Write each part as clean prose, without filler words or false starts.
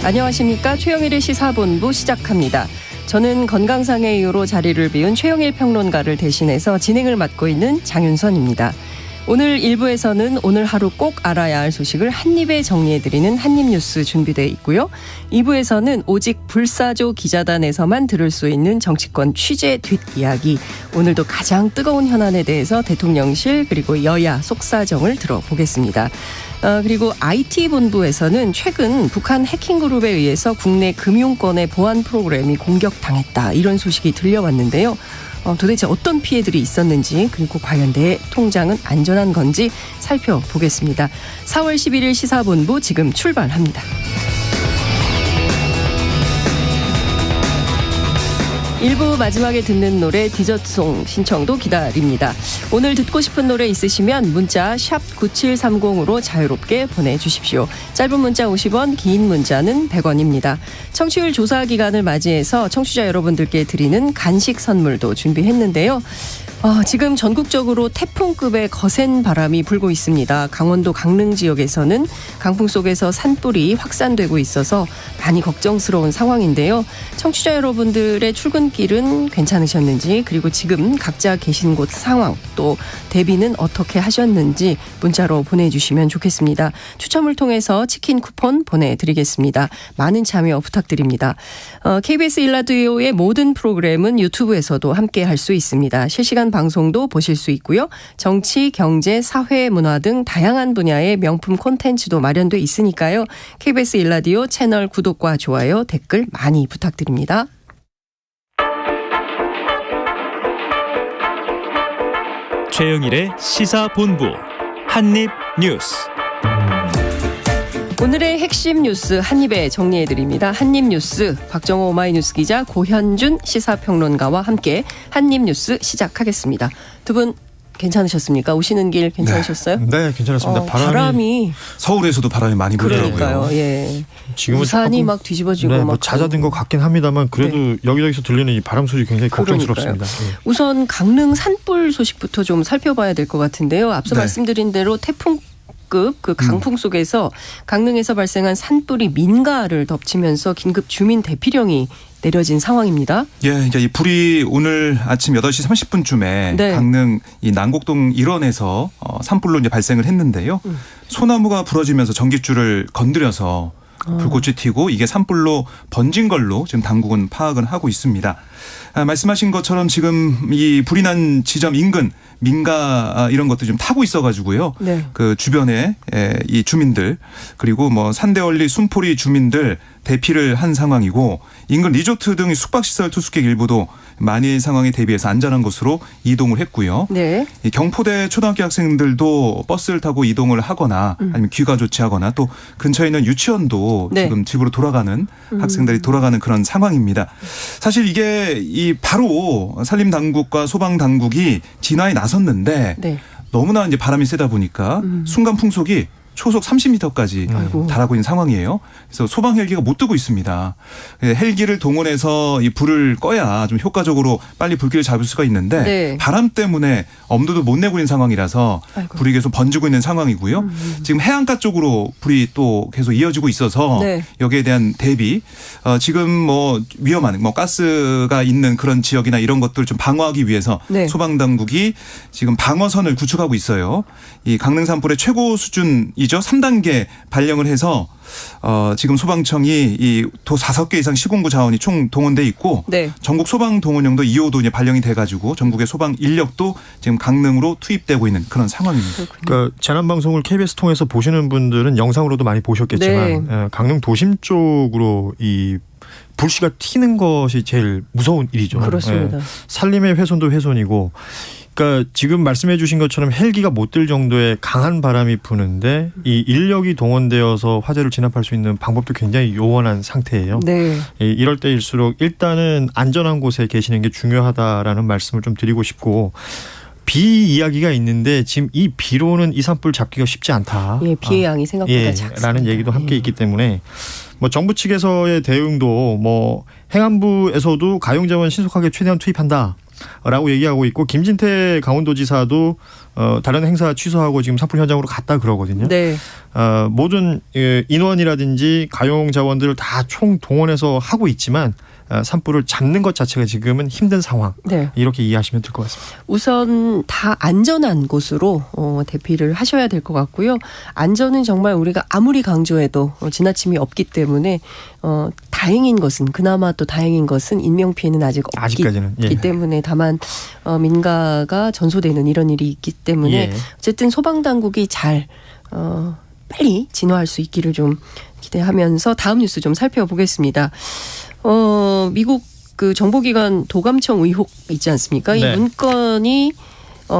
안녕하십니까. 최영일의 시사본부 시작합니다. 저는 건강상의 이유로 자리를 비운 최영일 평론가를 대신해서 진행을 맡고 있는 장윤선입니다. 오늘 1부에서는 오늘 하루 꼭 알아야 할 소식을 한입에 정리해드리는 한입뉴스 준비되어 있고요. 2부에서는 오직 불사조 기자단에서만 들을 수 있는 정치권 취재 뒷이야기, 오늘도 가장 뜨거운 현안에 대해서 대통령실 그리고 여야 속사정을 들어보겠습니다. 그리고 IT본부에서는 최근 북한 해킹그룹에 의해서 국내 금융권의 보안 프로그램이 공격당했다, 이런 소식이 들려왔는데요. 도대체 어떤 피해들이 있었는지, 그리고 과연 내 통장은 안전한 건지 살펴보겠습니다. 4월 11일 시사본부 지금 출발합니다. 1부 마지막에 듣는 노래 디저트송 신청도 기다립니다. 오늘 듣고 싶은 노래 있으시면 문자 샵 9730으로 자유롭게 보내주십시오. 짧은 문자 50원, 긴 문자는 100원입니다. 청취율 조사 기간을 맞이해서 청취자 여러분들께 드리는 간식 선물도 준비했는데요. 지금 전국적으로 태풍급의 거센 바람이 불고 있습니다. 강원도 강릉 지역에서는 강풍 속에서 산불이 확산되고 있어서 많이 걱정스러운 상황인데요. 청취자 여러분들의 출근길은 괜찮으셨는지, 그리고 지금 각자 계신 곳 상황, 또 대비는 어떻게 하셨는지 문자로 보내주시면 좋겠습니다. 추첨을 통해서 치킨 쿠폰 보내드리겠습니다. 많은 참여 부탁드립니다. KBS 1라디오의 모든 프로그램은 유튜브에서도 함께할 수 있습니다. 실시간 방송도 보실 수 있고요. 정치, 경제, 사회, 문화 등 다양한 분야의 명품 콘텐츠도 마련돼 있으니까요. KBS 1라디오 채널 구독과 좋아요, 댓글 많이 부탁드립니다. 최영일의 시사본부 한입뉴스. 오늘의 핵심 뉴스 한입에 정리해드립니다. 한입뉴스 박정호 오마이뉴스 기자, 고현준 시사평론가와 함께 한입뉴스 시작하겠습니다. 두 분 괜찮으셨습니까? 오시는 길 괜찮으셨어요? 네, 괜찮았습니다. 바람이 서울에서도 바람이 많이 불더라고요. 그러니까요. 예. 지금은 우산이 막 뒤집어지고 네, 막 잦아든 것 같긴 합니다만 그래도 여기저기서 들리는 이 바람 소리 굉장히 걱정스럽습니다. 네. 우선 강릉 산불 소식부터 좀 살펴봐야 될 것 같은데요. 앞서 네. 말씀드린 대로 태풍급 그 강풍 속에서 강릉에서 발생한 산불이 민가를 덮치면서 긴급 주민 대피령이 내려진 상황입니다. 예, 이제 이 불이 오늘 아침 8시 30분쯤에 네. 강릉 이 난곡동 일원에서 산불로 이제 발생을 했는데요. 소나무가 부러지면서 전깃줄을 건드려서 불꽃이 튀고 이게 산불로 번진 걸로 지금 당국은 파악을 하고 있습니다. 말씀하신 것처럼 지금 이 불이 난 지점 인근 민가 이런 것도 좀 타고 있어가지고요. 네. 그 주변에 이 주민들, 그리고 뭐 산대원리, 순포리 주민들 대피를 한 상황이고, 인근 리조트 등 숙박시설 투숙객 일부도 만일 상황에 대비해서 안전한 곳으로 이동을 했고요. 네. 이 경포대 초등학교 학생들도 버스를 타고 이동을 하거나 아니면 귀가 조치하거나, 또 근처에 있는 유치원도 네. 지금 집으로 돌아가는 학생들이 돌아가는 그런 상황입니다. 사실 이게 이 바로 산림당국과 소방당국이 진화에 나섰는데 네. 너무나 이제 바람이 세다 보니까 순간 풍속이 초속 30m까지 달하고 있는 상황이에요. 그래서 소방 헬기가 못 뜨고 있습니다. 헬기를 동원해서 이 불을 꺼야 좀 효과적으로 빨리 불길을 잡을 수가 있는데 네. 바람 때문에 엄두도 못 내고 있는 상황이라서 아이고. 불이 계속 번지고 있는 상황이고요. 지금 해안가 쪽으로 불이 또 계속 이어지고 있어서 네. 여기에 대한 대비, 지금 뭐 위험한 뭐 가스가 있는 그런 지역이나 이런 것들을 좀 방어하기 위해서 네. 소방당국이 지금 방어선을 구축하고 있어요. 이 강릉 산불의 최고 수준이죠. 3단계 발령을 해서 지금 소방청이 이 도 5개 이상 시공구 자원이 총 동원돼 있고, 네. 전국 소방 동원령도 2호도 이제 발령이 돼가지고 전국의 소방 인력도 지금 강릉으로 투입되고 있는 그런 상황입니다. 그러니까 재난방송을 KBS 통해서 보시는 분들은 영상으로도 많이 보셨겠지만 네. 강릉 도심 쪽으로 이 불씨가 튀는 것이 제일 무서운 일이죠. 그렇습니다. 산림의 훼손도 훼손이고, 그러니까 지금 말씀해 주신 것처럼 헬기가 못 들 정도의 강한 바람이 부는데 이 인력이 동원되어서 화재를 진압할 수 있는 방법도 굉장히 요원한 상태예요. 네. 이럴 때일수록 일단은 안전한 곳에 계시는 게 중요하다라는 말씀을 좀 드리고 싶고, 비 이야기가 있는데 지금 이 비로는 이 산불 잡기가 쉽지 않다. 예, 비의 양이 생각보다 작습니다. 라는 얘기도 함께 있기 때문에 뭐 정부 측에서의 대응도 뭐 행안부에서도 가용자원 신속하게 최대한 투입한다. 라고 얘기하고 있고, 김진태 강원도지사도 다른 행사 취소하고 지금 산불 현장으로 갔다 그러거든요. 네. 모든 인원이라든지 가용 자원들을 다 총 동원해서 하고 있지만 산불을 잡는 것 자체가 지금은 힘든 상황. 네. 이렇게 이해하시면 될 것 같습니다. 우선 다 안전한 곳으로 대피를 하셔야 될 것 같고요. 안전은 정말 우리가 아무리 강조해도 지나침이 없기 때문에 다행인 것은 그나마 또 다행인 것은 인명 피해는 아직 없기 아직까지는, 예. 때문에 다만 민가가 전소되는 이런 일이 있기 때문에 예. 어쨌든 소방당국이 잘 빨리 진화할 수 있기를 좀 기대하면서 다음 뉴스 좀 살펴보겠습니다. 미국 그 정보기관 도감청 의혹 있지 않습니까? 네. 이 문건이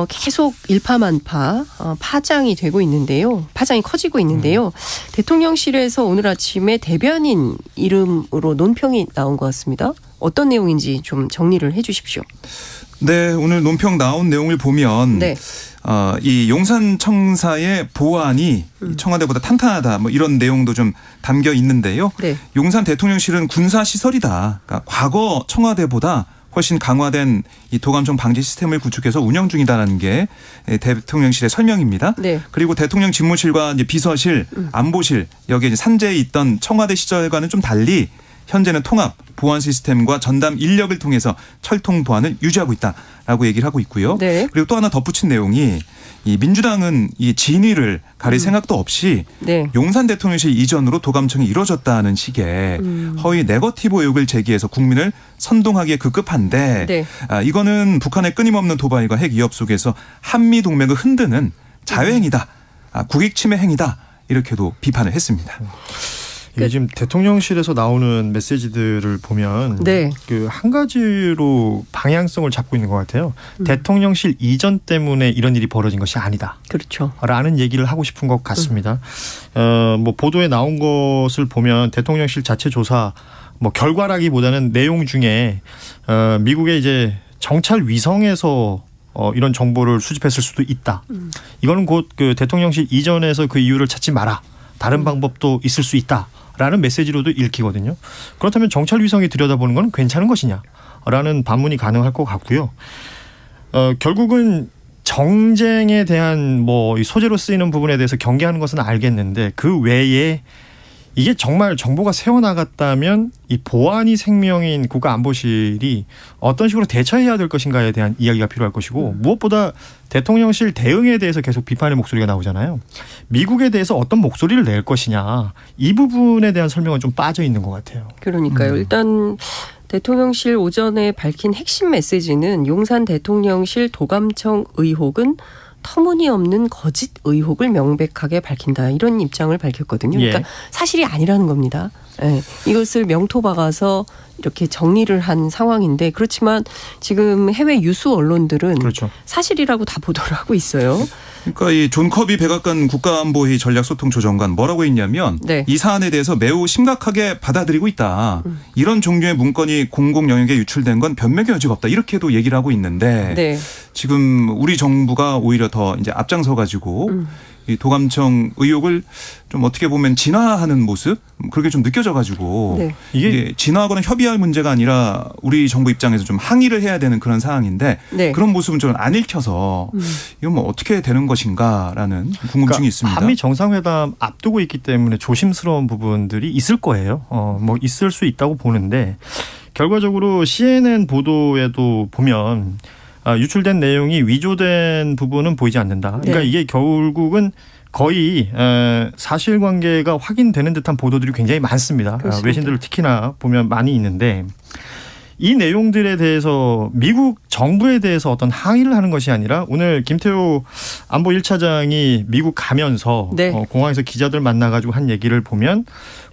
계속 일파만파 파장이 되고 있는데요. 파장이 커지고 있는데요. 대통령실에서 오늘 아침에 대변인 이름으로 논평이 나온 것 같습니다. 어떤 내용인지 좀 정리를 해 주십시오. 네, 오늘 논평 나온 내용을 보면 네. 이 용산청사의 보안이 청와대보다 탄탄하다 뭐 이런 내용도 좀 담겨 있는데요. 네. 용산 대통령실은 군사 시설이다. 그러니까 과거 청와대보다 훨씬 강화된 이 도감청 방지 시스템을 구축해서 운영 중이다라는 게 대통령실의 설명입니다. 네. 그리고 대통령 집무실과 이제 비서실, 안보실 여기에 이제 산재에 있던 청와대 시절과는 좀 달리 현재는 통합 보안 시스템과 전담 인력을 통해서 철통 보안을 유지하고 있다라고 얘기를 하고 있고요. 네. 그리고 또 하나 덧붙인 내용이 이 민주당은 이 진위를 가릴 생각도 없이 네. 용산 대통령실 이전으로 도감청이 이루어졌다는 식의 허위 네거티브 의혹을 제기해서 국민을 선동하기에 급급한데 네. 이거는 북한의 끊임없는 도발과 핵 위협 속에서 한미 동맹을 흔드는 자유행위다. 국익 침해 행위다. 이렇게도 비판을 했습니다. 이게 지금 대통령실에서 나오는 메시지들을 보면 네. 그 한 가지로 방향성을 잡고 있는 것 같아요. 대통령실 이전 때문에 이런 일이 벌어진 것이 아니다. 그렇죠. 라는 얘기를 하고 싶은 것 같습니다. 뭐 보도에 나온 것을 보면 대통령실 자체 조사 뭐 결과라기보다는 내용 중에 미국의 이제 정찰 위성에서 이런 정보를 수집했을 수도 있다. 이거는 곧 그 대통령실 이전에서 그 이유를 찾지 마라. 다른 방법도 있을 수 있다라는 메시지로도 읽히거든요. 그렇다면 정찰 위성이 들여다보는 건 괜찮은 것이냐라는 반문이 가능할 것 같고요. 결국은 정쟁에 대한 뭐 소재로 쓰이는 부분에 대해서 경계하는 것은 알겠는데 그 외에 이게 정말 정보가 새어나갔다면 이 보안이 생명인 국가안보실이 어떤 식으로 대처해야 될 것인가에 대한 이야기가 필요할 것이고 무엇보다 대통령실 대응에 대해서 계속 비판의 목소리가 나오잖아요. 미국에 대해서 어떤 목소리를 낼 것이냐 이 부분에 대한 설명은 좀 빠져 있는 것 같아요. 그러니까요. 일단 대통령실 오전에 밝힌 핵심 메시지는 용산 대통령실 도감청 의혹은 터무니없는 거짓 의혹을 명백하게 밝힌다. 이런 입장을 밝혔거든요. 그러니까 예. 사실이 아니라는 겁니다. 예. 이것을 명토 박아서 이렇게 정리를 한 상황인데 그렇지만 지금 해외 유수 언론들은 그렇죠. 사실이라고 다 보도를 하고 있어요. 그러니까 이 존 커비 백악관 국가안보회의 전략소통조정관 뭐라고 했냐면 네. 이 사안에 대해서 매우 심각하게 받아들이고 있다. 이런 종류의 문건이 공공 영역에 유출된 건 변명의 여지가 없다. 이렇게도 얘기를 하고 있는데 네. 지금 우리 정부가 오히려 더 이제 앞장서 가지고 이 도감청 의혹을 좀 어떻게 보면 진화하는 모습 그렇게 좀 느껴져 가지고 네. 이게 진화하거나 협의할 문제가 아니라 우리 정부 입장에서 좀 항의를 해야 되는 그런 상황인데 네. 그런 모습은 좀 안 읽혀서 이건 뭐 어떻게 되는 것인가라는 궁금증이 있습니다. 한미 정상회담 앞두고 있기 때문에 조심스러운 부분들이 있을 거예요. 뭐 있을 수 있다고 보는데 결과적으로 CNN 보도에도 보면 유출된 내용이 위조된 부분은 보이지 않는다. 그러니까 네. 이게 결국은 거의 사실관계가 확인되는 듯한 보도들이 굉장히 많습니다. 그렇습니다. 외신들 특히나 보면 많이 있는데 이 내용들에 대해서 미국 정부에 대해서 어떤 항의를 하는 것이 아니라 오늘 김태호 안보 1차장이 미국 가면서 네. 공항에서 기자들 만나가지고 한 얘기를 보면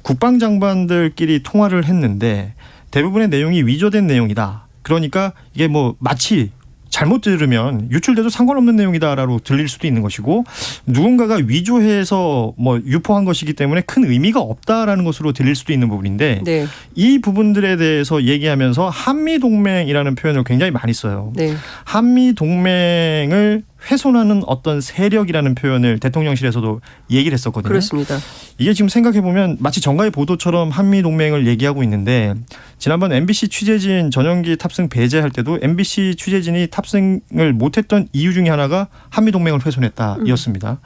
국방장관들끼리 통화를 했는데 대부분의 내용이 위조된 내용이다. 그러니까 이게 뭐 마치 잘못 들으면 유출돼도 상관없는 내용이다라고 들릴 수도 있는 것이고 누군가가 위조해서 뭐 유포한 것이기 때문에 큰 의미가 없다라는 것으로 들릴 수도 있는 부분인데 네. 이 부분들에 대해서 얘기하면서 한미동맹이라는 표현을 굉장히 많이 써요. 네. 한미동맹을 훼손하는 어떤 세력이라는 표현을 대통령실에서도 얘기를 했었거든요. 그렇습니다. 이게 지금 생각해보면 마치 정가의 보도처럼 한미동맹을 얘기하고 있는데 지난번 MBC 취재진 전용기 탑승 배제할 때도 MBC 취재진이 탑승을 못했던 이유 중에 하나가 한미동맹을 훼손했다였습니다.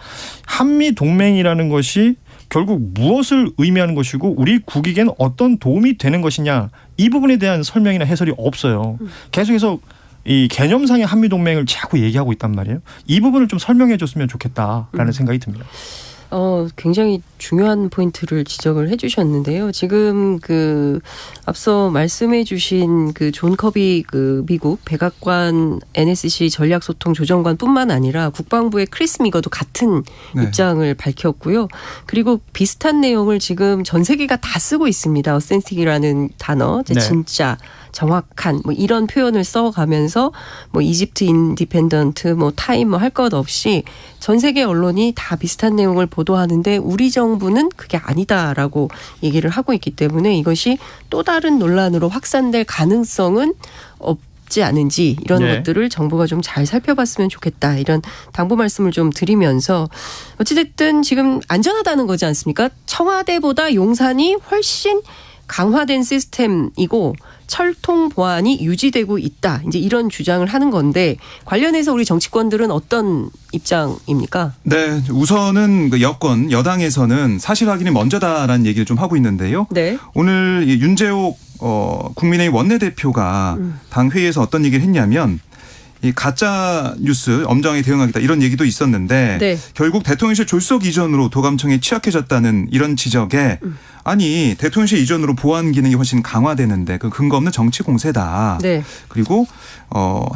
한미동맹이라는 것이 결국 무엇을 의미하는 것이고 우리 국익에는 어떤 도움이 되는 것이냐 이 부분에 대한 설명이나 해설이 없어요. 계속해서 이 개념상의 한미동맹을 자꾸 얘기하고 있단 말이에요. 이 부분을 좀 설명해 줬으면 좋겠다라는 생각이 듭니다. 굉장히 중요한 포인트를 지적을 해주셨는데요. 지금 앞서 말씀해주신 존 커비 미국 백악관 NSC 전략소통조정관뿐만 아니라 국방부의 크리스 미거도 같은 네. 입장을 밝혔고요. 그리고 비슷한 내용을 지금 전 세계가 다 쓰고 있습니다. 어센틱이라는 단어, 네. 진짜. 정확한 이런 표현을 써가면서 이집트 인디펜던트 타임 할 것 없이 전 세계 언론이 다 비슷한 내용을 보도하는데 우리 정부는 그게 아니다라고 얘기를 하고 있기 때문에 이것이 또 다른 논란으로 확산될 가능성은 없지 않은지 이런 네. 것들을 정부가 좀 잘 살펴봤으면 좋겠다 이런 당부 말씀을 좀 드리면서 어찌됐든 지금 안전하다는 거지 않습니까? 청와대보다 용산이 훨씬 강화된 시스템이고 철통 보안이 유지되고 있다. 이제 이런 주장을 하는 건데 관련해서 우리 정치권들은 어떤 입장입니까? 네, 우선은 여권 여당에서는 사실 확인이 먼저다라는 얘기를 좀 하고 있는데요. 네. 오늘 윤재옥 국민의힘 원내대표가 당 회의에서 어떤 얘기를 했냐면 이 가짜 뉴스 엄정하게 대응하겠다 이런 얘기도 있었는데 네. 결국 대통령실 졸속 이전으로 도감청에 취약해졌다는 이런 지적에 아니 대통령실 이전으로 보안 기능이 훨씬 강화되는데 그 근거 없는 정치 공세다. 네. 그리고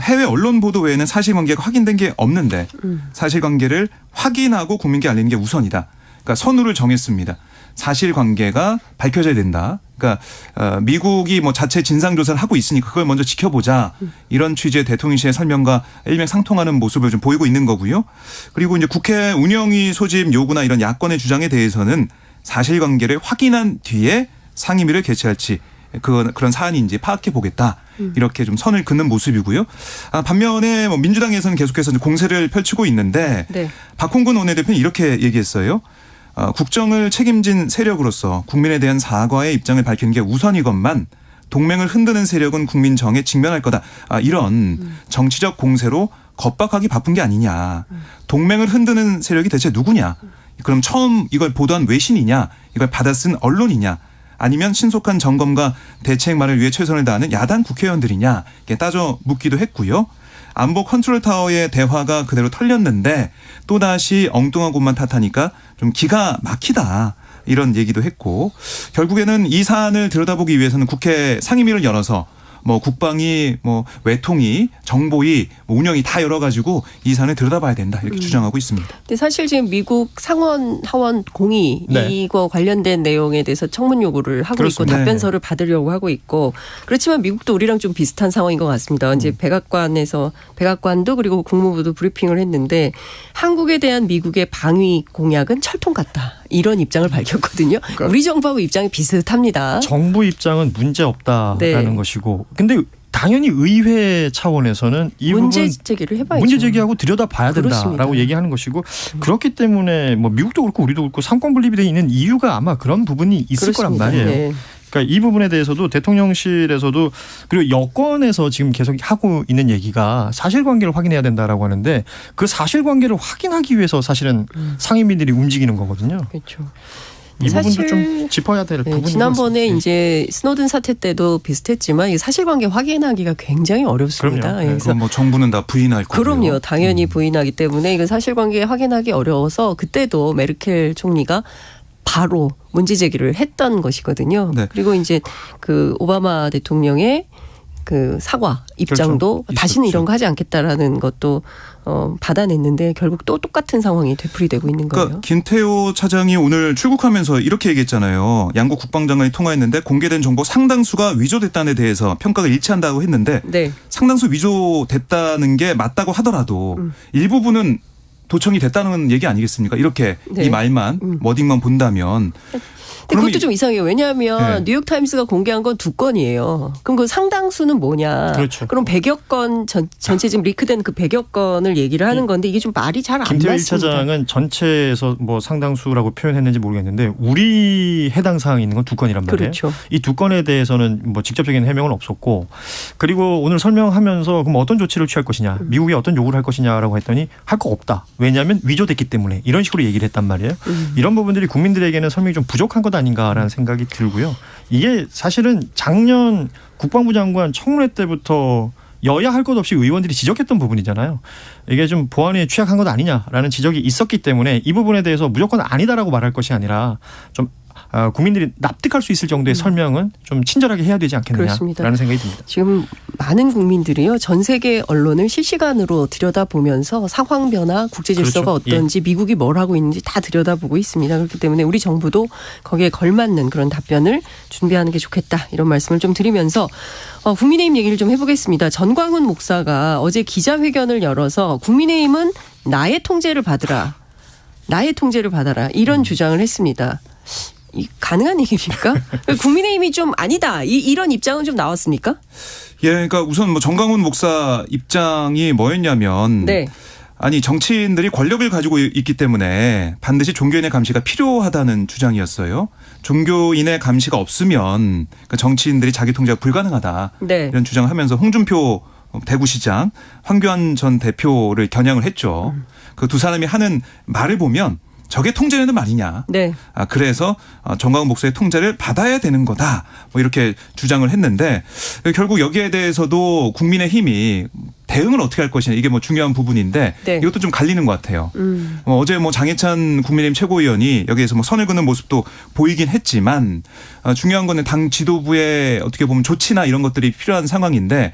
해외 언론 보도 외에는 사실관계가 확인된 게 없는데 사실관계를 확인하고 국민께 알리는 게 우선이다. 그러니까 선우를 정했습니다. 사실관계가 밝혀져야 된다. 그러니까 미국이 자체 진상조사를 하고 있으니까 그걸 먼저 지켜보자. 이런 취지의 대통령실의 설명과 일맥상통하는 모습을 좀 보이고 있는 거고요. 그리고 이제 국회 운영위 소집 요구나 이런 야권의 주장에 대해서는 사실관계를 확인한 뒤에 상임위를 개최할지 그런 사안인지 파악해 보겠다. 이렇게 좀 선을 긋는 모습이고요. 반면에 민주당에서는 계속해서 공세를 펼치고 있는데 네. 박홍근 원내대표는 이렇게 얘기했어요. 국정을 책임진 세력으로서 국민에 대한 사과의 입장을 밝히는 게 우선이건만 동맹을 흔드는 세력은 국민 정에 직면할 거다. 이런 정치적 공세로 겁박하기 바쁜 게 아니냐. 동맹을 흔드는 세력이 대체 누구냐. 그럼 처음 이걸 보도한 외신이냐. 이걸 받아쓴 언론이냐. 아니면 신속한 점검과 대책만을 위해 최선을 다하는 야당 국회의원들이냐. 이렇게 따져 묻기도 했고요. 안보 컨트롤타워의 대화가 그대로 털렸는데 또다시 엉뚱한 곳만 탓하니까 좀 기가 막히다. 이런 얘기도 했고 결국에는 이 사안을 들여다보기 위해서는 국회 상임위를 열어서 국방위, 외통위, 정보위, 운영위 다 열어가지고 이 사안을 들여다봐야 된다 이렇게 주장하고 있습니다. 근데 사실 지금 미국 상원 하원 공의 네. 이거 관련된 내용에 대해서 청문 요구를 하고 그렇습니다. 있고 답변서를 받으려고 하고 있고 그렇지만 미국도 우리랑 좀 비슷한 상황인 것 같습니다. 이제 백악관도 그리고 국무부도 브리핑을 했는데 한국에 대한 미국의 방위 공약은 철통 같다. 이런 입장을 밝혔거든요. 그러니까 우리 정부하고 입장이 비슷합니다. 정부 입장은 문제 없다라는 네. 것이고 근데 당연히 의회 차원에서는 이 문제 부분 제기를 해봐야죠. 문제 제기하고 들여다봐야 된다라고 그렇습니다. 얘기하는 것이고 그렇기 때문에 미국도 그렇고 우리도 그렇고 상권 분립이 되어 있는 이유가 아마 그런 부분이 있을 거란 그렇습니다. 말이에요. 네. 그러니까 이 부분에 대해서도 대통령실에서도 그리고 여권에서 지금 계속 하고 있는 얘기가 사실관계를 확인해야 된다라고 하는데 그 사실관계를 확인하기 위해서 사실은 상임위들이 움직이는 거거든요. 그렇죠. 이 부분도 사실 좀 짚어야 될 부분인 것 지난번에 같습니다. 이제 스노든 사태 때도 비슷했지만 이 사실관계 확인하기가 굉장히 어렵습니다. 그럼요. 네. 그래서 그럼 정부는 다 부인할 거고요. 그럼요. 당연히 부인하기 때문에 이거 사실관계 확인하기 어려워서 그때도 메르켈 총리가 바로 문제 제기를 했던 것이거든요. 네. 그리고 이제 오바마 대통령의 사과 입장도 그렇죠. 다시는 있었죠. 이런 거 하지 않겠다라는 것도 받아냈는데 결국 또 똑같은 상황이 되풀이되고 있는 거예요. 그러니까 김태호 차장이 오늘 출국하면서 이렇게 얘기했잖아요. 양국 국방장관이 통화했는데 공개된 정보 상당수가 위조됐다는 데 대해서 평가가 일치한다고 했는데 네. 상당수 위조됐다는 게 맞다고 하더라도 일부분은 도청이 됐다는 얘기 아니겠습니까? 이렇게 네. 이 말만 워딩만 본다면. 근데 그것도 좀 이상해요. 왜냐하면 네. 뉴욕타임스가 공개한 건 2건이에요. 그럼 그 상당수는 뭐냐. 그렇죠. 그럼 100여 건 전체 지금 리크된 그 100여 건을 얘기를 하는 건데 이게 좀 말이 잘 안 맞습니다. 김태호 1차장은 전체에서 뭐 상당수라고 표현했는지 모르겠는데 우리 해당 사항이 있는 건 2건이란 말이에요. 그렇죠. 이 2건에 대해서는 뭐 직접적인 해명은 없었고 그리고 오늘 설명하면서 그럼 어떤 조치를 취할 것이냐 미국이 어떤 요구를 할 것이냐라고 했더니 할 거 없다. 왜냐하면 위조됐기 때문에 이런 식으로 얘기를 했단 말이에요. 이런 부분들이 국민들에게는 설명이 좀 부족한 것 아닌가라는 생각이 들고요. 이게 사실은 작년 국방부 장관 청문회 때부터 여야 할 것 없이 의원들이 지적했던 부분이잖아요. 이게 좀 보안에 취약한 것 아니냐라는 지적이 있었기 때문에 이 부분에 대해서 무조건 아니다라고 말할 것이 아니라 좀 국민들이 납득할 수 있을 정도의 설명은 좀 친절하게 해야 되지 않겠느냐라는 그렇습니다. 생각이 듭니다. 지금 많은 국민들이요. 전 세계 언론을 실시간으로 들여다보면서 상황 변화, 국제 질서가 그렇죠. 어떤지 미국이 뭘 하고 있는지 다 들여다보고 있습니다. 그렇기 때문에 우리 정부도 거기에 걸맞는 그런 답변을 준비하는 게 좋겠다. 이런 말씀을 좀 드리면서 국민의힘 얘기를 좀 해보겠습니다. 전광훈 목사가 어제 기자회견을 열어서 국민의힘은 나의 통제를 받으라. 나의 통제를 받아라. 이런 주장을 했습니다. 이 가능한 얘기입니까? 국민의힘이 좀 아니다. 이런 입장은 좀 나왔습니까? 예, 그러니까 우선 뭐 정광훈 목사 입장이 뭐였냐면 네. 아니 정치인들이 권력을 가지고 있기 때문에 반드시 종교인의 감시가 필요하다는 주장이었어요. 종교인의 감시가 없으면 그러니까 정치인들이 자기 통제가 불가능하다. 네. 이런 주장을 하면서 홍준표 대구시장, 황교안 전 대표를 겨냥을 했죠. 그 두 사람이 하는 말을 보면 저게 통제는 말이냐. 네. 그래서 정광훈 목사의 통제를 받아야 되는 거다. 뭐 이렇게 주장을 했는데 결국 여기에 대해서도 국민의힘이 대응을 어떻게 할 것이냐 이게 뭐 중요한 부분인데 네. 이것도 좀 갈리는 것 같아요. 어제 뭐 장해찬 국민의힘 최고위원이 여기에서 뭐 선을 그는 모습도 보이긴 했지만 중요한 거는 당 지도부의 어떻게 보면 조치나 이런 것들이 필요한 상황인데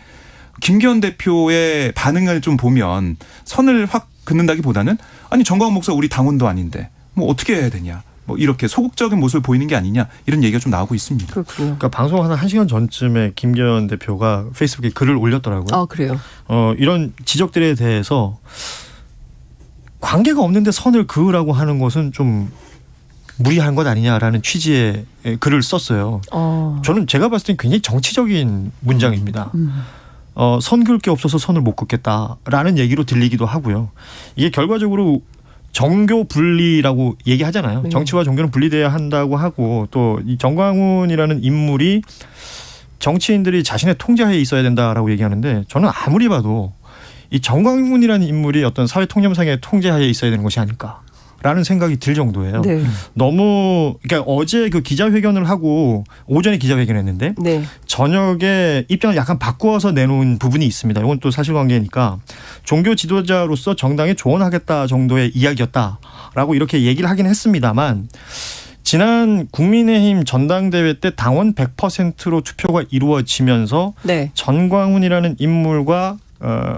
김기현 대표의 반응을 좀 보면 선을 확 긋는다기보다는 아니 정광훈 목사 우리 당원도 아닌데 뭐 어떻게 해야 되냐 뭐 이렇게 소극적인 모습을 보이는 게 아니냐 이런 얘기가 좀 나오고 있습니다. 그렇군요. 그러니까 방송 한 1시간 전쯤에 김기현 대표가 페이스북에 글을 올렸더라고요. 아, 그래요? 이런 지적들에 대해서 관계가 없는데 선을 그으라고 하는 것은 좀 무리한 것 아니냐라는 취지의 글을 썼어요. 저는 제가 봤을 땐 굉장히 정치적인 문장입니다. 선 그을 게 없어서 선을 못 긋겠다라는 얘기로 들리기도 하고요. 이게 결과적으로 정교 분리라고 얘기하잖아요. 네. 정치와 종교는 분리돼야 한다고 하고 또 이 정광훈이라는 인물이 정치인들이 자신의 통제하에 있어야 된다라고 얘기하는데 저는 아무리 봐도 이 정광훈이라는 인물이 어떤 사회 통념상의 통제하에 있어야 되는 것이 아닐까라는 생각이 들 정도예요. 네. 너무 그러니까 어제 그 기자회견을 하고 오전에 기자회견했는데 네. 저녁에 입장을 약간 바꾸어서 내놓은 부분이 있습니다. 이건 또 사실관계니까 종교 지도자로서 정당에 조언하겠다 정도의 이야기였다라고 이렇게 얘기를 하긴 했습니다만 지난 국민의힘 전당대회 때 당원 100%로 투표가 이루어지면서 네. 전광훈이라는 인물과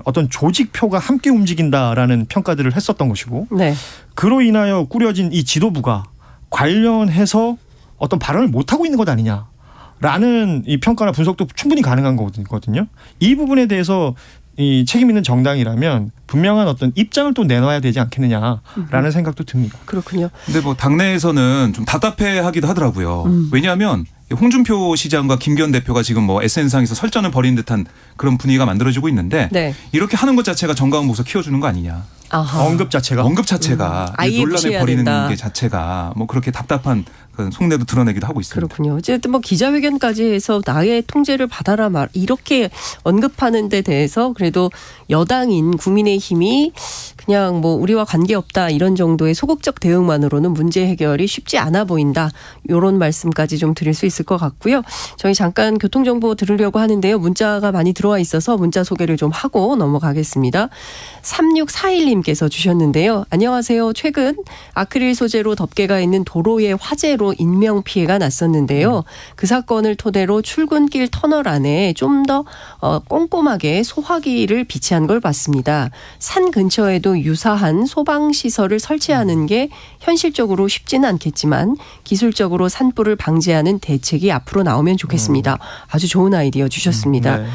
어떤 조직표가 함께 움직인다라는 평가들을 했었던 것이고 네. 그로 인하여 꾸려진 이 지도부가 관련해서 어떤 발언을 못하고 있는 것 아니냐라는 이 평가나 분석도 충분히 가능한 거거든요. 이 부분에 대해서 이 책임 있는 정당이라면 분명한 어떤 입장을 또 내놔야 되지 않겠느냐라는 생각도 듭니다. 그렇군요. 근데 뭐 당내에서는 좀 답답해하기도 하더라고요. 왜냐하면 홍준표 시장과 김기현 대표가 지금 뭐 SNS상에서 설전을 벌이는 듯한 그런 분위기가 만들어지고 있는데 네. 이렇게 하는 것 자체가 정광훈 목사 키워주는 거 아니냐. 아하. 언급 자체가 언급 자체가 아예 논란을 무시해야 벌이는 된다. 게 자체가 뭐 그렇게 답답한 그 속내도 드러내기도 하고 있습니다. 그렇군요. 어쨌든 뭐 기자회견까지 해서 나의 통제를 받아라 말 이렇게 언급하는 데 대해서 그래도 여당인 국민의힘이 그냥 뭐 우리와 관계없다 이런 정도의 소극적 대응만으로는 문제 해결이 쉽지 않아 보인다. 이런 말씀까지 좀 드릴 수 있을 것 같고요. 저희 잠깐 교통정보 들으려고 하는데요. 문자가 많이 들어와 있어서 문자 소개를 좀 하고 넘어가겠습니다. 3641님께서 주셨는데요. 안녕하세요. 최근 아크릴 소재로 덮개가 있는 도로의 화재로 인명피해가 났었는데요. 그 사건을 토대로 출근길 터널 안에 좀 더 꼼꼼하게 소화기를 비치한 걸 봤습니다. 산 근처에도 유사한 소방시설을 설치하는 게 현실적으로 쉽지는 않겠지만 기술적으로 산불을 방지하는 대책이 앞으로 나오면 좋겠습니다. 아주 좋은 아이디어 주셨습니다. 네.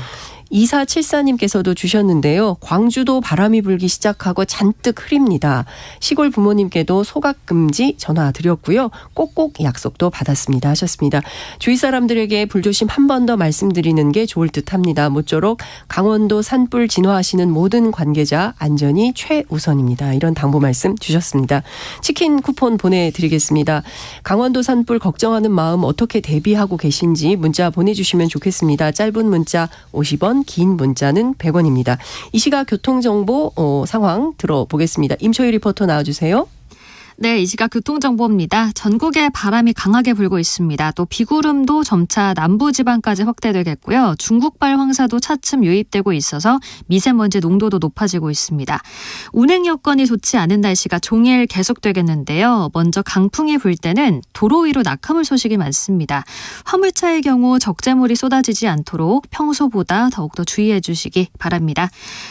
2474님께서도 주셨는데요. 광주도 바람이 불기 시작하고 잔뜩 흐립니다. 시골 부모님께도 소각금지 전화 드렸고요. 꼭꼭 약속도 받았습니다 하셨습니다. 주위 사람들에게 불조심 한 번 더 말씀드리는 게 좋을 듯합니다. 모쪼록 강원도 산불 진화하시는 모든 관계자 안전이 최우선입니다. 이런 당부 말씀 주셨습니다. 치킨 쿠폰 보내드리겠습니다. 강원도 산불 걱정하는 마음 어떻게 대비하고 계신지 문자 보내주시면 좋겠습니다. 짧은 문자 50원, 긴 문자는 100원입니다. 이 시각 교통정보 상황 들어보겠습니다. 임초희 리포터 나와주세요. 네, 이 시각 교통정보입니다. 전국에 바람이 강하게 불고 있습니다. 또 비구름도 점차 남부지방까지 확대되겠고요. 중국발 황사도 차츰 유입되고 있어서 미세먼지 농도도 높아지고 있습니다. 운행 여건이 좋지 않은 날씨가 종일 계속되겠는데요. 먼저 강풍이 불 때는 도로 위로 낙하물 소식이 많습니다. 화물차의 경우 적재물이 쏟아지지 않도록 평소보다 더욱더 주의해 주시기 바랍니다.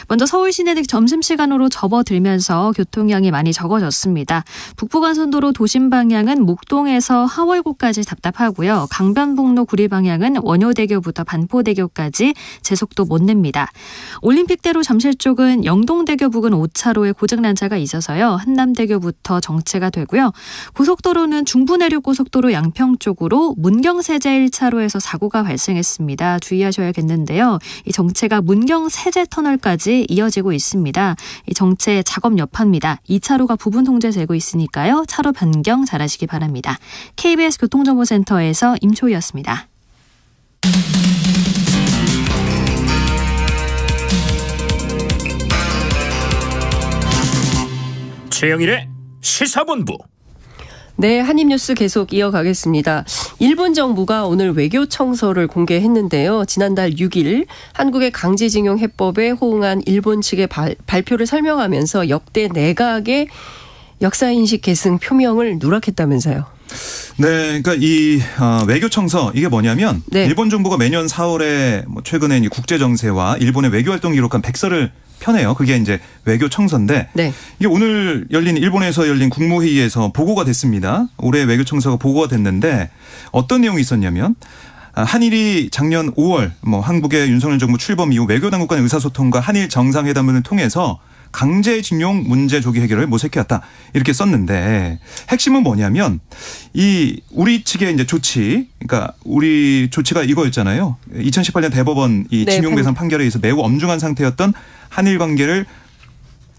먼저 서울 시내는 점심시간으로 접어들면서 교통량이 많이 적어졌습니다. 북부간선도로 도심 방향은 목동에서 하월고까지 답답하고요. 강변북로 구리 방향은 원효대교부터 반포대교까지 제속도 못 냅니다. 올림픽대로 잠실 쪽은 영동대교 부근 5차로에 고장난 차가 있어서요. 한남대교부터 정체가 되고요. 고속도로는 중부내륙고속도로 양평 쪽으로 문경세제 1차로에서 사고가 발생했습니다. 주의하셔야겠는데요. 이 정체가 문경세제터널까지 이어지고 있습니다. 이 정체 작업 여파입니다. 2차로가 부분 통제되고 있으니까요. 차로 변경 잘하시기 바랍니다. KBS 교통정보센터에서 임초희였습니다. 최영일의 시사본부. 네, 한입뉴스 계속 이어가겠습니다. 일본 정부가 오늘 외교청서를 공개했는데요. 지난달 6일 한국의 강제징용 해법에 호응한 일본 측의 발표를 설명하면서 역대 내각의 역사인식 계승 표명을 누락했다면서요. 네, 그러니까 이 외교청서 이게 뭐냐면 네. 일본 정부가 매년 4월에 최근에 이 국제 정세와 일본의 외교 활동을 기록한 백서를 펴내요. 그게 이제 외교청서인데 네. 이게 오늘 일본에서 열린 국무회의에서 보고가 됐습니다. 올해 외교청서가 보고가 됐는데 어떤 내용이 있었냐면 한일이 작년 5월 한국의 윤석열 정부 출범 이후 외교당국 간 의사소통과 한일 정상회담을 통해서 강제징용 문제 조기 해결을 모색해왔다 이렇게 썼는데 핵심은 뭐냐면 이 우리 측의 이제 조치, 그러니까 우리 조치가 이거였잖아요. 2018년 대법원 이 징용배상 판결에 의해서 매우 엄중한 상태였던 한일 관계를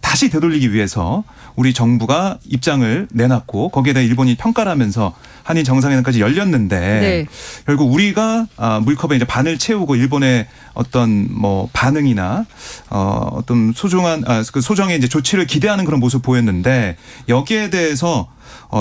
다시 되돌리기 위해서 우리 정부가 입장을 내놨고 거기에 대해 일본이 평가를 하면서 한일 정상회담까지 열렸는데 네. 결국 우리가 물컵에 이제 반을 채우고 일본의 어떤 반응이나 어떤 소중한 그 소정의 이제 조치를 기대하는 그런 모습 보였는데 여기에 대해서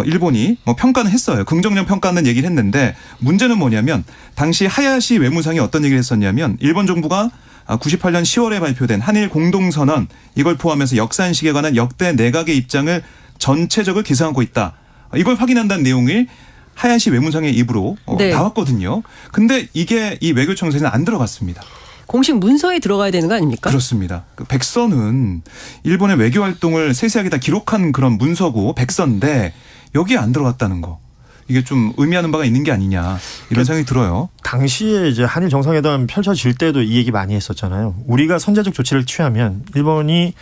일본이 평가는 했어요. 긍정적 평가는 얘기를 했는데 문제는 뭐냐면 당시 하야시 외무상이 어떤 얘기를 했었냐면 일본 정부가 98년 10월에 발표된 한일 공동선언 이걸 포함해서 역사인식에 관한 역대 내각의 입장을 전체적으로 계승하고 있다. 이걸 확인한다는 내용이 하야시 외무상의 입으로 네. 나왔거든요. 근데 이게 이 외교청서에는 안 들어갔습니다. 공식 문서에 들어가야 되는 거 아닙니까? 그렇습니다. 그 백서는 일본의 외교 활동을 세세하게 다 기록한 그런 문서고 백서인데 여기에 안 들어갔다는 거. 이게 좀 의미하는 바가 있는 게 아니냐 이런 생각이 들어요. 당시에 이제 한일 정상회담 펼쳐질 때도 이 얘기 많이 했었잖아요. 우리가 선제적 조치를 취하면 일본이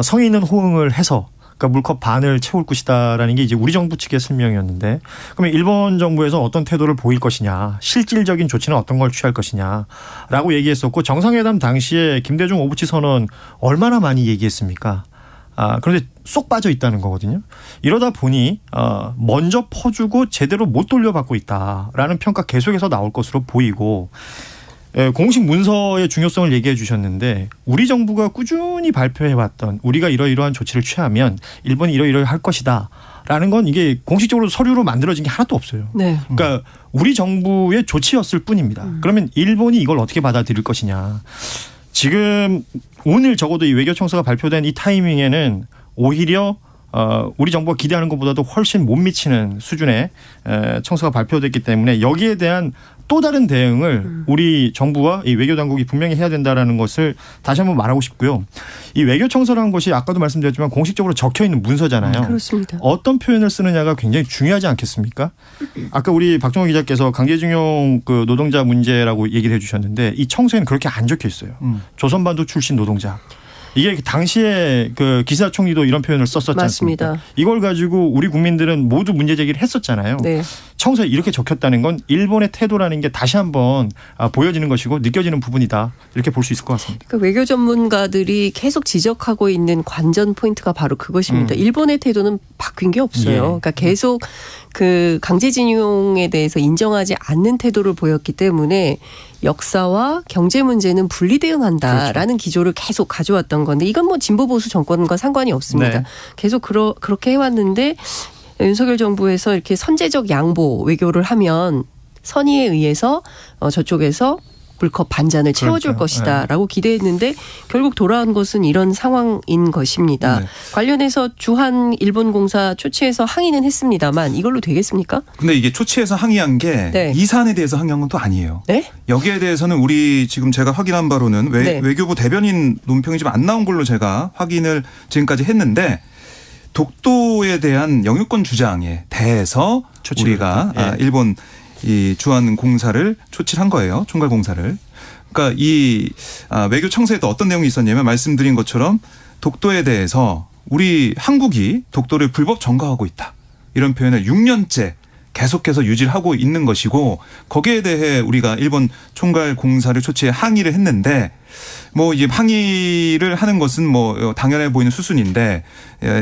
성의 있는 호응을 해서 그러니까 물컵 반을 채울 것이다라는 게 이제 우리 정부 측의 설명이었는데 그러면 일본 정부에서 어떤 태도를 보일 것이냐, 실질적인 조치는 어떤 걸 취할 것이냐라고 얘기했었고 정상회담 당시에 김대중 오부치 선언 얼마나 많이 얘기했습니까? 그런데 쏙 빠져 있다는 거거든요. 이러다 보니 먼저 퍼주고 제대로 못 돌려받고 있다라는 평가 계속해서 나올 것으로 보이고 공식 문서의 중요성을 얘기해 주셨는데 우리 정부가 꾸준히 발표해왔던 우리가 이러이러한 조치를 취하면 일본이 이러이러할 것이다 라는 건 이게 공식적으로 서류로 만들어진 게 하나도 없어요. 네. 그러니까 우리 정부의 조치였을 뿐입니다. 그러면 일본이 이걸 어떻게 받아들일 것이냐. 지금 오늘 적어도 이 외교청서가 발표된 이 타이밍에는 오히려 우리 정부가 기대하는 것보다도 훨씬 못 미치는 수준의 청서가 발표됐기 때문에 여기에 대한 또 다른 대응을 우리 정부와 이 외교 당국이 분명히 해야 된다라는 것을 다시 한번 말하고 싶고요. 이 외교청서라는 것이 아까도 말씀드렸지만 공식적으로 적혀 있는 문서잖아요. 그렇습니다. 어떤 표현을 쓰느냐가 굉장히 중요하지 않겠습니까? 아까 우리 박정호 기자께서 강제징용 그 노동자 문제라고 얘기를 해주셨는데 이 청서에는 그렇게 안 적혀 있어요. 조선반도 출신 노동자. 이게 당시에 그 기사 총리도 이런 표현을 썼었지 않습니까? 맞습니다. 이걸 가지고 우리 국민들은 모두 문제 제기를 했었잖아요. 네. 청서에 이렇게 적혔다는 건 일본의 태도라는 게 다시 한번 보여지는 것이고 느껴지는 부분이다. 이렇게 볼 수 있을 것 같습니다. 그러니까 외교 전문가들이 계속 지적하고 있는 관전 포인트가 바로 그것입니다. 일본의 태도는 바뀐 게 없어요. 예. 그러니까 계속 그 강제징용에 대해서 인정하지 않는 태도를 보였기 때문에 역사와 경제 문제는 분리 대응한다라는 기조를 계속 가져왔던 건데 이건 뭐 진보 보수 정권과 상관이 없습니다. 네. 계속 그렇게 해왔는데 윤석열 정부에서 이렇게 선제적 양보 외교를 하면 선의에 의해서 저쪽에서 물컵 반잔을 채워줄 그렇죠. 것이다라고 기대했는데 결국 돌아온 것은 이런 상황인 것입니다. 네. 관련해서 주한 일본 공사 초치해서 항의는 했습니다만 이걸로 되겠습니까? 근데 이게 초치해서 항의한 게 네. 이 사안에 대해서 항의한 건 또 아니에요. 네? 여기에 대해서는 우리 지금 제가 확인한 바로는 네. 외교부 대변인 논평이 좀 안 나온 걸로 제가 확인을 지금까지 했는데 독도에 대한 영유권 주장에 대해서 초치를 우리가 했다. 예. 일본 이 주한 공사를 초치를 한 거예요. 총괄 공사를. 그러니까 이 외교 청사에도 어떤 내용이 있었냐면 말씀드린 것처럼 독도에 대해서 우리 한국이 독도를 불법 점거하고 있다. 이런 표현을 6년째 계속해서 유지를 하고 있는 것이고 거기에 대해 우리가 일본 총괄 공사를 초치해 항의를 했는데 뭐 이제 항의를 하는 것은 뭐 당연해 보이는 수순인데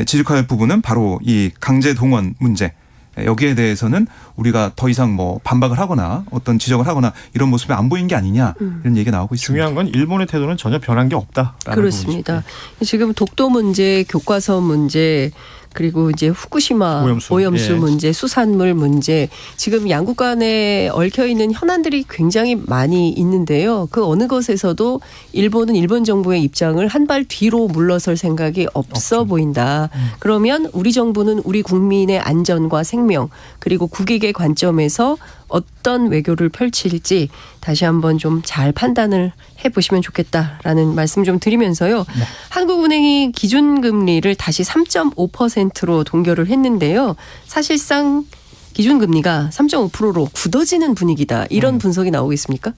지적할 부분은 바로 이 강제 동원 문제. 여기에 대해서는 우리가 더 이상 뭐 반박을 하거나 어떤 지적을 하거나 이런 모습이 안 보인 게 아니냐 이런 얘기가 나오고 있습니다. 중요한 건 일본의 태도는 전혀 변한 게 없다. 그렇습니다. 지금 독도 문제, 교과서 문제 그리고 이제 후쿠시마 오염수 예. 문제, 수산물 문제 지금 양국 간에 얽혀 있는 현안들이 굉장히 많이 있는데요. 그 어느 것에서도 일본은 일본 정부의 입장을 한 발 뒤로 물러설 생각이 없어 보인다. 그러면 우리 정부는 우리 국민의 안전과 생명 그리고 국익의 관점에서 어떤 외교를 펼칠지 다시 한번 좀 잘 판단을 해보시면 좋겠다라는 말씀 좀 드리면서요. 네. 한국은행이 기준금리를 다시 3.5%로 동결을 했는데요. 사실상 기준금리가 3.5%로 굳어지는 분위기다. 이런 분석이 나오고 있습니까?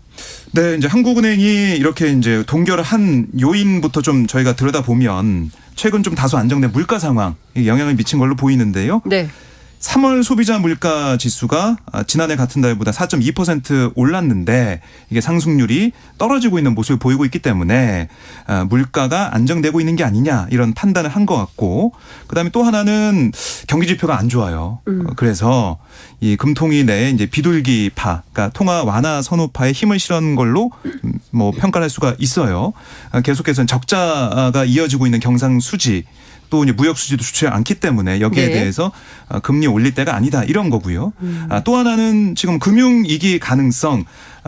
네, 이제 한국은행이 이렇게 이제 동결을 한 요인부터 좀 저희가 들여다보면 최근 좀 다소 안정된 물가 상황 영향을 미친 걸로 보이는데요. 네. 3월 소비자 물가 지수가 지난해 같은 달보다 4.2% 올랐는데 이게 상승률이 떨어지고 있는 모습을 보이고 있기 때문에 물가가 안정되고 있는 게 아니냐 이런 판단을 한 것 같고 그다음에 또 하나는 경기 지표가 안 좋아요. 그래서 이 금통위 내에 이제 비둘기파, 그러니까 통화 완화 선호파에 힘을 실은 걸로 뭐 평가를 할 수가 있어요. 계속해서 적자가 이어지고 있는 경상수지. 또 이제 무역 수지도 좋지 않기 때문에 여기에 네. 대해서 금리 올릴 때가 아니다 이런 거고요. 또 하나는 지금 금융 위기 가능성,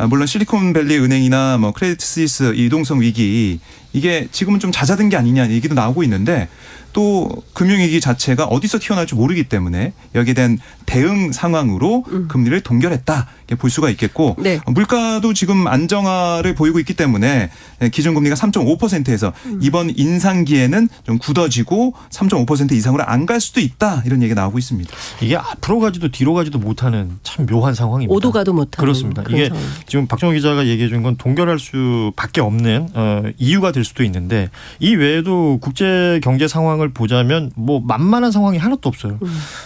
물론 실리콘밸리 은행이나 뭐 크레디트 스위스 유동성 위기 이게 지금은 좀 잦아든 게 아니냐 얘기도 나오고 있는데 또 금융위기 자체가 어디서 튀어나올지 모르기 때문에 여기에 대한 대응 상황으로 금리를 동결했다 이렇게 볼 수가 있겠고 네. 물가도 지금 안정화를 보이고 있기 때문에 기준금리가 3.5%에서 이번 인상기에는 좀 굳어지고 3.5% 이상으로 안 갈 수도 있다 이런 얘기가 나오고 있습니다. 이게 앞으로 가지도 뒤로 가지도 못하는 참 묘한 상황입니다. 오도 가도 못하는. 그렇습니다. 그런 이게 상황. 지금 박정호 기자가 얘기해 준 건 동결할 수밖에 없는 이유가 될 수도 있는데 이 외에도 국제 경제 상황을 보자면 뭐 만만한 상황이 하나도 없어요.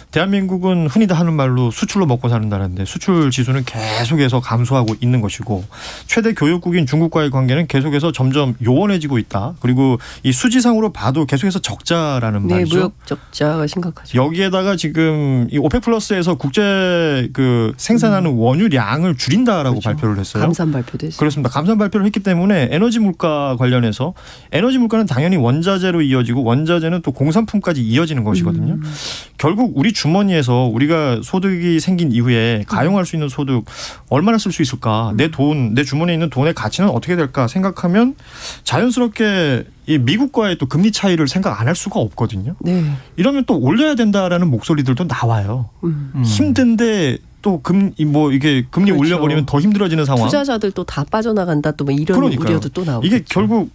대한민국은 흔히들 하는 말로 수출로 먹고 사는 나라인데 수출 지수는 계속해서 감소하고 있는 것이고 최대 교역국인 중국과의 관계는 계속해서 점점 요원해지고 있다. 그리고 이 수지상으로 봐도 계속해서 적자라는 네, 말이죠. 무역 적자가 심각하죠. 여기에다가 지금 이 오펙 플러스에서 국제 그 생산하는 원유량을 줄인다라고 그렇죠. 발표를 했어요. 감산 발표도 했어요. 그렇습니다. 감산 발표를 했기 때문에 에너지 물가 관련해서 에너지 물가는 당연히 원자재로 이어지고 원자재는 또 공산품까지 이어지는 것이거든요. 결국 우리 주머니에서 우리가 소득이 생긴 이후에 가용할 수 있는 소득 얼마나 쓸 수 있을까? 내 돈, 내 주머니에 있는 돈의 가치는 어떻게 될까 생각하면 자연스럽게 이 미국과의 또 금리 차이를 생각 안 할 수가 없거든요. 네. 이러면 또 올려야 된다라는 목소리들도 나와요. 힘든데 또 이게 금리 그렇죠. 올려버리면 더 힘들어지는 상황. 투자자들 또 다 빠져나간다 또 뭐 이런 그러니까요. 우려도 또 나오고. 이게 결국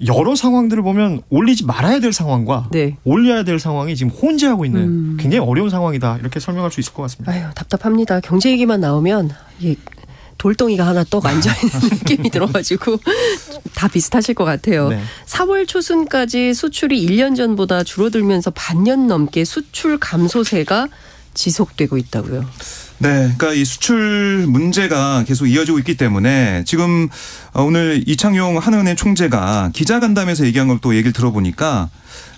여러 상황들을 보면 올리지 말아야 될 상황과 네. 올려야 될 상황이 지금 혼재하고 있는 굉장히 어려운 상황이다. 이렇게 설명할 수 있을 것 같습니다. 아유, 답답합니다. 경제 얘기만 나오면 이게 돌덩이가 하나 떡 앉아있는 느낌이 들어가지고 다 비슷하실 것 같아요. 네. 4월 초순까지 수출이 1년 전보다 줄어들면서 반년 넘게 수출 감소세가 지속되고 있다고요. 네, 그러니까 이 수출 문제가 계속 이어지고 있기 때문에 지금 오늘 이창용 한은행 총재가 기자간담회에서 얘기한 걸 또 얘기를 들어보니까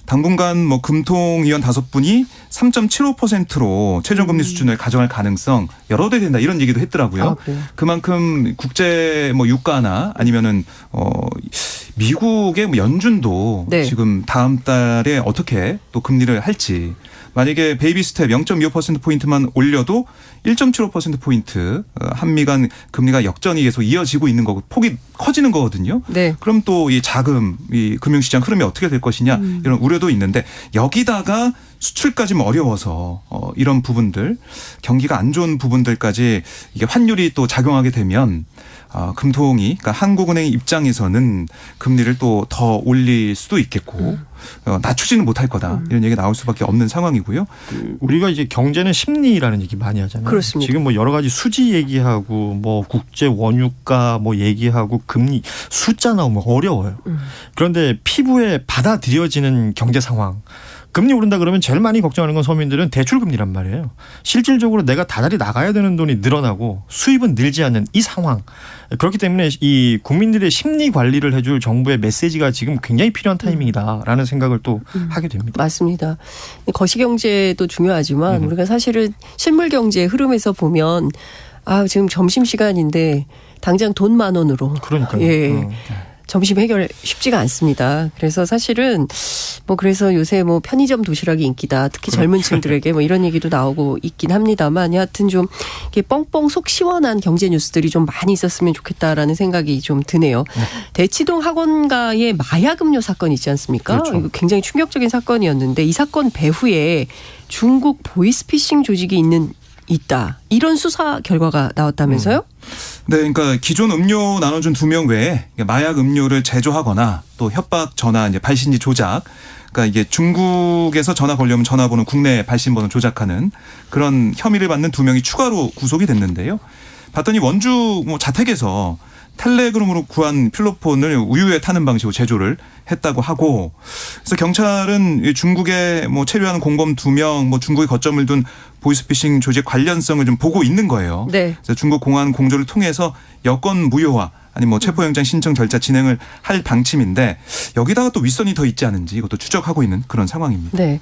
당분간 뭐 금통위원 5분이 3.75%로 최저금리 수준을 가져갈 가능성 여러 대 된다 이런 얘기도 했더라고요. 아, 그래요? 그만큼 국제 뭐 유가나 아니면은 미국의 뭐 연준도 네. 지금 다음 달에 어떻게 또 금리를 할지. 만약에 베이비 스텝 0.25%포인트만 올려도 1.75%포인트 한미 간 금리가 역전이 계속 이어지고 있는 거고 폭이 커지는 거거든요. 네. 그럼 또 이 자금, 이 금융시장 흐름이 어떻게 될 것이냐 이런 우려도 있는데 여기다가 수출까지는 어려워서 이런 부분들 경기가 안 좋은 부분들까지 이게 환율이 또 작용하게 되면 금통이 그러니까 한국은행 입장에서는 금리를 또 더 올릴 수도 있겠고 낮추지는 못할 거다 이런 얘기가 나올 수밖에 없는 상황이고요. 우리가 이제 경제는 심리라는 얘기 많이 하잖아요. 그렇습니다. 지금 뭐 여러 가지 수지 얘기하고 뭐 국제 원유가 뭐 얘기하고 금리 숫자 나오면 어려워요. 그런데 피부에 받아들여지는 경제 상황. 금리 오른다 그러면 제일 많이 걱정하는 건 서민들은 대출 금리란 말이에요. 실질적으로 내가 다달이 나가야 되는 돈이 늘어나고 수입은 늘지 않는 이 상황. 그렇기 때문에 이 국민들의 심리 관리를 해줄 정부의 메시지가 지금 굉장히 필요한 타이밍이다라는 생각을 또 하게 됩니다. 맞습니다. 거시경제도 중요하지만 우리가 사실은 실물경제의 흐름에서 보면 지금 점심시간인데 당장 돈 10,000원으로. 그러니까요. 예. 점심 해결 쉽지가 않습니다. 그래서 사실은 뭐 그래서 요새 뭐 편의점 도시락이 인기다. 특히 젊은 층들에게 뭐 이런 얘기도 나오고 있긴 합니다만 여하튼 좀 이렇게 뻥뻥 속 시원한 경제 뉴스들이 좀 많이 있었으면 좋겠다라는 생각이 좀 드네요. 대치동 학원가의 마약 음료 사건 있지 않습니까? 그렇죠. 이거 굉장히 충격적인 사건이었는데 이 사건 배후에 중국 보이스피싱 조직이 있다. 이런 수사 결과가 나왔다면서요? 네, 그러니까 기존 음료 나눠준 2명 외에 마약 음료를 제조하거나 또 협박 전화 이제 발신지 조작. 그러니까 이게 중국에서 전화 걸려면 전화번호 국내 발신번호 조작하는 그런 혐의를 받는 2명이 추가로 구속이 됐는데요. 봤더니 원주 뭐 자택에서 텔레그램으로 구한 필로폰을 우유에 타는 방식으로 제조를 했다고 하고, 그래서 경찰은 중국에 뭐 체류하는 공범 2명, 뭐 중국에 거점을 둔 보이스피싱 조직 관련성을 좀 보고 있는 거예요. 네. 그래서 중국 공안 공조를 통해서 여권 무효화 아니 뭐 체포영장 신청 절차 진행을 할 방침인데 여기다가 또 윗선이 더 있지 않은지 이것도 추적하고 있는 그런 상황입니다. 네.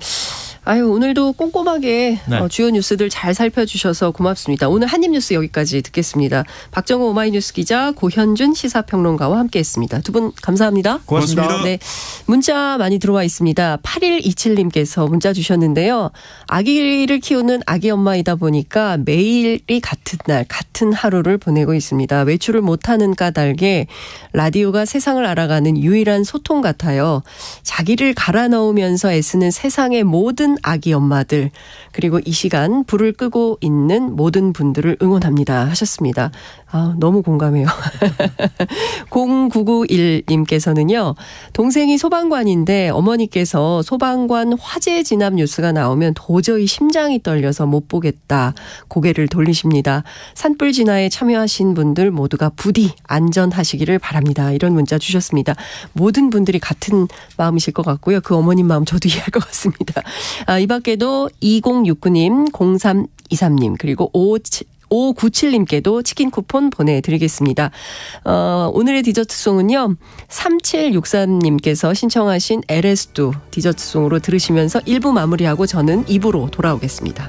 오늘도 꼼꼼하게 네. 주요 뉴스들 잘 살펴주셔서 고맙습니다. 오늘 한입뉴스 여기까지 듣겠습니다. 박정호 오마이뉴스 기자, 고현준 시사평론가와 함께했습니다. 두 분 감사합니다. 고맙습니다. 네, 문자 많이 들어와 있습니다. 8127님께서 문자 주셨는데요. 아기를 키우는 아기 엄마이다 보니까 매일이 같은 날 같은 하루를 보내고 있습니다. 외출을 못하는 까닭에 라디오가 세상을 알아가는 유일한 소통 같아요. 자기를 갈아 넣으면서 애쓰는 세상의 모든 아기 엄마들 그리고 이 시간 불을 끄고 있는 모든 분들을 응원합니다 하셨습니다. 너무 공감해요. 0991님께서는요. 동생이 소방관인데 어머니께서 소방관 화재 진압 뉴스가 나오면 도저히 심장이 떨려서 못 보겠다. 고개를 돌리십니다. 산불 진화에 참여하신 분들 모두가 부디 안전하시기를 바랍니다. 이런 문자 주셨습니다. 모든 분들이 같은 마음이실 것 같고요. 그 어머님 마음 저도 이해할 것 같습니다. 이 밖에도 2069님, 0323님 그리고 597님께도 치킨 쿠폰 보내드리겠습니다. 오늘의 디저트송은요. 3763님께서 신청하신 LS2 디저트송으로 들으시면서 1부 마무리하고 저는 2부로 돌아오겠습니다.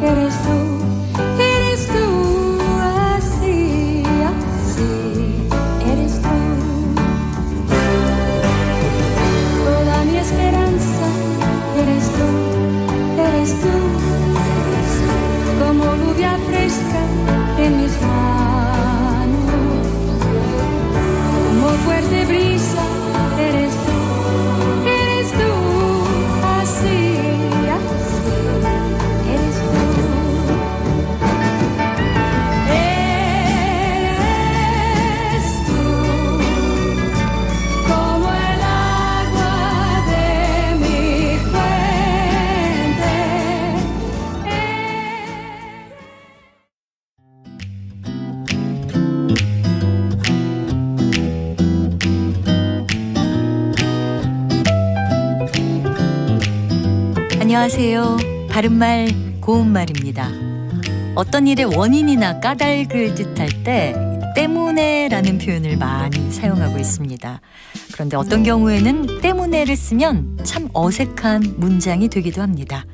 Eres tú, así, así. 안녕하세요. 바른말 고운말입니다. 어떤 일의 원인이나 까닭을 뜻할 때 때문에라는 표현을 많이 사용하고 있습니다. 그런데 어떤 경우에는 때문에를 쓰면 참 어색한 문장이 되기도 합니다.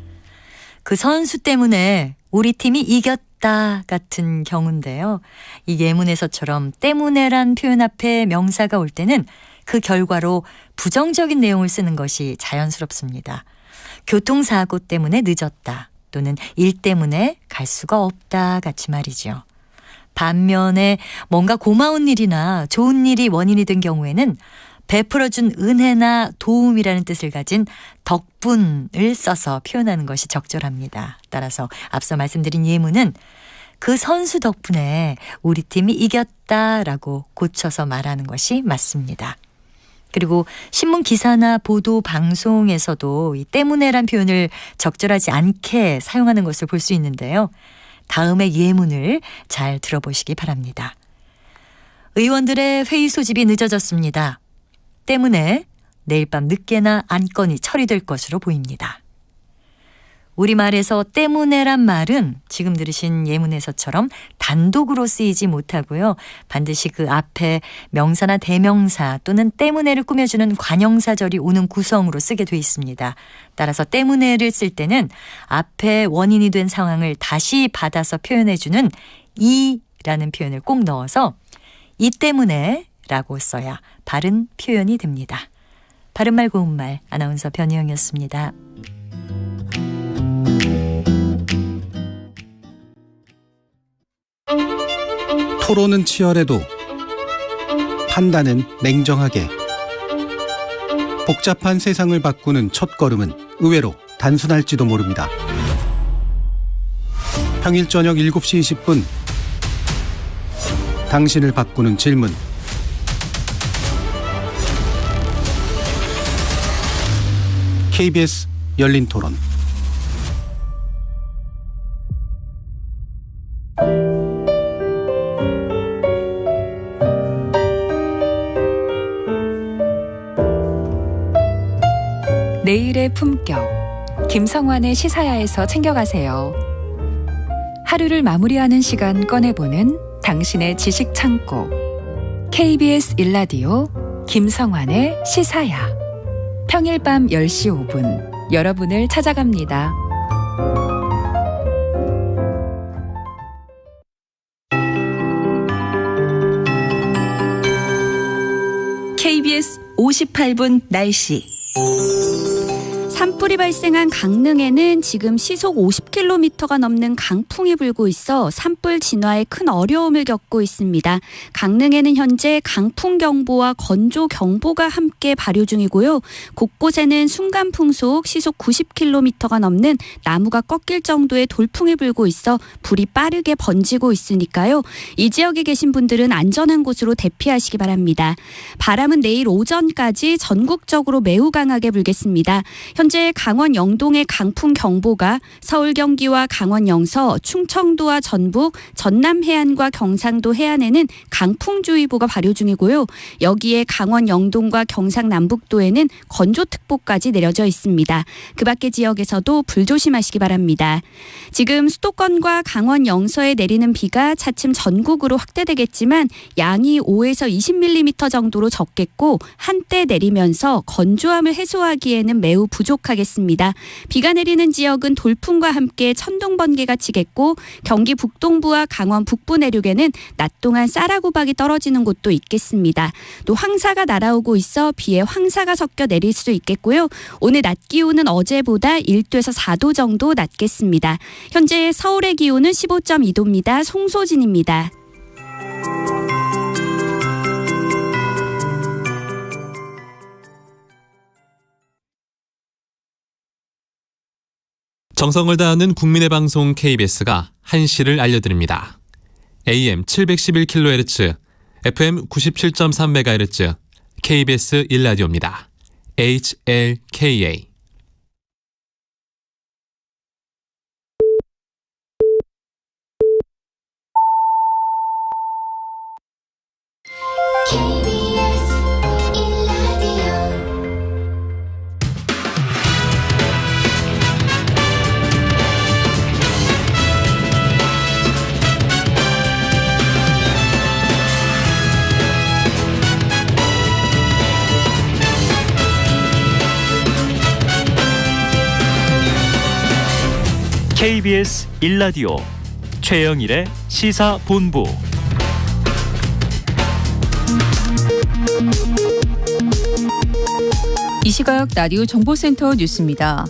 그 선수 때문에 우리 팀이 이겼다 같은 경우인데요. 이 예문에서처럼 때문에란 표현 앞에 명사가 올 때는 그 결과로 부정적인 내용을 쓰는 것이 자연스럽습니다. 교통사고 때문에 늦었다 또는 일 때문에 갈 수가 없다 같이 말이죠. 반면에 뭔가 고마운 일이나 좋은 일이 원인이 된 경우에는 베풀어준 은혜나 도움이라는 뜻을 가진 덕분을 써서 표현하는 것이 적절합니다. 따라서 앞서 말씀드린 예문은 그 선수 덕분에 우리 팀이 이겼다라고 고쳐서 말하는 것이 맞습니다. 그리고 신문 기사나 보도 방송에서도 이 때문에란 표현을 적절하지 않게 사용하는 것을 볼 수 있는데요. 다음의 예문을 잘 들어보시기 바랍니다. 의원들의 회의 소집이 늦어졌습니다. 때문에 내일 밤 늦게나 안건이 처리될 것으로 보입니다. 우리말에서 때문에란 말은 지금 들으신 예문에서처럼 단독으로 쓰이지 못하고요. 반드시 그 앞에 명사나 대명사 또는 때문에를 꾸며주는 관형사절이 오는 구성으로 쓰게 돼 있습니다. 따라서 때문에를 쓸 때는 앞에 원인이 된 상황을 다시 받아서 표현해주는 이라는 표현을 꼭 넣어서 이 때문에 라고 써야 바른 표현이 됩니다. 바른말 고운말 아나운서 변희영이었습니다. 토론은 치열해도 판단은 냉정하게. 복잡한 세상을 바꾸는 첫걸음은 의외로 단순할지도 모릅니다. 평일 저녁 7시 20분 당신을 바꾸는 질문. KBS 열린 토론. 내일의 품격, 김성환의 시사야에서 챙겨가세요. 하루를 마무리하는 시간 꺼내보는 당신의 지식 창고. KBS 1라디오 김성환의 시사야. 평일 밤 10시 5분 여러분을 찾아갑니다. KBS 58분 날씨. 산불이 발생한 강릉에는 지금 시속 50km가 넘는 강풍이 불고 있어 산불 진화에 큰 어려움을 겪고 있습니다. 강릉에는 현재 강풍경보와 건조경보가 함께 발효 중이고요. 곳곳에는 순간풍속 시속 90km가 넘는 나무가 꺾일 정도의 돌풍이 불고 있어 불이 빠르게 번지고 있으니까요. 이 지역에 계신 분들은 안전한 곳으로 대피하시기 바랍니다. 바람은 내일 오전까지 전국적으로 매우 강하게 불겠습니다. 현재 강원 영동의 강풍 경보가 서울 경기와 강원 영서, 충청도와 전북, 전남 해안과 경상도 해안에는 강풍주의보가 발효 중이고요. 여기에 강원 영동과 경상남북도에는 건조특보까지 내려져 있습니다. 그 밖의 지역에서도 불조심하시기 바랍니다. 지금 수도권과 강원 영서에 내리는 비가 차츰 전국으로 확대되겠지만 양이 5에서 20mm 정도로 적겠고 한때 내리면서 건조함을 해소하기에는 매우 부족하겠습니다. 비가 내리는 지역은 돌풍과 함께 천둥 번개가 치겠고 경기 북동부와 강원 북부 내륙에는 낮 동안 쌀아구박이 떨어지는 곳도 있겠습니다. 또 황사가 날아오고 있어 비에 황사가 섞여 내릴 수 있겠고요. 오늘 낮 기온은 어제보다 1도에서 4도 정도 낮겠습니다. 현재 서울의 기온은 15.2도입니다. 송소진입니다. 정성을 다하는 국민의 방송 KBS가 한시를 알려드립니다. AM 711kHz, FM 97.3MHz, KBS 1라디오입니다. HLKA. KBS 1라디오 최영일의 시사본부. 이 시각 라디오 정보센터 뉴스입니다.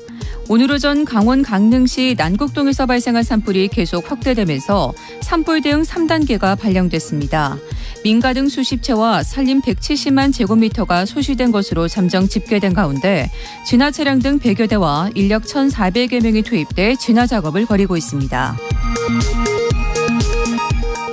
오늘 오전 강원 강릉시 난곡동에서 발생한 산불이 계속 확대되면서 산불 대응 3단계가 발령됐습니다. 민가 등 수십 채와 산림 170만 제곱미터가 소실된 것으로 잠정 집계된 가운데 진화 차량 등 100여 대와 인력 1,400여 명이 투입돼 진화 작업을 벌이고 있습니다.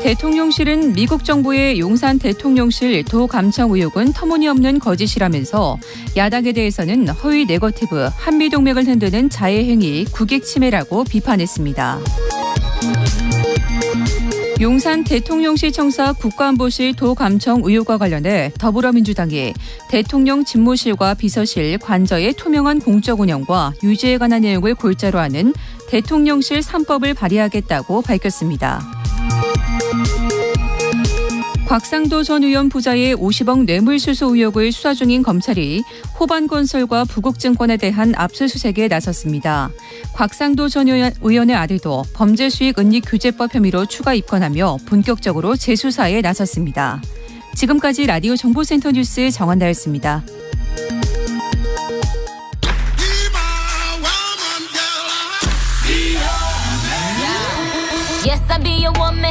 대통령실은 미국 정부의 용산 대통령실 도감청 의혹은 터무니없는 거짓이라면서 야당에 대해서는 허위 네거티브, 한미동맹을 흔드는 자해행위, 국익침해라고 비판했습니다. 용산 대통령실 청사 국가안보실 도감청 의혹과 관련해 더불어민주당이 대통령 집무실과 비서실 관저의 투명한 공적 운영과 유지에 관한 내용을 골자로 하는 대통령실 3법을 발의하겠다고 밝혔습니다. 곽상도 전 의원 부자의 50억 뇌물수수 의혹을 수사 중인 검찰이 호반건설과 부국증권에 대한 압수수색에 나섰습니다. 곽상도 전 의원의 아들도 범죄수익은닉규제법 혐의로 추가 입건하며 본격적으로 재수사에 나섰습니다. 지금까지 라디오 정보센터 뉴스 정한나였습니다.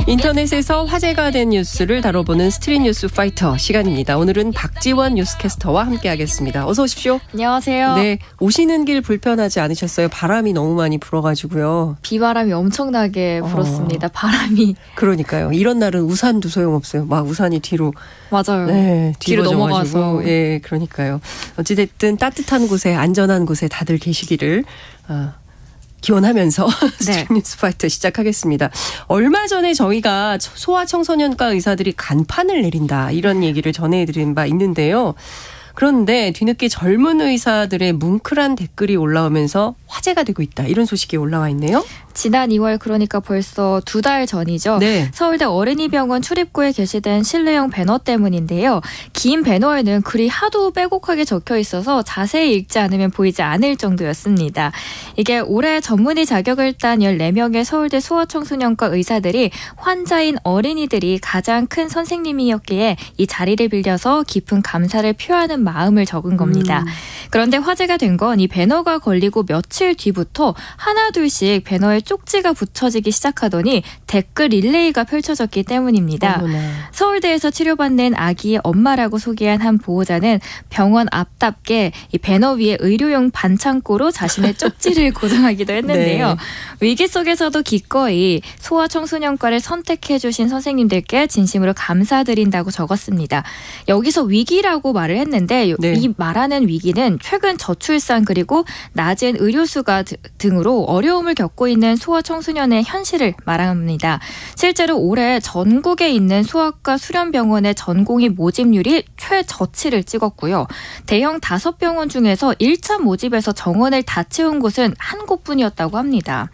인터넷에서 화제가 된 뉴스를 다뤄보는 스트릿 뉴스 파이터 시간입니다. 오늘은 박지원 뉴스캐스터와 함께하겠습니다. 어서 오십시오. 안녕하세요. 네, 오시는 길 불편하지 않으셨어요? 바람이 너무 많이 불어가지고요. 비바람이 엄청나게 불었습니다. 바람이. 그러니까요. 이런 날은 우산도 소용없어요. 막 우산이 뒤로. 맞아요. 네, 뒤로 넘어가서. 예, 그러니까요. 어찌됐든 따뜻한 곳에 안전한 곳에 다들 계시기를 기원하면서 스트릿 뉴스 파이터 시작하겠습니다. 얼마 전에 저희가 소아청소년과 의사들이 간판을 내린다 이런 얘기를 전해드린 바 있는데요. 그런데 뒤늦게 젊은 의사들의 뭉클한 댓글이 올라오면서 화제가 되고 있다. 이런 소식이 올라와 있네요. 지난 2월 그러니까 벌써 2달 전이죠. 네. 서울대 어린이병원 출입구에 게시된 실내용 배너 때문인데요. 긴 배너에는 글이 하도 빼곡하게 적혀 있어서 자세히 읽지 않으면 보이지 않을 정도였습니다. 이게 올해 전문의 자격을 딴 14명의 서울대 소아청소년과 의사들이 환자인 어린이들이 가장 큰 선생님이었기에 이 자리를 빌려서 깊은 감사를 표하는 마음을 적은 겁니다. 그런데 화제가 된 건 이 배너가 걸리고 며칠 뒤부터 하나둘씩 배너에 쪽지가 붙여지기 시작하더니 댓글 릴레이가 펼쳐졌기 때문입니다. 어머나. 서울대에서 치료받는 아기의 엄마라고 소개한 한 보호자는 병원 앞답게 이 배너 위에 의료용 반창고로 자신의 쪽지를 고정하기도 했는데요. 네. 위기 속에서도 기꺼이 소아청소년과를 선택해 주신 선생님들께 진심으로 감사드린다고 적었습니다. 여기서 위기라고 말을 했는데 네. 이 말하는 위기는 최근 저출산 그리고 낮은 의료수가 등으로 어려움을 겪고 있는 소아청소년의 현실을 말합니다. 실제로 올해 전국에 있는 소아과 수련병원의 전공의 모집률이 최저치를 찍었고요. 대형 5병원 중에서 1차 모집에서 정원을 다 채운 곳은 한 곳뿐이었다고 합니다.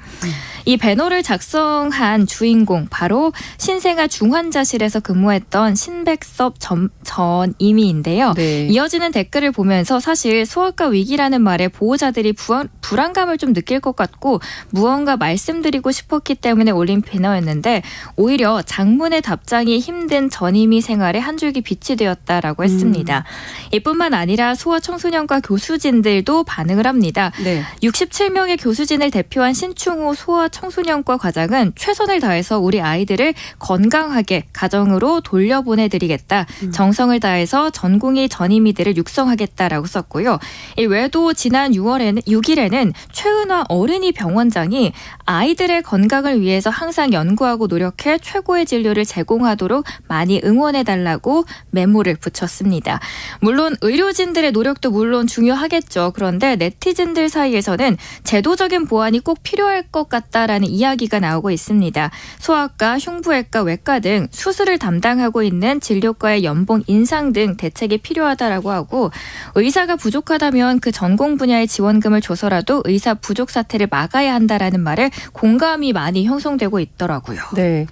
이 배너를 작성한 주인공 바로 신생아 중환자실에서 근무했던 신백섭 전 임의인데요. 네. 이어지는 댓글을 보면서 사실 소아과 위기라는 말에 보호자들이 불안감을 좀 느낄 것 같고 무언가 말씀드리고 싶었기 때문에 올린 배너였는데 오히려 장문의 답장이 힘든 전임의 생활에 한 줄기 빛이 되었다라고 했습니다. 이뿐만 아니라 소아청소년과 교수진들도 반응을 합니다. 네. 67명의 교수진을 대표한 신충호 소아청소년과 과장은 최선을 다해서 우리 아이들을 건강하게 가정으로 돌려보내드리겠다. 정성을 다해서 전공의 전임의들을 육성하겠다라고 썼고요. 이 외에도 지난 6일에는 최은화 어린이 병원장이 아이들의 건강을 위해서 항상 연구하고 노력해 최고의 진료를 제공하도록 많이 응원해달라고 메모를 붙였습니다. 물론 의료진들의 노력도 물론 중요하겠죠. 그런데 네티즌들 사이에서는 제도적인 보완이 꼭 필요할 것 같다라는 이야기가 나오고 있습니다. 소아과, 흉부외과, 외과 등 수술을 담당하고 있는 진료과의 연봉 인상 등 대책이 필요하다라고 하고 의사가 부족하다면 그 전공 분야의 지원금을 줘서라도 의사 부족 사태를 막아야 한다라는 말에 공감이 많이 형성되고 있더라고요. 네.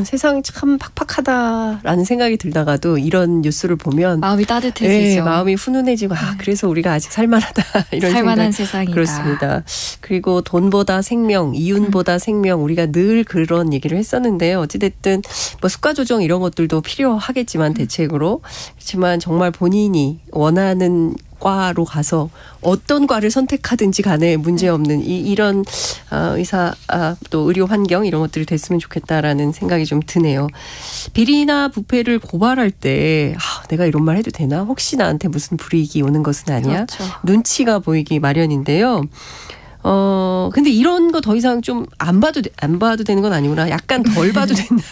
세상이 참 팍팍하다라는 생각이 들다가도 이런 뉴스를 보면 마음이 따뜻해지죠. 마음이 훈훈해지고 그래서 우리가 아직 살만하다 이런 살만한 생각. 세상이다. 그렇습니다. 그리고 돈보다 생명, 이윤보다 생명 우리가 늘 그런 얘기를 했었는데요. 어찌됐든 뭐 수가 조정 이런 것들도 필요하겠지만 대책으로 그렇지만 정말 본인이 원하는 과로 가서 어떤 과를 선택하든지 간에 문제없는 이런 의사 또 의료 환경 이런 것들이 됐으면 좋겠다라는 생각이 좀 드네요. 비리나 부패를 고발할 때 내가 이런 말 해도 되나? 혹시 나한테 무슨 불이익이 오는 것은 아니야? 그렇죠. 눈치가 보이기 마련인데요. 근데 이런 거 더 이상 좀 안 봐도 되는 건 아니구나. 약간 덜 봐도 된다.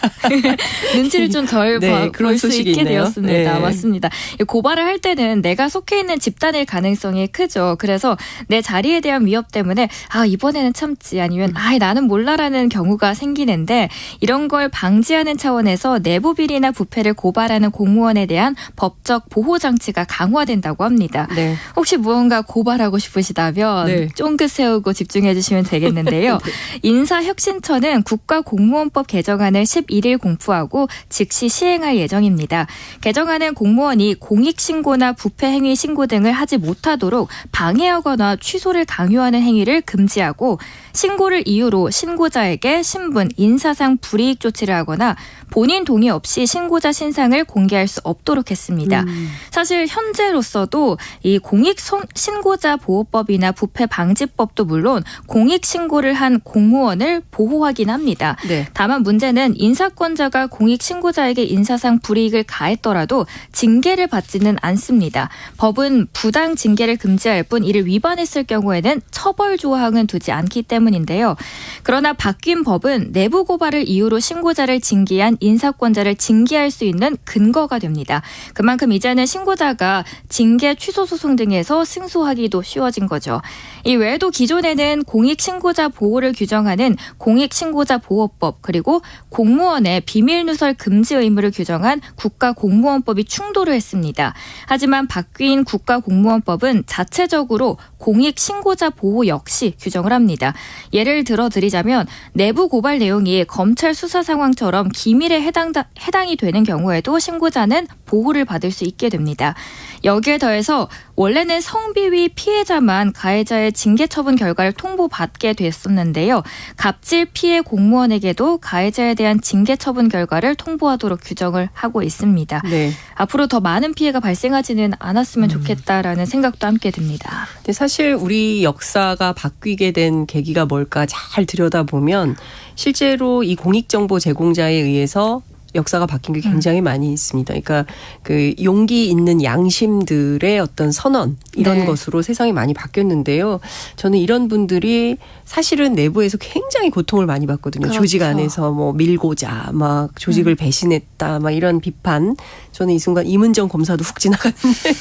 눈치를 좀 덜 볼 수 있게 있네요. 되었습니다. 네. 맞습니다. 고발을 할 때는 내가 속해 있는 집단일 가능성이 크죠. 그래서 내 자리에 대한 위협 때문에 이번에는 참지 아니면 나는 몰라라는 경우가 생기는데 이런 걸 방지하는 차원에서 내부 비리나 부패를 고발하는 공무원에 대한 법적 보호 장치가 강화된다고 합니다. 네. 혹시 무언가 고발하고 싶으시다면 네. 쫑긋 세우고 집중해 주시면 되겠는데요. 인사혁신처는 국가공무원법 개정안을 11일 공포하고 즉시 시행할 예정입니다. 개정안은 공무원이 공익신고나 부패행위 신고 등을 하지 못하도록 방해하거나 취소를 강요하는 행위를 금지하고 신고를 이유로 신고자에게 신분, 인사상 불이익 조치를 하거나 본인 동의 없이 신고자 신상을 공개할 수 없도록 했습니다. 사실 현재로서도 이 공익신고자 보호법이나 부패 방지법도 물론 공익신고를 한 공무원을 보호하긴 합니다. 네. 다만 문제는 인사권자가 공익신고자에게 인사상 불이익을 가했더라도 징계를 받지는 않습니다. 법은 부당 징계를 금지할 뿐 이를 위반했을 경우에는 처벌 조항은 두지 않기 때문인데요. 그러나 바뀐 법은 내부 고발을 이유로 신고자를 징계한 인사권자를 징계할 수 있는 근거가 됩니다. 그만큼 이제는 신고자가 징계 취소 소송 등에서 승소하기도 쉬워진 거죠. 이 외에도 기존에는 공익신고자 보호를 규정하는 공익신고자보호법 그리고 공무원의 비밀누설 금지 의무를 규정한 국가공무원법이 충돌을 했습니다. 하지만 바뀐 국가공무원법은 자체적으로 공익신고자 보호 역시 규정을 합니다. 예를 들어 드리자면 내부 고발 내용이 검찰 수사 상황처럼 기밀에 해당이 되는 경우에도 신고자는 보호를 받을 수 있게 됩니다. 여기에 더해서 원래는 성비위 피해자만 가해자의 징계 처분 결과를 통보받게 됐었는데요. 갑질 피해 공무원에게도 가해자에 대한 징계 처분 결과를 통보하도록 규정을 하고 있습니다. 네. 앞으로 더 많은 피해가 발생하지는 않았으면 좋겠다라는 생각도 함께 듭니다. 근데 사실 우리 역사가 바뀌게 된 계기가 뭘까 잘 들여다보면 실제로 이 공익정보 제공자에 의해서 역사가 바뀐 게 굉장히 많이 있습니다. 그러니까 그 용기 있는 양심들의 어떤 선언 이런 것으로 세상이 많이 바뀌었는데요. 저는 이런 분들이 사실은 내부에서 굉장히 고통을 많이 받거든요. 그렇죠. 조직 안에서 뭐 밀고자 막 조직을 배신했다 막 이런 비판. 저는 이 순간 이문정 검사도 훅 지나갔는데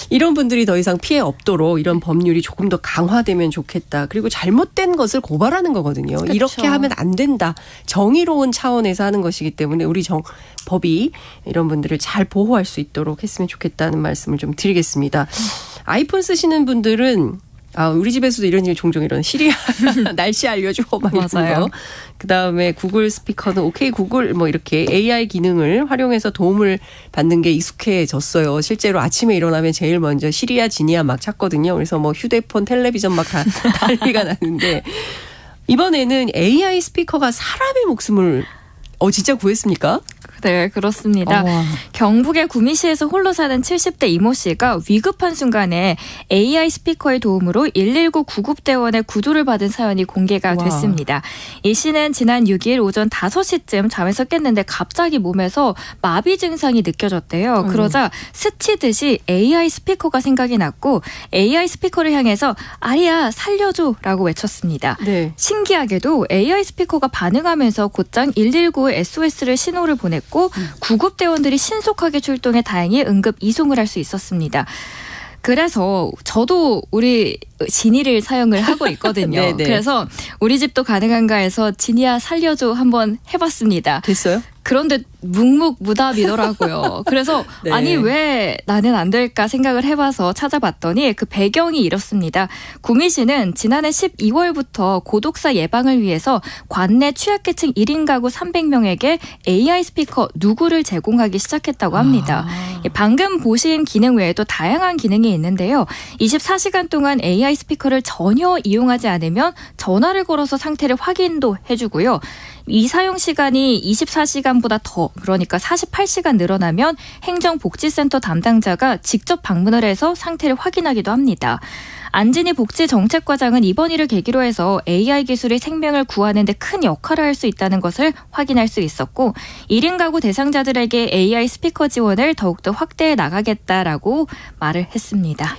이런 분들이 더 이상 피해 없도록 이런 법률이 조금 더 강화되면 좋겠다. 그리고 잘못된 것을 고발하는 거거든요. 그렇죠. 이렇게 하면 안 된다. 정의로운 차원에서 하는 것이기 때문에 우리 법이 이런 분들을 잘 보호할 수 있도록 했으면 좋겠다는 말씀을 좀 드리겠습니다. 아이폰 쓰시는 분들은 우리 집에서도 이런 일 종종 이런 시리아 날씨 알려줘 막 이런 거. 그다음에 구글 스피커는 오케이 구글 뭐 이렇게 AI 기능을 활용해서 도움을 받는 게 익숙해졌어요. 실제로 아침에 일어나면 제일 먼저 시리아 지니아 막 찾거든요. 그래서 뭐 휴대폰 텔레비전 막 다 난리가 나는데 이번에는 AI 스피커가 사람의 목숨을 진짜 구했습니까? 네, 그렇습니다. 경북의 구미시에서 홀로 사는 70대 이모 씨가 위급한 순간에 AI 스피커의 도움으로 119 구급대원의 구조를 받은 사연이 공개가 됐습니다. 이 씨는 지난 6일 오전 5시쯤 잠에서 깼는데 갑자기 몸에서 마비 증상이 느껴졌대요. 그러자 스치듯이 AI 스피커가 생각이 났고 AI 스피커를 향해서 아리야 살려줘 라고 외쳤습니다. 네. 신기하게도 AI 스피커가 반응하면서 곧장 119에 SOS를 신호를 보냈고 구급대원들이 신속하게 출동해 다행히 응급 이송을 할 수 있었습니다. 그래서 저도 우리 지니를 사용을 하고 있거든요. 그래서 우리 집도 가능한가 해서 지니야 살려줘 한번 해봤습니다. 됐어요? 그런데 묵묵무답이더라고요. 그래서 네. 아니 왜 나는 안 될까 생각을 해봐서 찾아봤더니 그 배경이 이렇습니다. 구미시는 지난해 12월부터 고독사 예방을 위해서 관내 취약계층 1인 가구 300명에게 AI 스피커 누구를 제공하기 시작했다고 합니다. 방금 보신 기능 외에도 다양한 기능이 있는데요. 24시간 동안 AI 스피커를 전혀 이용하지 않으면 전화를 걸어서 상태를 확인도 해주고요. 이 사용 시간이 24시간보다 더 그러니까 48시간 늘어나면 행정복지센터 담당자가 직접 방문을 해서 상태를 확인하기도 합니다. 안진희 복지정책과장은 이번 일을 계기로 해서 AI 기술이 생명을 구하는 데 큰 역할을 할 수 있다는 것을 확인할 수 있었고 1인 가구 대상자들에게 AI 스피커 지원을 더욱더 확대해 나가겠다라고 말을 했습니다.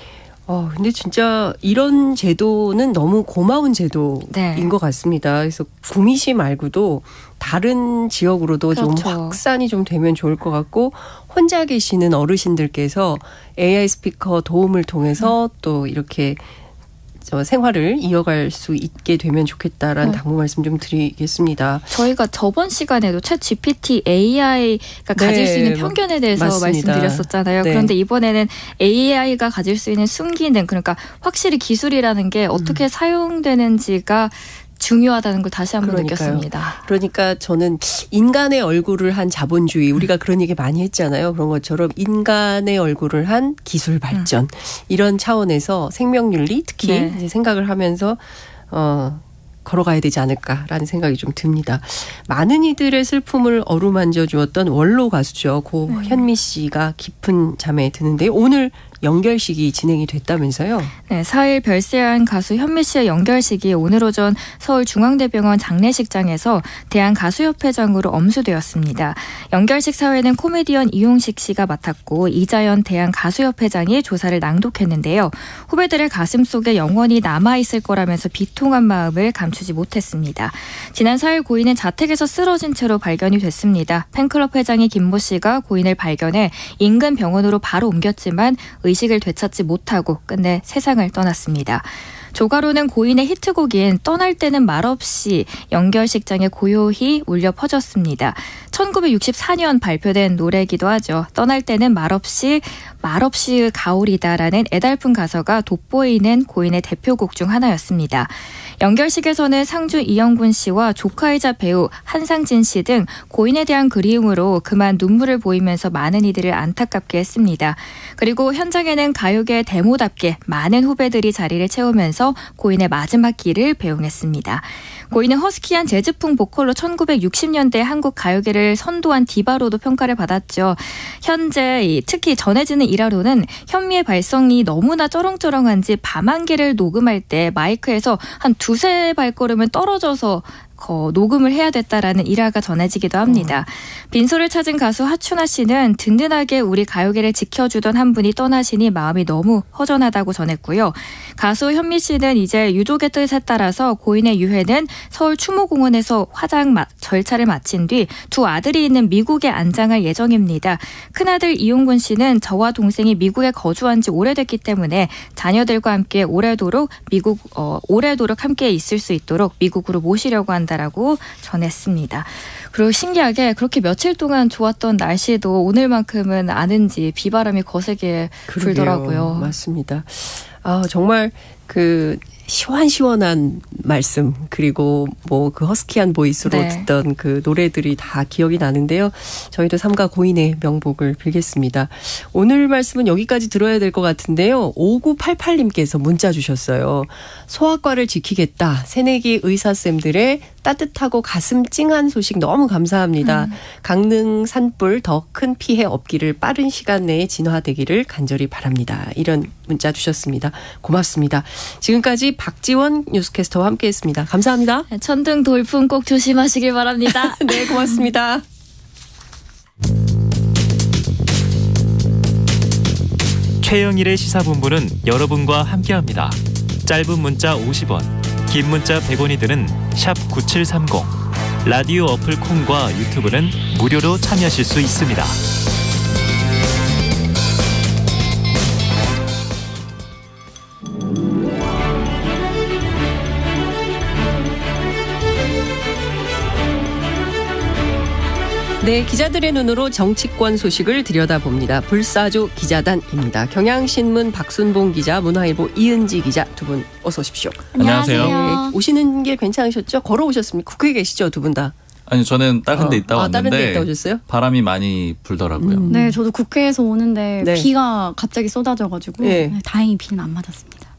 근데 진짜 이런 제도는 너무 고마운 제도인 네. 것 같습니다. 그래서 구미시 말고도 다른 지역으로도 좀 그렇죠. 확산이 좀 되면 좋을 것 같고 혼자 계시는 어르신들께서 AI 스피커 도움을 통해서 또 이렇게 생활을 이어갈 수 있게 되면 좋겠다라는 당부 말씀 좀 드리겠습니다. 저희가 저번 시간에도 챗 GPT AI가 가질 수 있는 편견에 대해서 맞습니다. 말씀드렸었잖아요. 네. 그런데 이번에는 AI가 가질 수 있는 순기능, 그러니까 확실히 기술이라는 게 어떻게 사용되는지가 중요하다는 걸 다시 한번 느꼈습니다. 그러니까 저는 인간의 얼굴을 한 자본주의, 우리가 그런 얘기 많이 했잖아요. 그런 것처럼 인간의 얼굴을 한 기술 발전, 이런 차원에서 생명윤리 특히 네. 이제 생각을 하면서 걸어가야 되지 않을까라는 생각이 좀 듭니다. 많은 이들의 슬픔을 어루만져 주었던 원로 가수죠. 고 현미 씨가 깊은 잠에 드는데요. 오늘 연결식이 진행이 됐다면서요? 네, 4일 별세한 가수 현미 씨의 연결식이 오늘 오전 서울중앙대병원 장례식장에서 대한가수협회장으로 엄수되었습니다. 연결식 사회는 코미디언 이용식 씨가 맡았고 이자연 대한가수협회장이 조사를 낭독했는데요. 후배들의 가슴 속에 영원히 남아있을 거라면서 비통한 마음을 감추지 못했습니다. 지난 4일 고인은 자택에서 쓰러진 채로 발견이 됐습니다. 팬클럽 회장이 김모 씨가 고인을 발견해 인근 병원으로 바로 옮겼지만 의식을 되찾지 못하고 끝내 세상을 떠났습니다. 조가로는 고인의 히트곡인 떠날 때는 말없이 연결식장에 고요히 울려 퍼졌습니다. 1964년 발표된 노래이기도 하죠. 떠날 때는 말없이 가오리다라는 애달픈 가사가 돋보이는 고인의 대표곡 중 하나였습니다. 연결식에서는 상주 이영군 씨와 조카이자 배우 한상진 씨 등 고인에 대한 그리움으로 그만 눈물을 보이면서 많은 이들을 안타깝게 했습니다. 그리고 현장에는 가요계의 데모답게 많은 후배들이 자리를 채우면서 고인의 마지막 길을 배웅했습니다. 고인은 허스키한 재즈풍 보컬로 1960년대 한국 가요계를 선도한 디바로도 평가를 받았죠. 현재 특히 전해지는 일화로는 현미의 발성이 너무나 쩌렁쩌렁한지 밤안개를 녹음할 때 마이크에서 한 두세 발걸음은 떨어져서 녹음을 해야 됐다라는 일화가 전해지기도 합니다. 빈소를 찾은 가수 하춘아 씨는 든든하게 우리 가요계를 지켜주던 한 분이 떠나시니 마음이 너무 허전하다고 전했고요. 가수 현미 씨는 이제 유족의 뜻에 따라서 고인의 유해는 서울 추모공원에서 화장 절차를 마친 뒤 두 아들이 있는 미국에 안장할 예정입니다. 큰아들 이용군 씨는 저와 동생이 미국에 거주한 지 오래됐기 때문에 자녀들과 함께 오래도록 함께 있을 수 있도록 미국으로 모시려고 한다라고 전했습니다. 그리고 신기하게 그렇게 며칠 동안 좋았던 날씨도 오늘만큼은 아는지 비바람이 거세게 불더라고요. 맞습니다. 정말 시원시원한 말씀, 그리고 그 허스키한 보이스로 듣던 그 노래들이 다 기억이 나는데요. 저희도 삼가 고인의 명복을 빌겠습니다. 오늘 말씀은 여기까지 들어야 될 것 같은데요. 5988님께서 문자 주셨어요. 소아과를 지키겠다. 새내기 의사쌤들의 따뜻하고 가슴 찡한 소식 너무 감사합니다. 강릉 산불 더 큰 피해 없기를 빠른 시간 내에 진화되기를 간절히 바랍니다. 이런 문자 주셨습니다. 고맙습니다. 지금까지 박지원 뉴스캐스터와 함께했습니다. 감사합니다. 천둥 돌풍 꼭 조심하시길 바랍니다. 네, 고맙습니다. 최영일의 시사본부는 여러분과 함께합니다. 짧은 문자 50원, 긴 문자 100원이 드는 샵 9730. 라디오 어플 콩과 유튜브는 무료로 참여하실 수 있습니다. 네, 기자들의 눈으로 정치권 소식을 들여다봅니다. 불사조 기자단입니다. 경향신문 박순봉 기자, 문화일보 이은지 기자 두 분 어서 오십시오. 안녕하세요. 네, 오시는 길 괜찮으셨죠? 걸어오셨습니까? 국회에 계시죠, 두 분 다? 아니 저는 다른 데 있다 왔는데 다른 데 있다 오셨어요? 바람이 많이 불더라고요. 네, 저도 국회에서 오는데 네. 비가 갑자기 쏟아져가지고 네. 다행히 비는 안 맞았습니다.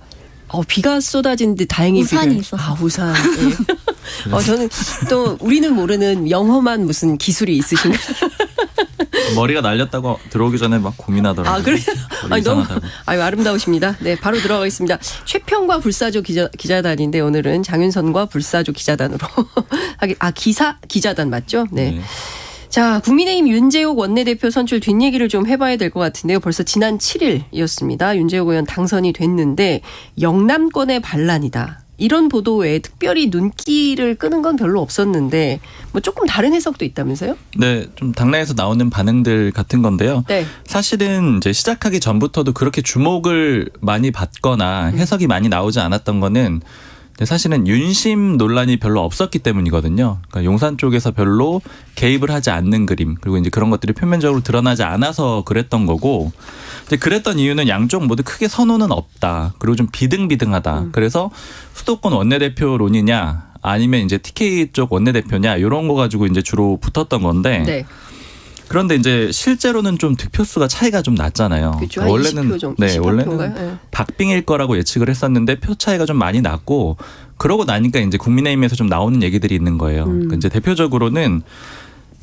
비가 쏟아지는데 다행히 우산이 있어서. 우산. 예. 저는 또 우리는 모르는 영험한 무슨 기술이 있으신가? 머리가 날렸다고 들어오기 전에 막 고민하더라고요. 그래요? 머리 너무 이상하다고. 아름다우십니다. 네, 바로 들어가겠습니다. 최평과 불사조 기자단인데 오늘은 장윤선과 불사조 기자단으로 기자단 맞죠? 네. 자, 국민의힘 윤재욱 원내대표 선출 뒷얘기를 좀 해봐야 될 것 같은데요. 벌써 지난 7일이었습니다. 윤재욱 의원 당선이 됐는데 영남권의 반란이다. 이런 보도 외에 특별히 눈길을 끄는 건 별로 없었는데 뭐 조금 다른 해석도 있다면서요? 네, 좀 당내에서 나오는 반응들 같은 건데요. 네. 사실은 이제 시작하기 전부터도 그렇게 주목을 많이 받거나 해석이 많이 나오지 않았던 거는 사실은 윤심 논란이 별로 없었기 때문이거든요. 그러니까 용산 쪽에서 별로 개입을 하지 않는 그림, 그리고 이제 그런 것들이 표면적으로 드러나지 않아서 그랬던 거고, 이제 그랬던 이유는 양쪽 모두 크게 선호는 없다. 그리고 좀 비등비등하다. 그래서 수도권 원내대표론이냐 아니면 이제 TK 쪽 원내대표냐 이런 거 가지고 이제 주로 붙었던 건데. 네. 그런데 이제 실제로는 좀 득표수가 차이가 좀 났잖아요. 그렇죠. 원래는 20표 정도, 원래는 네. 박빙일 거라고 예측을 했었는데 표 차이가 좀 많이 났고, 그러고 나니까 이제 국민의힘에서 좀 나오는 얘기들이 있는 거예요. 그러니까 이제 대표적으로는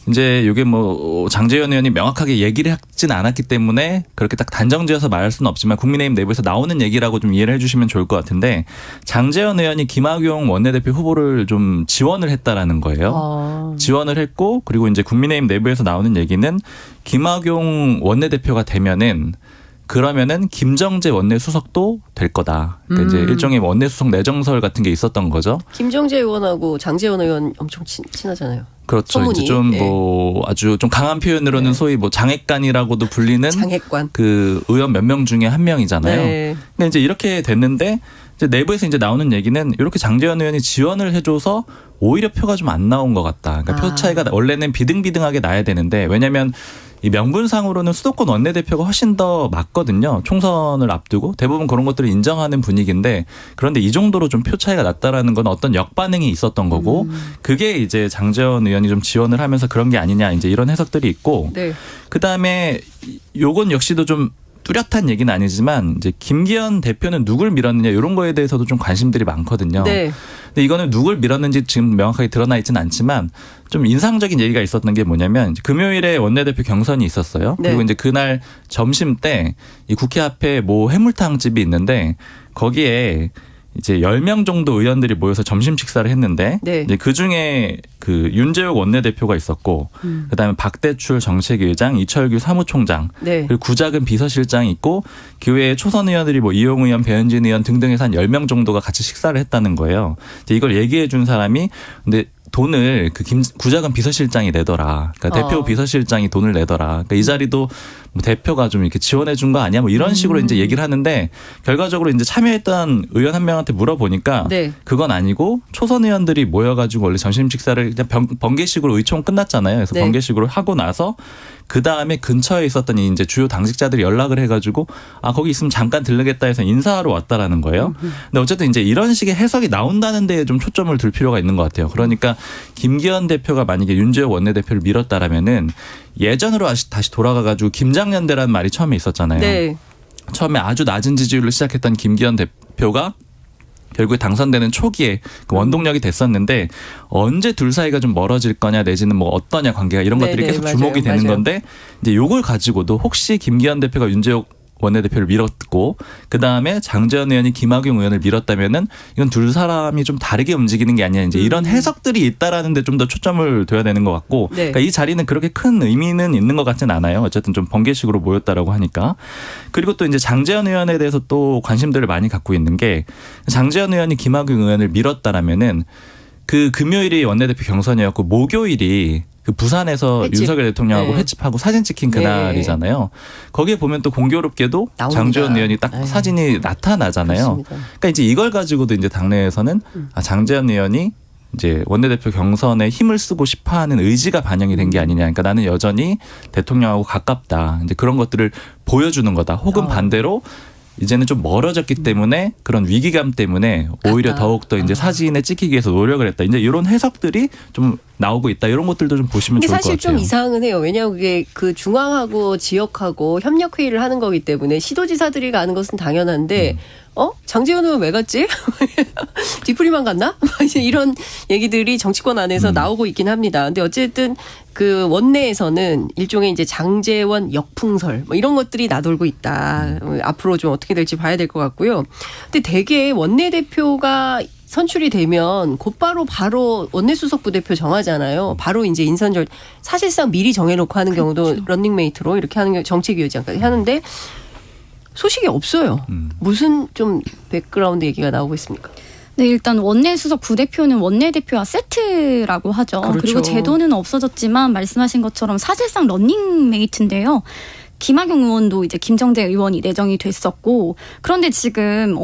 이제 이게 뭐 장제원 의원이 명확하게 얘기를 하진 않았기 때문에 그렇게 딱 단정지어서 말할 수는 없지만 국민의힘 내부에서 나오는 얘기라고 좀 이해를 해주시면 좋을 것 같은데, 장제원 의원이 김학용 원내대표 후보를 좀 지원을 했다라는 거예요. 지원을 했고, 그리고 이제 국민의힘 내부에서 나오는 얘기는 김학용 원내대표가 되면은 그러면은 김정재 원내수석도 될 거다. 그러니까 이제 일종의 원내수석 내정설 같은 게 있었던 거죠. 김정재 의원하고 장제원 의원 엄청 친하잖아요. 그렇죠. 소문이. 이제 좀 뭐 아주 좀 강한 표현으로는 소위 뭐 장액관이라고도 불리는 장액관. 그 의원 몇 명 중에 한 명이잖아요. 네. 근데 이제 이렇게 됐는데 이제 내부에서 이제 나오는 얘기는 이렇게 장제원 의원이 지원을 해줘서 오히려 표가 좀 안 나온 것 같다. 그러니까 표 차이가 원래는 비등비등하게 나야 되는데, 왜냐하면 이 명분상으로는 수도권 원내대표가 훨씬 더 맞거든요. 총선을 앞두고 대부분 그런 것들을 인정하는 분위기인데, 그런데 이 정도로 좀 표 차이가 났다라는 건 어떤 역반응이 있었던 거고, 그게 이제 장제원 의원이 좀 지원을 하면서 그런 게 아니냐, 이제 이런 해석들이 있고, 네. 그다음에 요건 역시도 좀 뚜렷한 얘기는 아니지만 이제 김기현 대표는 누굴 밀었느냐 이런 거에 대해서도 좀 관심들이 많거든요. 네. 근데 이거는 누굴 밀었는지 지금 명확하게 드러나 있지는 않지만 좀 인상적인 얘기가 있었던 게 뭐냐면, 이제 금요일에 원내대표 경선이 있었어요. 네. 그리고 이제 그날 점심 때 이 국회 앞에 뭐 해물탕 집이 있는데 거기에 이제 10명 정도 의원들이 모여서 점심 식사를 했는데, 네. 이제 그 중에 그 윤재욱 원내대표가 있었고, 그다음에 박대출 정책위의장, 이철규 사무총장, 네. 그리고 구자근 비서실장이 있고, 그 외에 초선 의원들이 뭐 이용 의원, 배현진 의원 등등해서 한 10명 정도가 같이 식사를 했다는 거예요. 이제 이걸 얘기해 준 사람이 근데 돈을 그 구자근 비서실장이 내더라. 그러니까 대표 비서실장이 돈을 내더라. 그러니까 이 자리도 뭐 대표가 좀 이렇게 지원해 준 거 아니야? 뭐 이런 식으로 이제 얘기를 하는데, 결과적으로 이제 참여했던 의원 한 명한테 물어보니까 네. 그건 아니고 초선 의원들이 모여가지고 원래 점심 식사를 그냥 번개식으로 의총 끝났잖아요. 그래서 네. 번개식으로 하고 나서 그 다음에 근처에 있었던 이제 주요 당직자들이 연락을 해가지고 거기 있으면 잠깐 들르겠다 해서 인사하러 왔다라는 거예요. 근데 어쨌든 이제 이런 식의 해석이 나온다는 데에 좀 초점을 둘 필요가 있는 것 같아요. 그러니까 김기현 대표가 만약에 윤재욱 원내대표를 밀었다라면은 예전으로 다시 돌아가가지고 김장연대라는 말이 처음에 있었잖아요. 네. 처음에 아주 낮은 지지율로 시작했던 김기현 대표가 결국에 당선되는 초기에 그 원동력이 됐었는데, 언제 둘 사이가 좀 멀어질 거냐 내지는 뭐 어떠냐 관계가 이런 것들이 계속 주목이 되는 건데, 이제 요걸 가지고도 혹시 김기현 대표가 윤재욱 원내대표를 밀었고 그다음에 장제원 의원이 김학용 의원을 밀었다면은 이건 둘 사람이 좀 다르게 움직이는 게 아니냐, 이제 이런 해석들이 있다라는 데 좀 더 초점을 둬야 되는 것 같고, 네. 그러니까 이 자리는 그렇게 큰 의미는 있는 것 같진 않아요. 어쨌든 좀 번개식으로 모였다라고 하니까. 그리고 또 이제 장제원 의원에 대해서 또 관심들을 많이 갖고 있는 게, 장제원 의원이 김학용 의원을 밀었다라면은 그 금요일이 원내대표 경선이었고 목요일이 그 부산에서 횟집. 윤석열 대통령하고 네. 횟집하고 사진 찍힌 그날이잖아요. 거기에 보면 또 공교롭게도 나옵니다. 장제원 의원이 딱 에이. 사진이 나타나잖아요. 그렇습니다. 그러니까 이제 이걸 가지고도 이제 당내에서는 장제원 의원이 이제 원내대표 경선에 힘을 쓰고 싶어하는 의지가 반영이 된 게 아니냐. 그러니까 나는 여전히 대통령하고 가깝다. 이제 그런 것들을 보여주는 거다. 혹은 반대로 이제는 좀 멀어졌기 때문에 그런 위기감 때문에 오히려 더욱더 이제 사진에 찍히기 위해서 노력을 했다. 이제 이런 해석들이 좀 나오고 있다. 이런 것들도 좀 보시면 좋을 것 같아요. 사실 좀 이상은 해요. 왜냐하면 그게 그 중앙하고 지역하고 협력회의를 하는 거기 때문에 시도지사들이 가는 것은 당연한데 장제원 의원 왜 갔지? 뒤풀이만 갔나? 이제 이런 얘기들이 정치권 안에서 나오고 있긴 합니다. 근데 어쨌든 그 원내에서는 일종의 이제 장제원 역풍설 뭐 이런 것들이 나돌고 있다. 앞으로 좀 어떻게 될지 봐야 될 것 같고요. 근데 대개 원내대표가 선출이 되면 곧바로 바로 원내수석 부대표 정하잖아요. 바로 이제 인선절 사실상 미리 정해놓고 하는 경우도 런닝메이트로 이렇게 하는 경우 정책위원장까지 하는데 소식이 없어요. 무슨 좀 백그라운드 얘기가 나오고 있습니까? 네, 일단 원내수석 부대표는 원내대표와 세트라고 하죠. 그렇죠. 그리고 제도는 없어졌지만 말씀하신 것처럼 사실상 런닝메이트인데요. 김학용 의원도 이제 김정재 의원이 내정이 됐었고 그런데 지금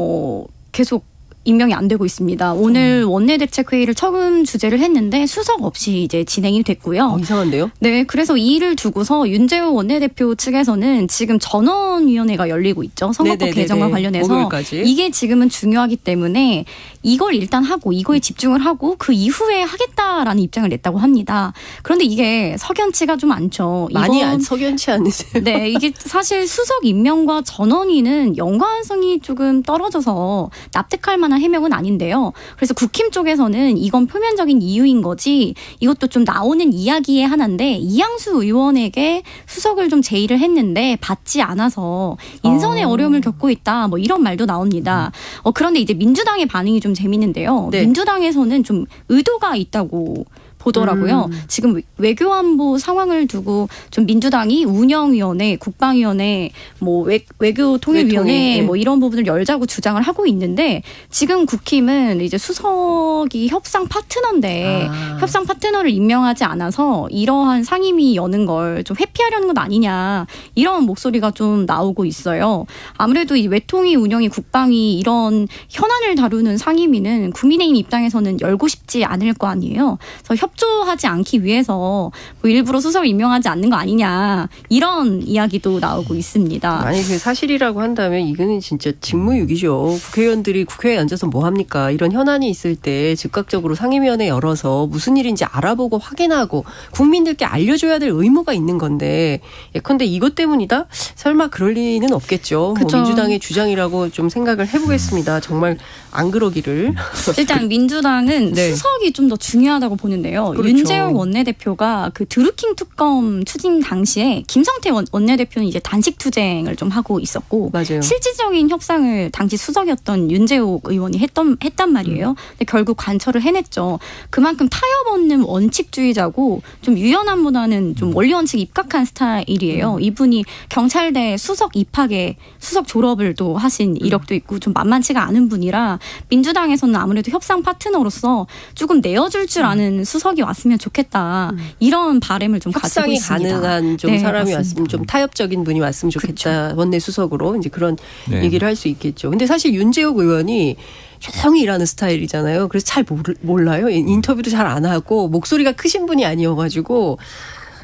계속 임명이 안 되고 있습니다. 오늘 원내대책회의를 처음 주재를 했는데 수석 없이 이제 진행이 됐고요. 이상한데요? 네, 그래서 이 일을 두고서 윤재호 원내대표 측에서는 지금 전원위원회가 열리고 있죠. 선거법 개정과 관련해서. 목요일까지. 이게 지금은 중요하기 때문에 이걸 일단 하고 이거에 집중을 하고 그 이후에 하겠다라는 입장을 냈다고 합니다. 그런데 이게 석연치가 좀 않죠. 많이 석연치 않으세요? 네, 이게 사실 수석 임명과 전원위는 연관성이 조금 떨어져서 납득할 만한 해명은 아닌데요. 그래서 국힘 쪽에서는 이건 표면적인 이유인 거지 이것도 좀 나오는 이야기의 하나인데 이양수 의원에게 수석을 좀 제의를 했는데 받지 않아서 인선에 어려움을 겪고 있다. 뭐 이런 말도 나옵니다. 그런데 이제 민주당의 반응이 좀 재밌는데요. 네. 민주당에서는 좀 의도가 있다고 보더라고요. 지금 외교안보 상황을 두고 좀 민주당이 운영위원회, 국방위원회, 뭐 외교통일위원회 뭐 이런 부분을 열자고 주장을 하고 있는데 지금 국힘은 이제 수석이 협상 파트너인데 협상 파트너를 임명하지 않아서 이러한 상임위 여는 걸 좀 회피하려는 것 아니냐 이런 목소리가 좀 나오고 있어요. 아무래도 이 외통위, 운영위, 국방위 이런 현안을 다루는 상임위는 국민의힘 입장에서는 열고 싶지 않을 거 아니에요. 그래서 협조하지 않기 위해서 뭐 일부러 수석을 임명하지 않는 거 아니냐 이런 이야기도 나오고 있습니다. 아니 그 사실이라고 한다면 이거는 진짜 직무유기죠. 국회의원들이 국회에 앉아서 뭐 합니까? 이런 현안이 있을 때 즉각적으로 상임위원회 열어서 무슨 일인지 알아보고 확인하고 국민들께 알려줘야 될 의무가 있는 건데 예컨대 이것 때문이다? 설마 그럴 리는 없겠죠. 뭐 민주당의 주장이라고 좀 생각을 해보겠습니다. 정말 안 그러기를. 일단 민주당은 수석이 좀 더 중요하다고 보는데요. 그렇죠. 윤재호 원내대표가 그 드루킹 특검 추진 당시에 김성태 원내대표는 이제 단식 투쟁을 좀 하고 있었고 맞아요. 실질적인 협상을 당시 수석이었던 윤재호 의원이 했단 말이에요. 근데 결국 관철을 해냈죠. 그만큼 타협 없는 원칙주의자고 좀 유연함보다는 좀 원리 원칙 입각한 스타일이에요. 이분이 경찰대 수석 입학에 수석 졸업을 또 하신 이력도 있고 좀 만만치가 않은 분이라 민주당에서는 아무래도 협상 파트너로서 조금 내어줄 줄 아는 수석이 왔으면 좋겠다. 이런 바람을 좀 가지고 협상이 있습니다. 가능한 좀 네, 사람이 맞습니다. 왔으면 좀 타협적인 분이 왔으면 좋겠다. 원내 수석으로 이제 그런 네. 얘기를 할 수 있겠죠. 근데 사실 윤재욱 의원이 조용히 일하는 스타일이잖아요. 그래서 잘 몰라요. 인터뷰도 잘 안 하고 목소리가 크신 분이 아니어가지고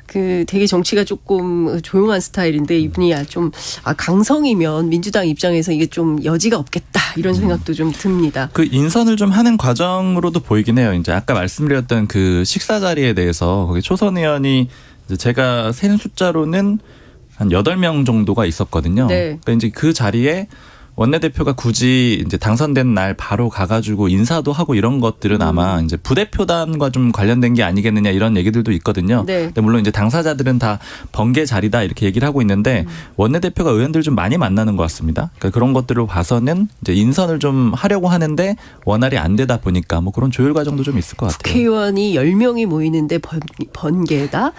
그 되게 정치가 조금 조용한 스타일인데 이분이 좀 강성이면 민주당 입장에서 이게 좀 여지가 없겠다 이런 생각도 좀 듭니다. 그 인선을 좀 하는 과정으로도 보이긴 해요. 이제 아까 말씀드렸던 그 식사 자리에 대해서 거기 초선 의원이 이제 제가 센 숫자로는 한 8명 정도가 있었거든요. 네. 그러니까 이제 그 자리에 원내대표가 굳이 이제 당선된 날 바로 가가지고 인사도 하고 이런 것들은 아마 이제 부대표단과 좀 관련된 게 아니겠느냐 이런 얘기들도 있거든요. 네. 근데 물론 이제 당사자들은 다 번개 자리다 이렇게 얘기를 하고 있는데 원내대표가 의원들 좀 많이 만나는 것 같습니다. 그러니까 그런 것들을 봐서는 이제 인선을 좀 하려고 하는데 원활히 안 되다 보니까 뭐 그런 조율 과정도 좀 있을 것 같아요. 국회의원이 10명이 모이는데 번개다?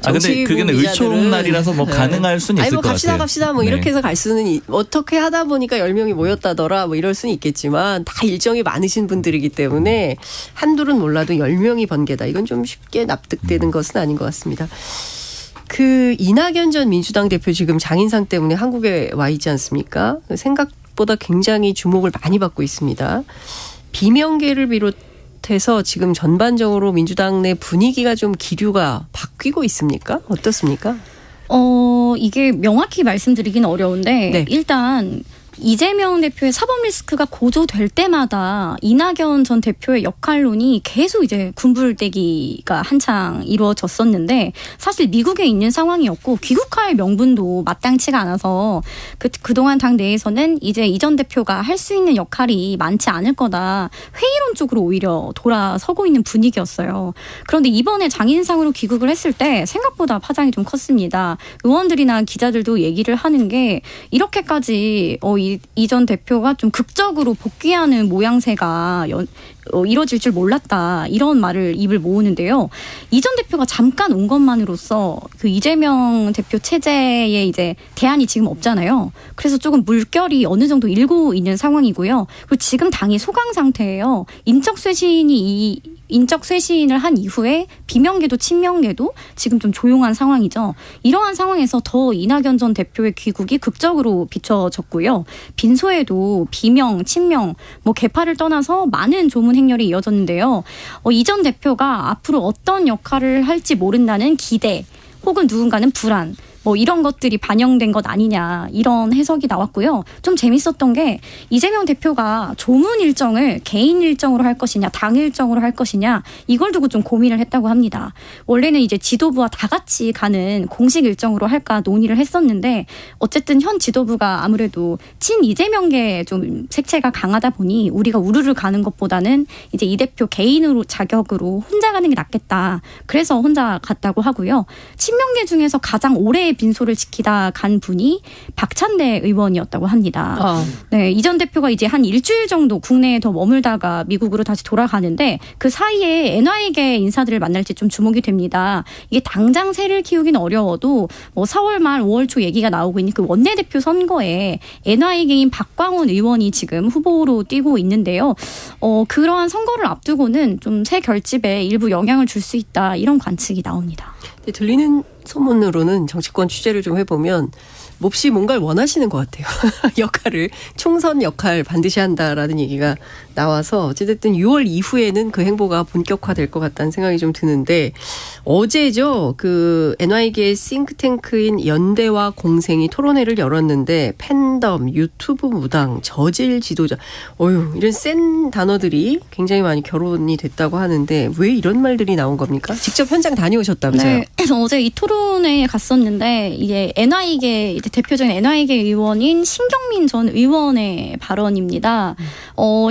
근데 그게 의총날이라서 뭐 가능할 수는 있을 것 같아요. 갑시다 뭐 이렇게 해서 갈 수는 어떻게 하다 보니까 10명이 모였다더라 뭐 이럴 수는 있겠지만 다 일정이 많으신 분들이기 때문에 한둘은 몰라도 10명이 번개다. 이건 좀 쉽게 납득되는 것은 아닌 것 같습니다. 그 이낙연 전 민주당 대표 지금 장인상 때문에 한국에 와 있지 않습니까? 생각보다 굉장히 주목을 많이 받고 있습니다. 비명계를 비롯해서 지금 전반적으로 민주당 내 분위기가 좀 기류가 바뀌고 있습니까? 어떻습니까? 이게 명확히 말씀드리긴 어려운데 네. 일단 이재명 대표의 사법 리스크가 고조될 때마다 이낙연 전 대표의 역할론이 계속 이제 군불대기가 한창 이루어졌었는데 사실 미국에 있는 상황이었고 귀국할 명분도 마땅치가 않아서 그동안 당 내에서는 이제 이 전 대표가 할 수 있는 역할이 많지 않을 거다. 회의론 쪽으로 오히려 돌아서고 있는 분위기였어요. 그런데 이번에 장인상으로 귀국을 했을 때 생각보다 파장이 좀 컸습니다. 의원들이나 기자들도 얘기를 하는 게 이렇게까지 이 전 대표가 좀 극적으로 복귀하는 모양새가 이뤄질 줄 몰랐다. 이런 말을 입을 모으는데요. 이 전 대표가 잠깐 온 것만으로서 그 이재명 대표 체제에 이제 대안이 지금 없잖아요. 그래서 조금 물결이 어느 정도 일고 있는 상황이고요. 그리고 지금 당이 소강 상태예요. 인적 쇄신을 한 이후에 비명계도 친명계도 지금 좀 조용한 상황이죠. 이러한 상황에서 더 이낙연 전 대표의 귀국이 극적으로 비춰졌고요. 빈소에도 비명, 친명, 계파를 떠나서 많은 조문 행렬이 이어졌는데요. 이 전 대표가 앞으로 어떤 역할을 할지 모른다는 기대 혹은 누군가는 불안 이런 것들이 반영된 것 아니냐 이런 해석이 나왔고요. 좀 재밌었던 게 이재명 대표가 조문 일정을 개인 일정으로 할 것이냐 당 일정으로 할 것이냐 이걸 두고 좀 고민을 했다고 합니다. 원래는 이제 지도부와 다 같이 가는 공식 일정으로 할까 논의를 했었는데 어쨌든 현 지도부가 아무래도 친 이재명계 좀 색채가 강하다 보니 우리가 우르르 가는 것보다는 이제 이 대표 개인으로 자격으로 혼자 가는 게 낫겠다. 그래서 혼자 갔다고 하고요. 친명계 중에서 가장 오래 빈소를 지키다 간 분이 박찬대 의원이었다고 합니다. 네, 이 전 대표가 이제 한 일주일 정도 국내에 더 머물다가 미국으로 다시 돌아가는데 그 사이에 NY계 인사들을 만날지 좀 주목이 됩니다. 이게 당장 새를 키우긴 어려워도 4월 말 5월 초 얘기가 나오고 있는 그 원내대표 선거에 NY계인 박광훈 의원이 지금 후보로 뛰고 있는데요. 그러한 선거를 앞두고는 좀 새 결집에 일부 영향을 줄 수 있다 이런 관측이 나옵니다. 들리는 소문으로는 정치권 취재를 좀 해보면 몹시 뭔가를 원하시는 것 같아요. 역할을 총선 역할 반드시 한다라는 얘기가 나와서 어찌됐든 6월 이후에는 그 행보가 본격화될 것 같다는 생각이 좀 드는데 어제죠. 그 NY계의 싱크탱크인 연대와 공생이 토론회를 열었는데 팬덤, 유튜브 무당, 저질 지도자 이런 센 단어들이 굉장히 많이 거론이 됐다고 하는데 왜 이런 말들이 나온 겁니까? 직접 현장 다녀오셨다면서요? 네. 어제 이 토론회에 갔었는데 이게 NY계 대표적인 NY계 의원인 신경민 전 의원의 발언입니다.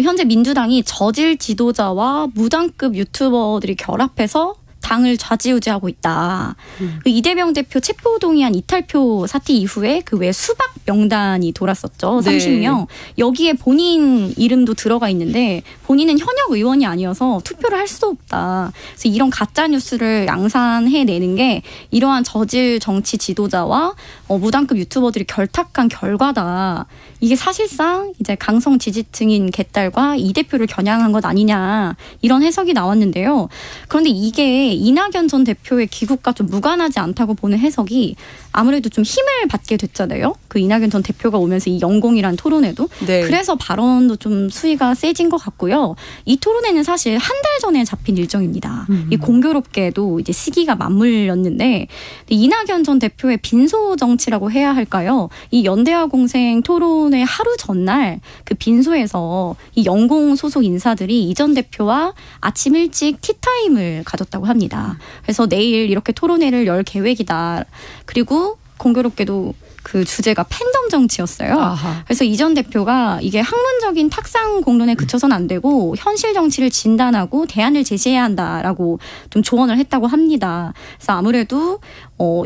현재 민주당이 저질 지도자와 무당급 유튜버들이 결합해서 당을 좌지우지하고 있다. 그 이재명 대표 체포동의안 이탈표 사태 이후에 그 외 수박 명단이 돌았었죠. 30명. 여기에 본인 이름도 들어가 있는데 본인은 현역 의원이 아니어서 투표를 할 수도 없다. 그래서 이런 가짜 뉴스를 양산해내는 게 이러한 저질 정치 지도자와 무당급 유튜버들이 결탁한 결과다. 이게 사실상 이제 강성 지지층인 개딸과 이 대표를 겨냥한 것 아니냐 이런 해석이 나왔는데요. 그런데 이게 이낙연 전 대표의 귀국과 좀 무관하지 않다고 보는 해석이 아무래도 좀 힘을 받게 됐잖아요. 그 이낙연 전 대표가 오면서 이 영공이란 토론에도. 네. 그래서 발언도 좀 수위가 세진 것 같고요. 이 토론회는 사실 한 달 전에 잡힌 일정입니다. 이 공교롭게도 이제 시기가 맞물렸는데 이낙연 전 대표의 빈소 정치라고 해야 할까요? 이 연대와 공생 토론회 하루 전날 그 빈소에서 이 영공 소속 인사들이 이 전 대표와 아침 일찍 티타임을 가졌다고 합니다. 그래서 내일 이렇게 토론회를 열 계획이다. 그리고 공교롭게도 그 주제가 팬덤 정치였어요. 아하. 그래서 이 전 대표가 이게 학문적인 탁상 공론에 그쳐서는 안 되고 현실 정치를 진단하고 대안을 제시해야 한다라고 좀 조언을 했다고 합니다. 그래서 아무래도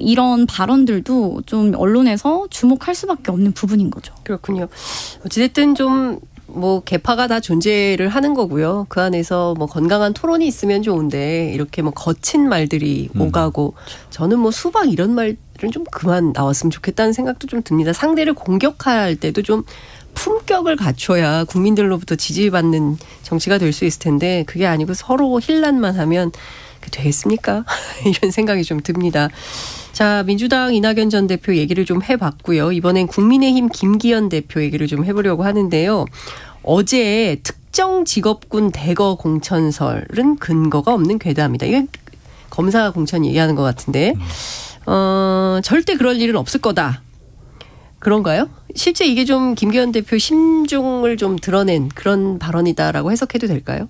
이런 발언들도 좀 언론에서 주목할 수밖에 없는 부분인 거죠. 그렇군요. 어찌됐든 좀 개파가 다 존재를 하는 거고요. 그 안에서 건강한 토론이 있으면 좋은데 이렇게 거친 말들이 오가고 저는 수박 이런 말들은 좀 그만 나왔으면 좋겠다는 생각도 좀 듭니다. 상대를 공격할 때도 좀 품격을 갖춰야 국민들로부터 지지받는 정치가 될 수 있을 텐데 그게 아니고 서로 힐난만 하면 되겠습니까? 이런 생각이 좀 듭니다. 자, 민주당 이낙연 전 대표 얘기를 좀 해봤고요. 이번엔 국민의힘 김기현 대표 얘기를 좀 해보려고 하는데요. 어제 특정 직업군 대거 공천설은 근거가 없는 괴담이다. 이게 검사 공천 얘기하는 것 같은데 절대 그럴 일은 없을 거다. 그런가요? 실제 이게 좀 김기현 대표 심중을 좀 드러낸 그런 발언이다라고 해석해도 될까요?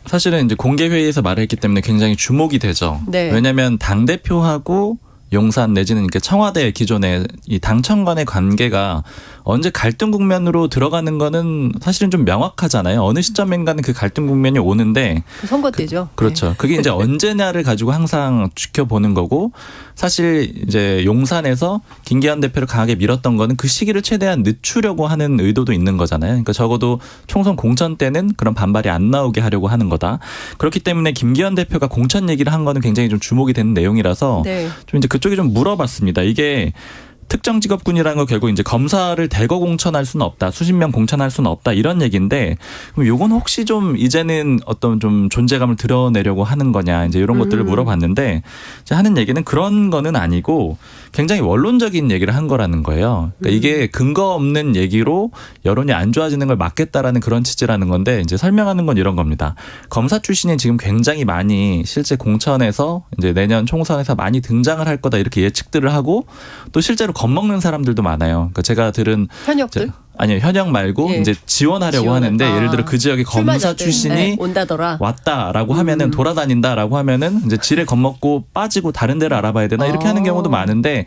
사실은 이제 공개 회의에서 말을 했기 때문에 굉장히 주목이 되죠. 네. 왜냐하면 당 대표하고 용산 내지는 이렇게 청와대 기존의 이 당청 간의 관계가 언제 갈등 국면으로 들어가는 거는 사실은 좀 명확하잖아요. 어느 시점인가는 그 갈등 국면이 오는데 선거 때죠. 그렇죠. 네. 그게 이제 언제냐를 가지고 항상 지켜보는 거고 사실 이제 용산에서 김기현 대표를 강하게 밀었던 거는 그 시기를 최대한 늦추려고 하는 의도도 있는 거잖아요. 그러니까 적어도 총선 공천 때는 그런 반발이 안 나오게 하려고 하는 거다. 그렇기 때문에 김기현 대표가 공천 얘기를 한 거는 굉장히 좀 주목이 되는 내용이라서 네. 좀 이제 그쪽이 좀 물어봤습니다. 이게 특정 직업군이라는 거 결국 이제 검사를 대거 공천할 수는 없다. 수십 명 공천할 수는 없다. 이런 얘기인데 그럼 요건 혹시 좀 이제는 어떤 좀 존재감을 드러내려고 하는 거냐. 이제 이런 것들을 물어봤는데 이제 하는 얘기는 그런 거는 아니고 굉장히 원론적인 얘기를 한 거라는 거예요. 그러니까 이게 근거 없는 얘기로 여론이 안 좋아지는 걸 막겠다라는 그런 취지라는 건데 이제 설명하는 건 이런 겁니다. 검사 출신이 지금 굉장히 많이 실제 공천에서 이제 내년 총선에서 많이 등장을 할 거다 이렇게 예측들을 하고 또 실제로 겁먹는 사람들도 많아요. 그러니까 제가 들은 현역들? 아니요 현역 말고 예. 이제 지원하려고 하는데 예를 들어 그 지역에 검사 출마자들. 출신이 네, 온다더라. 왔다라고 하면은 돌아다닌다라고 하면은 이제 지레 겁먹고 빠지고 다른 데를 알아봐야 되나 이렇게 하는 경우도 많은데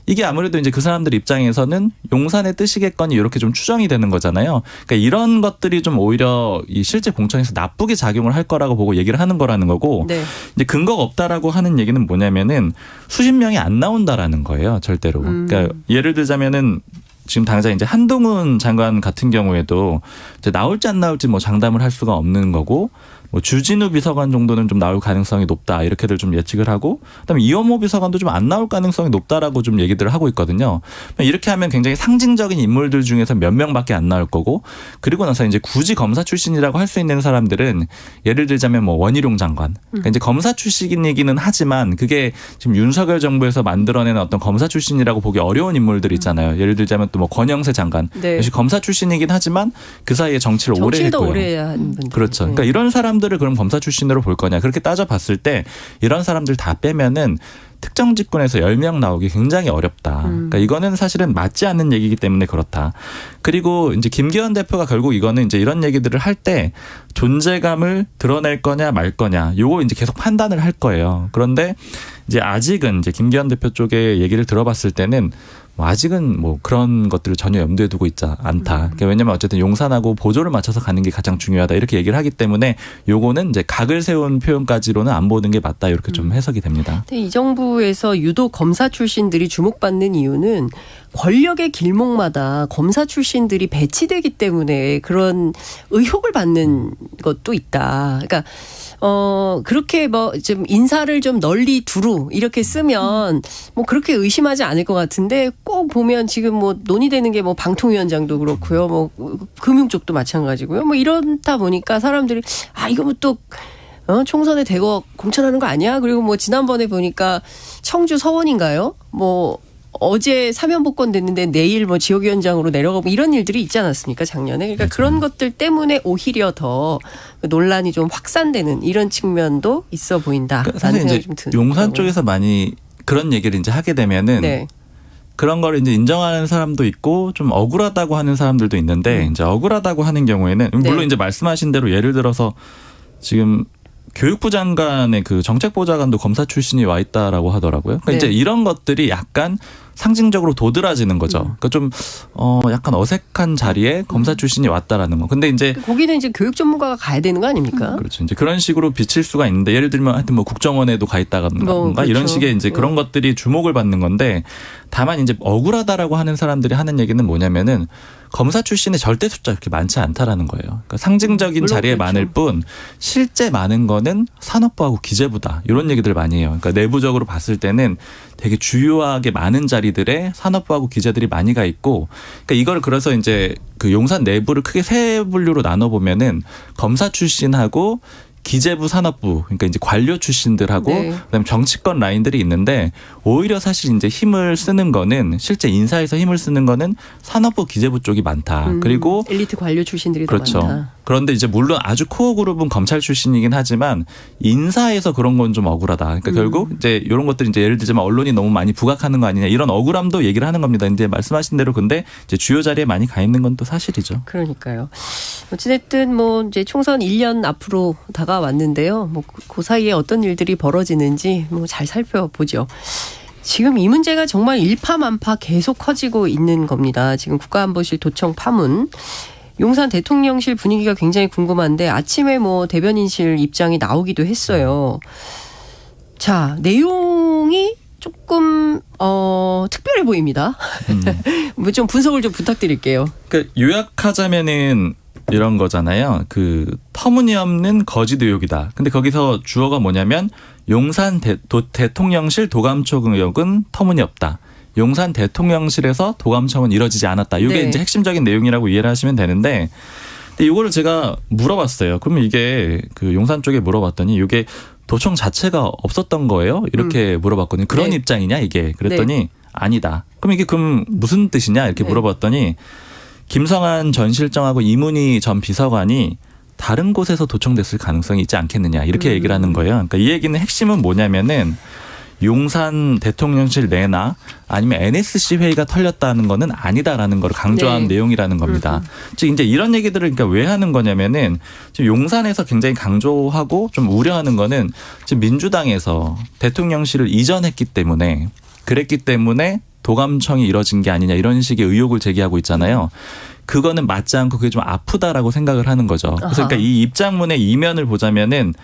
이게 아무래도 이제 그 사람들 입장에서는 용산의 뜻이겠거니 이렇게 좀 추정이 되는 거잖아요. 그러니까 이런 것들이 좀 오히려 이 실제 공천에서 나쁘게 작용을 할 거라고 보고 얘기를 하는 거라는 거고 네. 이제 근거가 없다라고 하는 얘기는 뭐냐면은 수십 명이 안 나온다라는 거예요. 절대로. 그러니까 예를 들자면은 지금 당장 이제 한동훈 장관 같은 경우에도 이제 나올지 안 나올지 뭐 장담을 할 수가 없는 거고 뭐 주진우 비서관 정도는 좀 나올 가능성이 높다 이렇게들 좀 예측을 하고 그다음에 이원모 비서관도 좀 안 나올 가능성이 높다라고 좀 얘기들을 하고 있거든요. 이렇게 하면 굉장히 상징적인 인물들 중에서 몇 명밖에 안 나올 거고 그리고 나서 이제 굳이 검사 출신이라고 할 수 있는 사람들은 예를 들자면 뭐 원희룡 장관 그러니까 이제 검사 출신이기는 하지만 그게 지금 윤석열 정부에서 만들어낸 어떤 검사 출신이라고 보기 어려운 인물들 있잖아요. 예를 들자면 또 뭐 권영세 장관 네. 역시 검사 출신이긴 하지만 그 사이에 정치를 오래 정치도 했고요. 오래 한 분들. 그렇죠. 그러니까 이런 사람들을 그럼 검사 출신으로 볼 거냐. 그렇게 따져봤을 때 이런 사람들 다 빼면은 특정 직군에서 10명 나오기 굉장히 어렵다. 그러니까 이거는 사실은 맞지 않는 얘기이기 때문에 그렇다. 그리고 이제 김기현 대표가 결국 이거는 이제 이런 얘기들을 할 때 존재감을 드러낼 거냐 말 거냐. 요거 이제 계속 판단을 할 거예요. 그런데 이제 아직은 이제 김기현 대표 쪽의 얘기를 들어봤을 때는 뭐 아직은 뭐 그런 것들을 전혀 염두에 두고 있지 않다. 그러니까 왜냐하면 어쨌든 용산하고 보조를 맞춰서 가는 게 가장 중요하다. 이렇게 얘기를 하기 때문에 요거는 이제 각을 세운 표현까지로는 안 보는 게 맞다. 이렇게 좀 해석이 됩니다. 이 정부에서 유독 검사 출신들이 주목받는 이유는 권력의 길목마다 검사 출신들이 배치되기 때문에 그런 의혹을 받는 것도 있다. 그러니까 그렇게 뭐 좀 인사를 좀 널리 두루 이렇게 쓰면 뭐 그렇게 의심하지 않을 것 같은데 꼭 보면 지금 뭐 논의되는 게 뭐 방통위원장도 그렇고요. 뭐 금융 쪽도 마찬가지고요. 뭐 이렇다 보니까 사람들이 이거 뭐 또 총선에 대거 공천하는 거 아니야? 그리고 뭐 지난번에 보니까 청주 서원인가요? 뭐 어제 사면 복권됐는데 내일 뭐 지역위원장으로 내려가고 이런 일들이 있지 않았습니까? 작년에. 그러니까 그런 것들 때문에 오히려 더 논란이 좀 확산되는 이런 측면도 있어 보인다. 그러니까 사실 이제 용산 쪽에서 많이 그런 얘기를 이제 하게 되면은 네. 그런 걸 이제 인정하는 사람도 있고 좀 억울하다고 하는 사람들도 있는데 이제 억울하다고 하는 경우에는 물론 네. 이제 말씀하신 대로 예를 들어서 지금 교육부 장관의 그 정책보좌관도 검사 출신이 와 있다라고 하더라고요. 그러니까 네. 이제 이런 것들이 약간 상징적으로 도드라지는 거죠. 그러니까 좀 약간 어색한 자리에 검사 출신이 왔다라는 거. 근데 이제 거기는 이제 교육 전문가가 가야 되는 거 아닙니까? 그렇죠. 이제 그런 식으로 비칠 수가 있는데 예를 들면 하여튼 뭐 국정원에도 가 있다든가 그렇죠. 이런 식의 이제 그런 것들이 주목을 받는 건데 다만 이제 억울하다라고 하는 사람들이 하는 얘기는 뭐냐면은 검사 출신의 절대 숫자 그렇게 많지 않다라는 거예요. 그러니까 상징적인 자리에 그렇죠. 많을 뿐 실제 많은 거는 산업부하고 기재부다. 이런 얘기들 많이 해요. 그러니까 내부적으로 봤을 때는 되게 주요하게 많은 자리들에 산업부하고 기재들이 많이 가 있고 그러니까 이걸 그래서 이제 그 용산 내부를 크게 세 분류로 나눠 보면은 검사 출신하고 기재부 산업부 그러니까 이제 관료 출신들하고 네. 그다음에 정치권 라인들이 있는데 오히려 사실 이제 힘을 쓰는 거는 실제 인사에서 힘을 쓰는 거는 산업부 기재부 쪽이 많다. 그리고 엘리트 관료 출신들이 그렇죠. 더 많다. 그런데 이제 물론 아주 코어 그룹은 검찰 출신이긴 하지만 인사에서 그런 건 좀 억울하다. 그러니까 결국 이제 이런 것들이 이제 예를 들자면 언론이 너무 많이 부각하는 거 아니냐 이런 억울함도 얘기를 하는 겁니다. 이제 말씀하신 대로 근데 이제 주요 자리에 많이 가 있는 건 또 사실이죠. 그러니까요. 어찌됐든 뭐 이제 총선 1년 앞으로 다가왔는데요. 뭐 그 사이에 어떤 일들이 벌어지는지 뭐 잘 살펴보죠. 지금 이 문제가 정말 일파만파 계속 커지고 있는 겁니다. 지금 국가안보실 도청 파문. 용산 대통령실 분위기가 굉장히 궁금한데 아침에 뭐 대변인실 입장이 나오기도 했어요. 자, 내용이 조금 특별해 보입니다. 뭐 좀 분석을 좀 부탁드릴게요. 그러니까 요약하자면은 이런 거잖아요. 그 터무니없는 거짓 의혹이다. 근데 거기서 주어가 뭐냐면 용산 대통령실 도감청 의혹은 터무니없다. 용산 대통령실에서 도감청은 이뤄지지 않았다. 이게 네. 이제 핵심적인 내용이라고 이해를 하시면 되는데, 근데 이거를 제가 물어봤어요. 그러면 이게 그 용산 쪽에 물어봤더니 이게 도청 자체가 없었던 거예요? 이렇게 물어봤거든요. 그런 네. 입장이냐 이게? 그랬더니 아니다. 그럼 이게 무슨 뜻이냐 이렇게 네. 물어봤더니 김성한 전 실장하고 이문희 전 비서관이 다른 곳에서 도청됐을 가능성이 있지 않겠느냐 이렇게 얘기를 하는 거예요. 그러니까 이 얘기는 핵심은 뭐냐면은 용산 대통령실 내나 아니면 NSC 회의가 털렸다는 거는 아니다라는 걸 강조한 네. 내용이라는 겁니다. 즉 이제 이런 얘기들을 그러니까 왜 하는 거냐면은 지금 용산에서 굉장히 강조하고 좀 우려하는 거는 지금 민주당에서 대통령실을 이전했기 때문에 그랬기 때문에 도감청이 이뤄진 게 아니냐 이런 식의 의혹을 제기하고 있잖아요. 그거는 맞지 않고 그게 좀 아프다라고 생각을 하는 거죠. 그래서 그러니까 이 입장문의 이면을 보자면은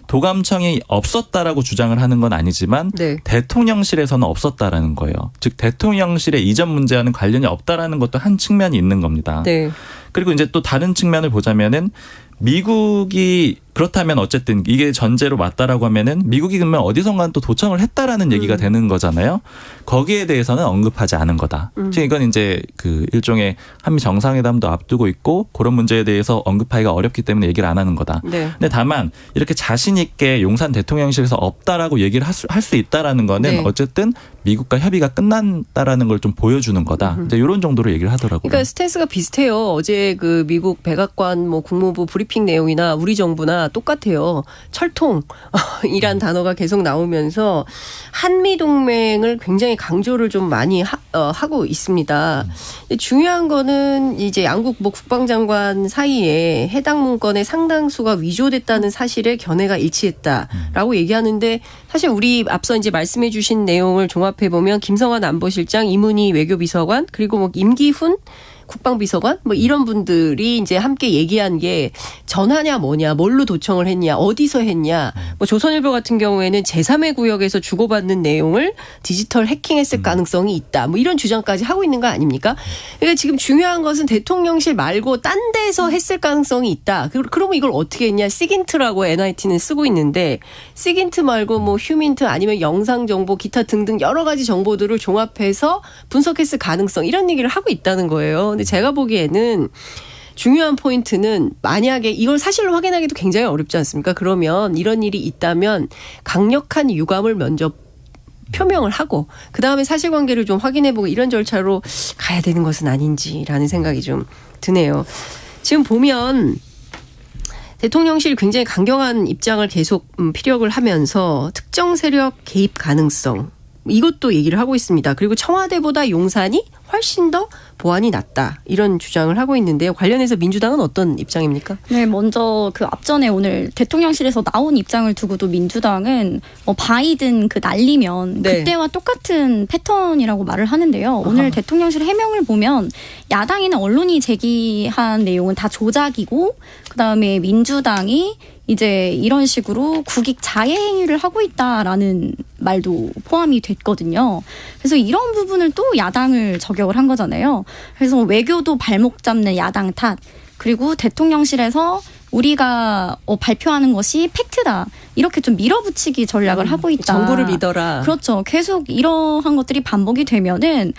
도감청이 없었다라고 주장을 하는 건 아니지만 네. 대통령실에서는 없었다라는 거예요. 즉 대통령실의 이전 문제와는 관련이 없다라는 것도 한 측면이 있는 겁니다. 네. 그리고 이제 또 다른 측면을 보자면은 미국이 그렇다면 어쨌든 이게 전제로 맞다라고 하면은 미국이 그러면 어디선가 또 도청을 했다라는 얘기가 되는 거잖아요. 거기에 대해서는 언급하지 않은 거다. 즉 이건 이제 그 일종의 한미 정상회담도 앞두고 있고 그런 문제에 대해서 언급하기가 어렵기 때문에 얘기를 안 하는 거다. 네. 근데 다만 이렇게 자신 있게 용산 대통령실에서 없다라고 얘기를 할 수 있다라는 거는 네. 어쨌든 미국과 협의가 끝난다라는 걸 좀 보여주는 거다. 이제 이런 정도로 얘기를 하더라고요. 그러니까 스탠스가 비슷해요. 어제 그 미국 백악관 뭐 국무부 브리핑 내용이나 우리 정부나 똑같아요. 철통이란 단어가 계속 나오면서 한미 동맹을 굉장히 강조를 좀 많이 하고 있습니다. 근데 중요한 거는 이제 양국 뭐 국방장관 사이에 해당 문건의 상당수가 위조됐다는 사실에 견해가 일치했다라고 얘기하는데 사실 우리 앞서 이제 말씀해 주신 내용을 종합해 보면 김성환 안보실장, 이문희 외교비서관 그리고 뭐 임기훈 국방비서관 뭐 이런 분들이 이제 함께 얘기한 게 전화냐 뭐냐 뭘로 도청을 했냐 어디서 했냐 뭐 조선일보 같은 경우에는 제3의 구역에서 주고받는 내용을 디지털 해킹했을 가능성이 있다 뭐 이런 주장까지 하고 있는 거 아닙니까? 그러니까 지금 중요한 것은 대통령실 말고 딴 데서 했을 가능성이 있다. 그러면 이걸 어떻게 했냐? 시긴트라고 NIT는 쓰고 있는데 시긴트 말고 뭐 휴민트 아니면 영상 정보 기타 등등 여러 가지 정보들을 종합해서 분석했을 가능성 이런 얘기를 하고 있다는 거예요. 근데 제가 보기에는 중요한 포인트는 만약에 이걸 사실로 확인하기도 굉장히 어렵지 않습니까? 그러면 이런 일이 있다면 강력한 유감을 먼저 표명을 하고 그다음에 사실관계를 좀 확인해보고 이런 절차로 가야 되는 것은 아닌지라는 생각이 좀 드네요. 지금 보면 대통령실이 굉장히 강경한 입장을 계속 피력을 하면서 특정 세력 개입 가능성 이것도 얘기를 하고 있습니다. 그리고 청와대보다 용산이 훨씬 더 보안이 낮다 이런 주장을 하고 있는데요. 관련해서 민주당은 어떤 입장입니까? 네, 먼저 그 앞전에 오늘 대통령실에서 나온 입장을 두고도 민주당은 바이든 그 날리면 네. 그때와 똑같은 패턴이라고 말을 하는데요. 오늘 대통령실 해명을 보면 야당이나 언론이 제기한 내용은 다 조작이고 그다음에 민주당이 이제 이런 식으로 국익 자해 행위를 하고 있다라는 말도 포함이 됐거든요. 그래서 이런 부분을 또 야당을 저격을 한 거잖아요. 그래서 외교도 발목 잡는 야당 탓. 그리고 대통령실에서 우리가 발표하는 것이 팩트다. 이렇게 좀 밀어붙이기 전략을 하고 있다. 정부를 믿어라. 그렇죠. 계속 이러한 것들이 반복이 되면은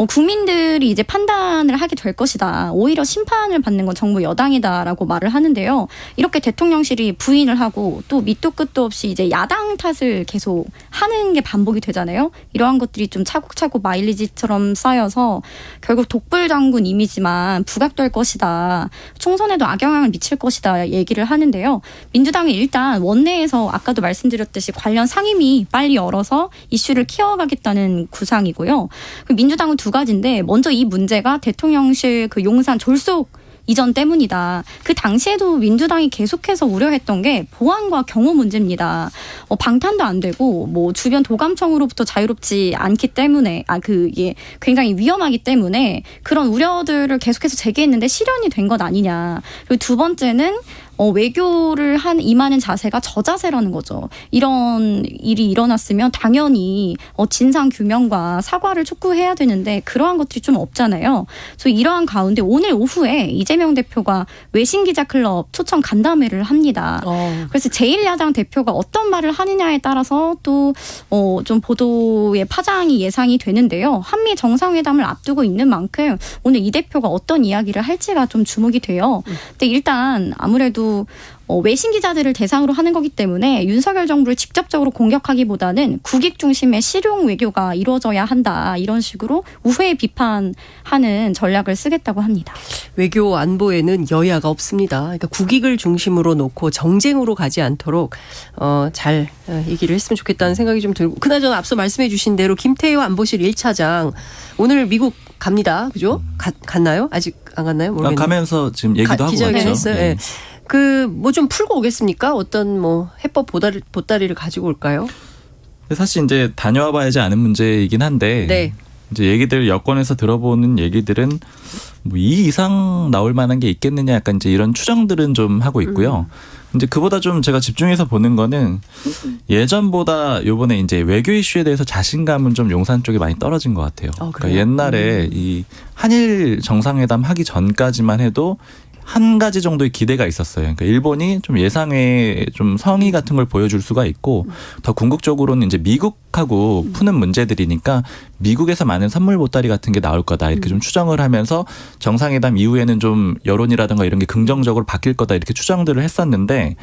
국민들이 이제 판단을 하게 될 것이다. 오히려 심판을 받는 건 정부 여당이다라고 말을 하는데요. 이렇게 대통령실이 부인을 하고 또 밑도 끝도 없이 이제 야당 탓을 계속 하는 게 반복이 되잖아요. 이러한 것들이 좀 차곡차곡 마일리지처럼 쌓여서 결국 독불장군 이미지만 부각될 것이다. 총선에도 악영향을 미칠 것이다 얘기를 하는데요. 민주당이 일단 원내에서 아까도 말씀드렸듯이 관련 상임위 빨리 열어서 이슈를 키워가겠다는 구상이고요. 민주당은 두 가지인데 먼저 이 문제가 대통령실 그 용산 졸속 이전 때문이다. 그 당시에도 민주당이 계속해서 우려했던 게 보안과 경호 문제입니다. 방탄도 안 되고 뭐 주변 도감청으로부터 자유롭지 않기 때문에 그게 굉장히 위험하기 때문에 그런 우려들을 계속해서 제기했는데 실현이 된 것 아니냐. 그리고 두 번째는 외교를 임하는 자세가 저자세라는 거죠. 이런 일이 일어났으면 당연히 진상 규명과 사과를 촉구해야 되는데 그러한 것들이 좀 없잖아요. 그래서 이러한 가운데 오늘 오후에 이재명 대표가 외신기자클럽 초청 간담회를 합니다. 그래서 제1야당 대표가 어떤 말을 하느냐에 따라서 또 좀 보도의 파장이 예상이 되는데요. 한미 정상회담을 앞두고 있는 만큼 오늘 이 대표가 어떤 이야기를 할지가 좀 주목이 돼요. 근데 일단 아무래도 외신 기자들을 대상으로 하는 거기 때문에 윤석열 정부를 직접적으로 공격하기보다는 국익 중심의 실용 외교가 이루어져야 한다. 이런 식으로 우회 비판하는 전략을 쓰겠다고 합니다. 외교 안보에는 여야가 없습니다. 그러니까 국익을 중심으로 놓고 정쟁으로 가지 않도록 잘 얘기를 했으면 좋겠다는 생각이 좀 들고 그나저나 앞서 말씀해 주신 대로 김태효 안보실 1차장 오늘 미국 갑니다. 그죠? 갔나요? 아직 안 갔나요? 모르겠네요. 가면서 지금 얘기도 하고 기자회견 했어요. 네. 뭐 좀 풀고 오겠습니까? 어떤 뭐 해법 보따리를 가지고 올까요? 사실 이제 다녀와 봐야지 아는 문제이긴 한데 네. 이제 얘기들 여권에서 들어보는 얘기들은 뭐 이 이상 나올 만한 게 있겠느냐 약간 이제 이런 추정들은 좀 하고 있고요. 이제 그보다 좀 제가 집중해서 보는 거는 예전보다 요번에 이제 외교 이슈에 대해서 자신감은 좀 용산 쪽에 많이 떨어진 것 같아요. 그러니까 옛날에 이 한일 정상회담 하기 전까지만 해도 한 가지 정도의 기대가 있었어요. 그러니까 일본이 좀 예상외 좀 성의 같은 걸 보여줄 수가 있고 더 궁극적으로는 이제 미국하고 푸는 문제들이니까 미국에서 많은 선물 보따리 같은 게 나올 거다 이렇게 좀 추정을 하면서 정상회담 이후에는 좀 여론이라든가 이런 게 긍정적으로 바뀔 거다 이렇게 추정들을 했었는데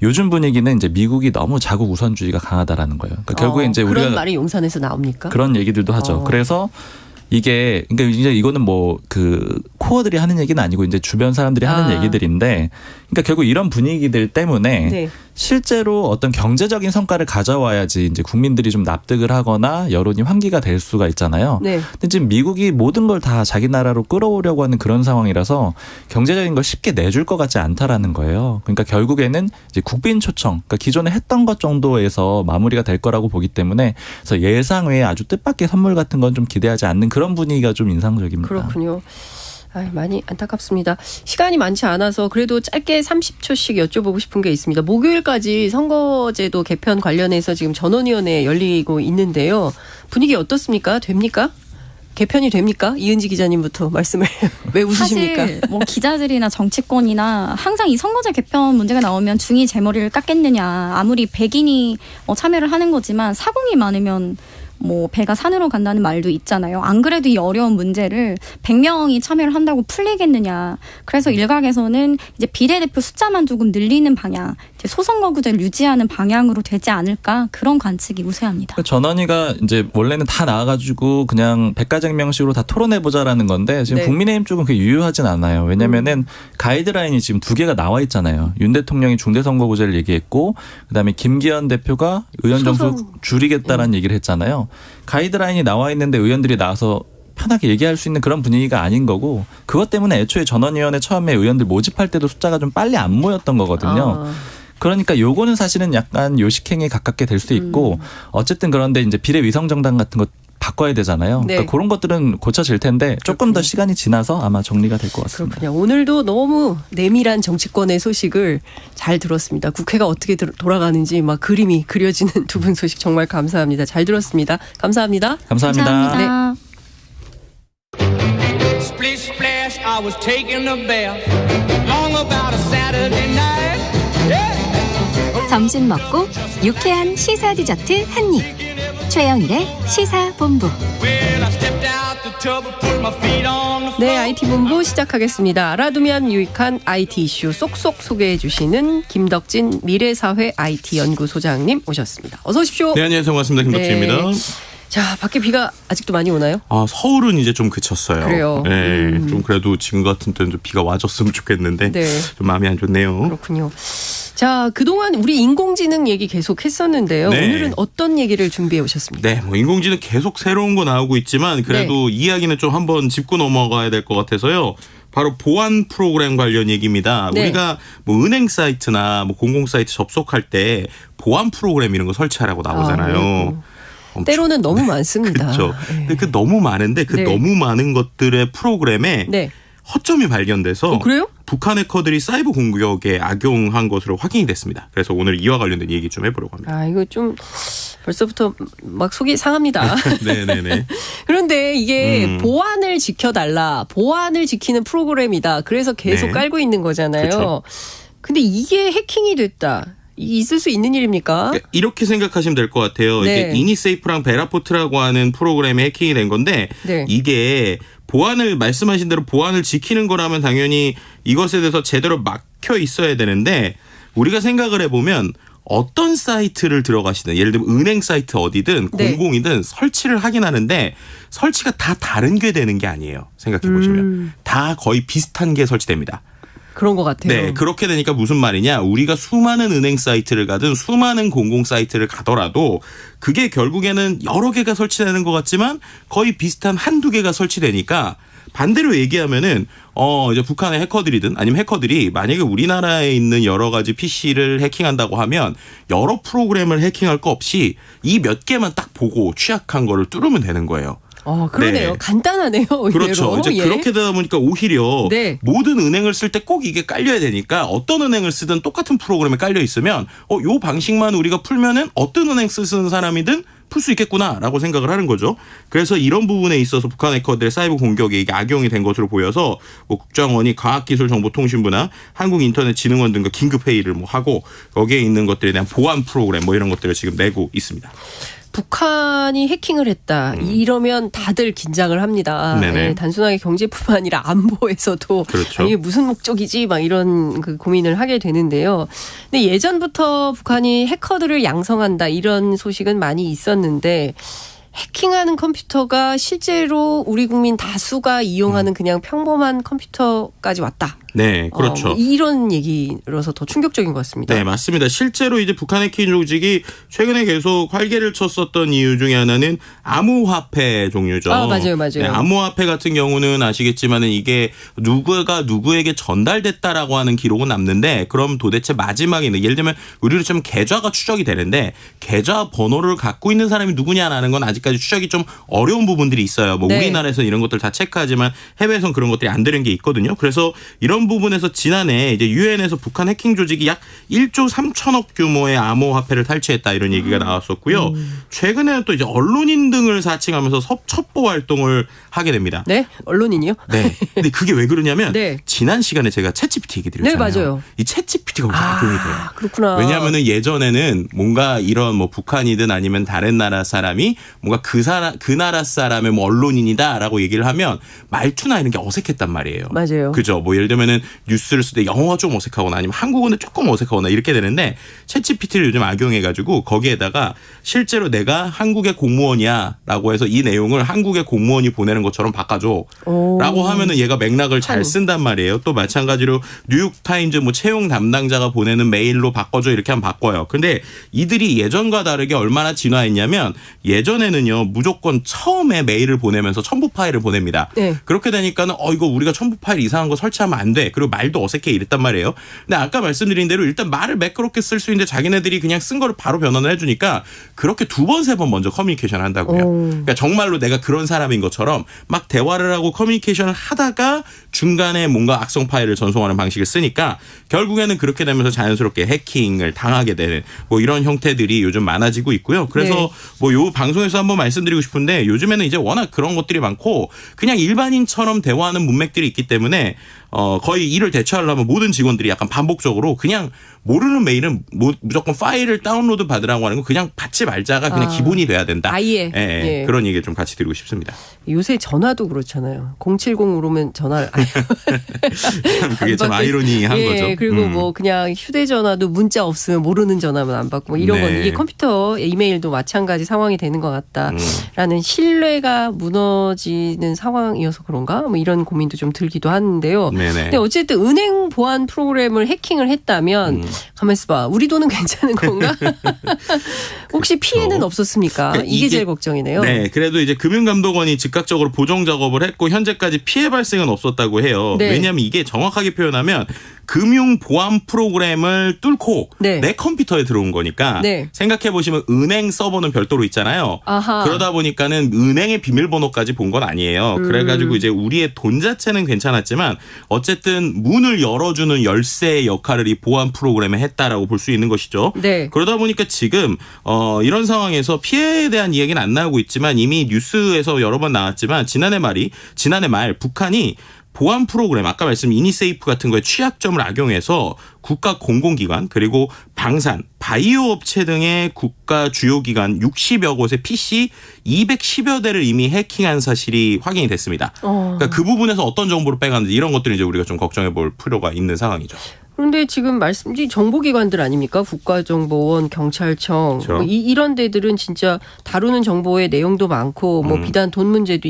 요즘 분위기는 이제 미국이 너무 자국 우선주의가 강하다라는 거예요. 그러니까 결국에 이제 그런 우리가 말이 용산에서 나옵니까? 그런 얘기들도 하죠. 그래서 이게 그러니까 이제 이거는 뭐 그 코어들이 하는 얘기는 아니고 이제 주변 사람들이 하는 얘기들인데 그러니까 결국 이런 분위기들 때문에 네. 실제로 어떤 경제적인 성과를 가져와야지 이제 국민들이 좀 납득을 하거나 여론이 환기가 될 수가 있잖아요. 네. 근데 지금 미국이 모든 걸 다 자기 나라로 끌어오려고 하는 그런 상황이라서 경제적인 걸 쉽게 내줄 것 같지 않다라는 거예요. 그러니까 결국에는 이제 국빈 초청, 그러니까 기존에 했던 것 정도에서 마무리가 될 거라고 보기 때문에 그래서 예상 외에 아주 뜻밖의 선물 같은 건 좀 기대하지 않는 그런 분위기가 좀 인상적입니다. 그렇군요. 많이 안타깝습니다. 시간이 많지 않아서 그래도 짧게 30초씩 여쭤보고 싶은 게 있습니다. 목요일까지 선거제도 개편 관련해서 지금 전원위원회 열리고 있는데요. 분위기 어떻습니까? 됩니까? 개편이 됩니까? 이은지 기자님부터 말씀을 왜 웃으십니까? 사실 뭐 기자들이나 정치권이나 항상 이 선거제 개편 문제가 나오면 중이 제 머리를 깎겠느냐. 아무리 백인이 참여를 하는 거지만 사공이 많으면 뭐 배가 산으로 간다는 말도 있잖아요. 안 그래도 이 어려운 문제를 100명이 참여를 한다고 풀리겠느냐. 그래서 일각에서는 이제 비례대표 숫자만 조금 늘리는 방향, 이제 소선거구제를 유지하는 방향으로 되지 않을까 그런 관측이 우세합니다. 그러니까 전원위가 이제 원래는 다 나와가지고 그냥 백가쟁명식으로 다 토론해보자라는 건데 지금 네. 국민의힘 쪽은 그게 유효하진 않아요. 왜냐면은 가이드라인이 지금 2개가 나와 있잖아요. 윤 대통령이 중대선거구제를 얘기했고 그다음에 김기현 대표가 의원 정수 줄이겠다라는 얘기를 했잖아요. 가이드라인이 나와 있는데 의원들이 나와서 편하게 얘기할 수 있는 그런 분위기가 아닌 거고 그것 때문에 애초에 전원위원회 처음에 의원들 모집할 때도 숫자가 좀 빨리 안 모였던 거거든요. 그러니까 요거는 사실은 약간 요식행위에 가깝게 될 수 있고 어쨌든 그런데 이제 비례위성정당 같은 거 바꿔야 되잖아요. 네. 그러니까 그런 것들은 고쳐질 텐데 조금 더 시간이 지나서 아마 정리가 될 것 같습니다. 그렇군요. 오늘도 너무 내밀한 정치권의 소식을 잘 들었습니다. 국회가 어떻게 돌아가는지 막 그림이 그려지는 두 분 소식 정말 감사합니다. 잘 들었습니다. 감사합니다. 감사합니다. Splish splash, I was taking a bath. Long about a Saturday night. Yeah. 점심 먹고 유쾌한 시사 디저트 한 입. 최영일의 시사본부. 네, IT본부 시작하겠습니다. 알아두면 유익한 IT 이슈 쏙쏙 소개해 주시는 김덕진 미래사회 IT연구소장님 오셨습니다. 어서 오십시오. 네, 안녕하세요. 반갑습니다. 김덕진입니다. 네. 자, 밖에 비가 아직도 많이 오나요? 서울은 이제 좀 그쳤어요. 그래요? 네, 좀 그래도 지금 같은 때는 좀 비가 와줬으면 좋겠는데 네. 좀 마음이 안 좋네요. 그렇군요. 자, 그동안 우리 인공지능 얘기 계속 했었는데요. 네. 오늘은 어떤 얘기를 준비해 오셨습니까? 네, 뭐 인공지능 계속 새로운 거 나오고 있지만 그래도 이야기는 좀 한번 짚고 넘어가야 될 것 같아서요. 바로 보안 프로그램 관련 얘기입니다. 네. 우리가 뭐 은행 사이트나 뭐 공공 사이트 접속할 때 보안 프로그램 이런 거 설치하라고 나오잖아요. 때로는 너무 많습니다. 그렇죠. 근데 그 너무 많은데 그 네. 너무 많은 것들의 프로그램에 네. 허점이 발견돼서 그래요? 북한 해커들이 사이버 공격에 악용한 것으로 확인이 됐습니다. 그래서 오늘 이와 관련된 얘기 좀 해보려고 합니다. 아, 이거 좀 벌써부터 막 속이 상합니다. 네네네. 그런데 이게 보안을 지켜달라. 보안을 지키는 프로그램이다. 그래서 계속 네. 깔고 있는 거잖아요. 그렇죠. 근데 이게 해킹이 됐다. 있을 수 있는 일입니까? 이렇게 생각하시면 될 것 같아요. 네. 이게 이니세이프랑 베라포트라고 하는 프로그램에 해킹이 된 건데 네. 이게 보안을 말씀하신 대로 보안을 지키는 거라면 당연히 이것에 대해서 제대로 막혀 있어야 되는데 우리가 생각을 해보면 어떤 사이트를 들어가시든 예를 들면 은행 사이트 어디든 네. 공공이든 설치를 하긴 하는데 설치가 다 다른 게 되는 게 아니에요. 생각해 보시면 다 거의 비슷한 게 설치됩니다. 그런 것 같아요. 네, 그렇게 되니까 무슨 말이냐. 우리가 수많은 은행 사이트를 가든 수많은 공공 사이트를 가더라도 그게 결국에는 여러 개가 설치되는 것 같지만 거의 비슷한 한두 개가 설치되니까 반대로 얘기하면은 이제 북한의 해커들이든 아니면 해커들이 만약에 우리나라에 있는 여러 가지 PC를 해킹한다고 하면 여러 프로그램을 해킹할 거 없이 이 몇 개만 딱 보고 취약한 거를 뚫으면 되는 거예요. 그러네요. 네. 간단하네요. 의외로. 그렇죠. 이제 예. 그렇게 되다 보니까 오히려 네. 모든 은행을 쓸 때 꼭 이게 깔려야 되니까 어떤 은행을 쓰든 똑같은 프로그램에 깔려 있으면 요 방식만 우리가 풀면은 어떤 은행 쓰는 사람이든 풀 수 있겠구나라고 생각을 하는 거죠. 그래서 이런 부분에 있어서 북한 해커들의 사이버 공격에 이게 악용이 된 것으로 보여서 뭐 국정원이 과학기술정보통신부나 한국인터넷진흥원 등과 긴급 회의를 뭐 하고 거기에 있는 것들에 대한 보안 프로그램 뭐 이런 것들을 지금 내고 있습니다. 북한이 해킹을 했다. 이러면 다들 긴장을 합니다. 네네. 예, 단순하게 경제뿐만 아니라 안보에서도 그렇죠. 이게 무슨 목적이지 막 이런 그 고민을 하게 되는데요. 근데 예전부터 북한이 해커들을 양성한다 이런 소식은 많이 있었는데 해킹하는 컴퓨터가 실제로 우리 국민 다수가 이용하는 그냥 평범한 컴퓨터까지 왔다. 네, 그렇죠. 뭐 이런 얘기로서 더 충격적인 것 같습니다. 네, 맞습니다. 실제로 이제 북한 해킹 조직이 최근에 계속 활개를 쳤었던 이유 중에 하나는 암호화폐 종류죠. 맞아요. 네, 암호화폐 같은 경우는 아시겠지만은 이게 누구가 누구에게 전달됐다라고 하는 기록은 남는데 그럼 도대체 마지막에 있는 예를 들면 우리로 치면 계좌가 추적이 되는데 계좌 번호를 갖고 있는 사람이 누구냐라는 건 아직까지 추적이 좀 어려운 부분들이 있어요. 뭐 네. 우리나라에서는 이런 것들 다 체크하지만 해외에서는 그런 것들이 안 되는 게 있거든요. 그래서 이런 부분에서 지난해 이제 유엔에서 북한 해킹 조직이 약 1조 3천억 규모의 암호화폐를 탈취했다 이런 얘기가 나왔었고요. 최근에는 또 이제 언론인 등을 사칭하면서 첩보 활동을 하게 됩니다. 네, 언론인이요? 네. 근데 그게 왜 그러냐면 네. 지난 시간에 제가 챗GPT 얘기 드렸잖아요. 네, 맞아요. 이 챗GPT가 거기서 악용이 돼요. 그렇구나. 왜냐하면은 예전에는 뭔가 이런 뭐 북한이든 아니면 다른 나라 사람이 뭔가 그 나라 사람의 뭐 언론인이다라고 얘기를 하면 말투나 이런 게 어색했단 말이에요. 맞아요. 그죠. 뭐 예를 들면은 뉴스를 쓸 때 영어가 좀 어색하거나 아니면 한국어는 조금 어색하거나 이렇게 되는데 챗GPT를 요즘 악용해가지고 거기에다가 실제로 내가 한국의 공무원이야라고 해서 이 내용을 한국의 공무원이 보내는 것처럼 바꿔줘라고 하면은 얘가 맥락을 잘 쓴단 말이에요. 또 마찬가지로 뉴욕타임즈 뭐 채용 담당자가 보내는 메일로 바꿔줘 이렇게 하면 바꿔요. 근데 이들이 예전과 다르게 얼마나 진화했냐면 예전에는요 무조건 처음에 메일을 보내면서 첨부 파일을 보냅니다. 네. 그렇게 되니까는 이거 우리가 첨부 파일 이상한 거 설치하면 안 돼. 그리고 말도 어색해 이랬단 말이에요. 근데 아까 말씀드린 대로 일단 말을 매끄럽게 쓸 수 있는데 자기네들이 그냥 쓴 거를 바로 변환을 해주니까 그렇게 두 번, 세 번 먼저 커뮤니케이션을 한다고요. 그러니까 정말로 내가 그런 사람인 것처럼 막 대화를 하고 커뮤니케이션을 하다가 중간에 뭔가 악성 파일을 전송하는 방식을 쓰니까 결국에는 그렇게 되면서 자연스럽게 해킹을 당하게 되는 뭐 이런 형태들이 요즘 많아지고 있고요. 그래서 네. 뭐 요 방송에서 한번 말씀드리고 싶은데 요즘에는 이제 워낙 그런 것들이 많고 그냥 일반인처럼 대화하는 문맥들이 있기 때문에 거의 이를 대처하려면 모든 직원들이 약간 반복적으로 그냥 모르는 메일은 무조건 파일을 다운로드 받으라고 하는 거 그냥 받지 말자가 그냥 기본이 돼야 된다. 아예. 예. 그런 얘기를 좀 같이 드리고 싶습니다. 요새 전화도 그렇잖아요. 070으로 오면 전화를 그게 참 아이러니한 거죠. 그리고 뭐 그냥 휴대전화도 문자 없으면 모르는 전화만 안 받고 뭐 이런 건 이게 컴퓨터 이메일도 마찬가지 상황이 되는 것 같다라는 신뢰가 무너지는 상황이어서 그런가? 뭐 이런 고민도 좀 들기도 하는데요. 근데 어쨌든 은행 보안 프로그램을 해킹을 했다면 가만 있어봐. 우리 돈은 괜찮은 건가? 혹시 피해는 없었습니까? 그러니까 이게 제일 걱정이네요. 네, 그래도 이제 금융감독원이 즉각적으로 보정 작업을 했고 현재까지 피해 발생은 없었다고 해요. 네. 왜냐하면 이게 정확하게 표현하면 금융 보안 프로그램을 뚫고 내 컴퓨터에 들어온 거니까 생각해 보시면 은행 서버는 별도로 있잖아요. 아하. 그러다 보니까는 은행의 비밀번호까지 본 건 아니에요. 그래가지고 이제 우리의 돈 자체는 괜찮았지만 어쨌든 문을 열어주는 열쇠의 역할을 이 보안 프로그램에 했다라고 볼 수 있는 것이죠. 네. 그러다 보니까 지금 이런 상황에서 피해에 대한 이야기는 안 나오고 있지만 이미 뉴스에서 여러 번 나왔지만 지난해 말 북한이 보안 프로그램 아까 말씀 이니세이프 같은 거에 취약점을 악용해서 국가 공공기관 그리고 방산, 바이오 업체 등의 국가 주요 기관 60여 곳의 PC 210여 대를 이미 해킹한 사실이 확인이 됐습니다. 그러니까 그 부분에서 어떤 정보를 빼갔는지 이런 것들을 이제 우리가 좀 걱정해 볼 필요가 있는 상황이죠. 그런데 지금 말씀드린 정보기관들 아닙니까? 국가정보원, 경찰청 그렇죠. 뭐 이런 데들은 진짜 다루는 정보의 내용도 많고 뭐 비단 돈 문제도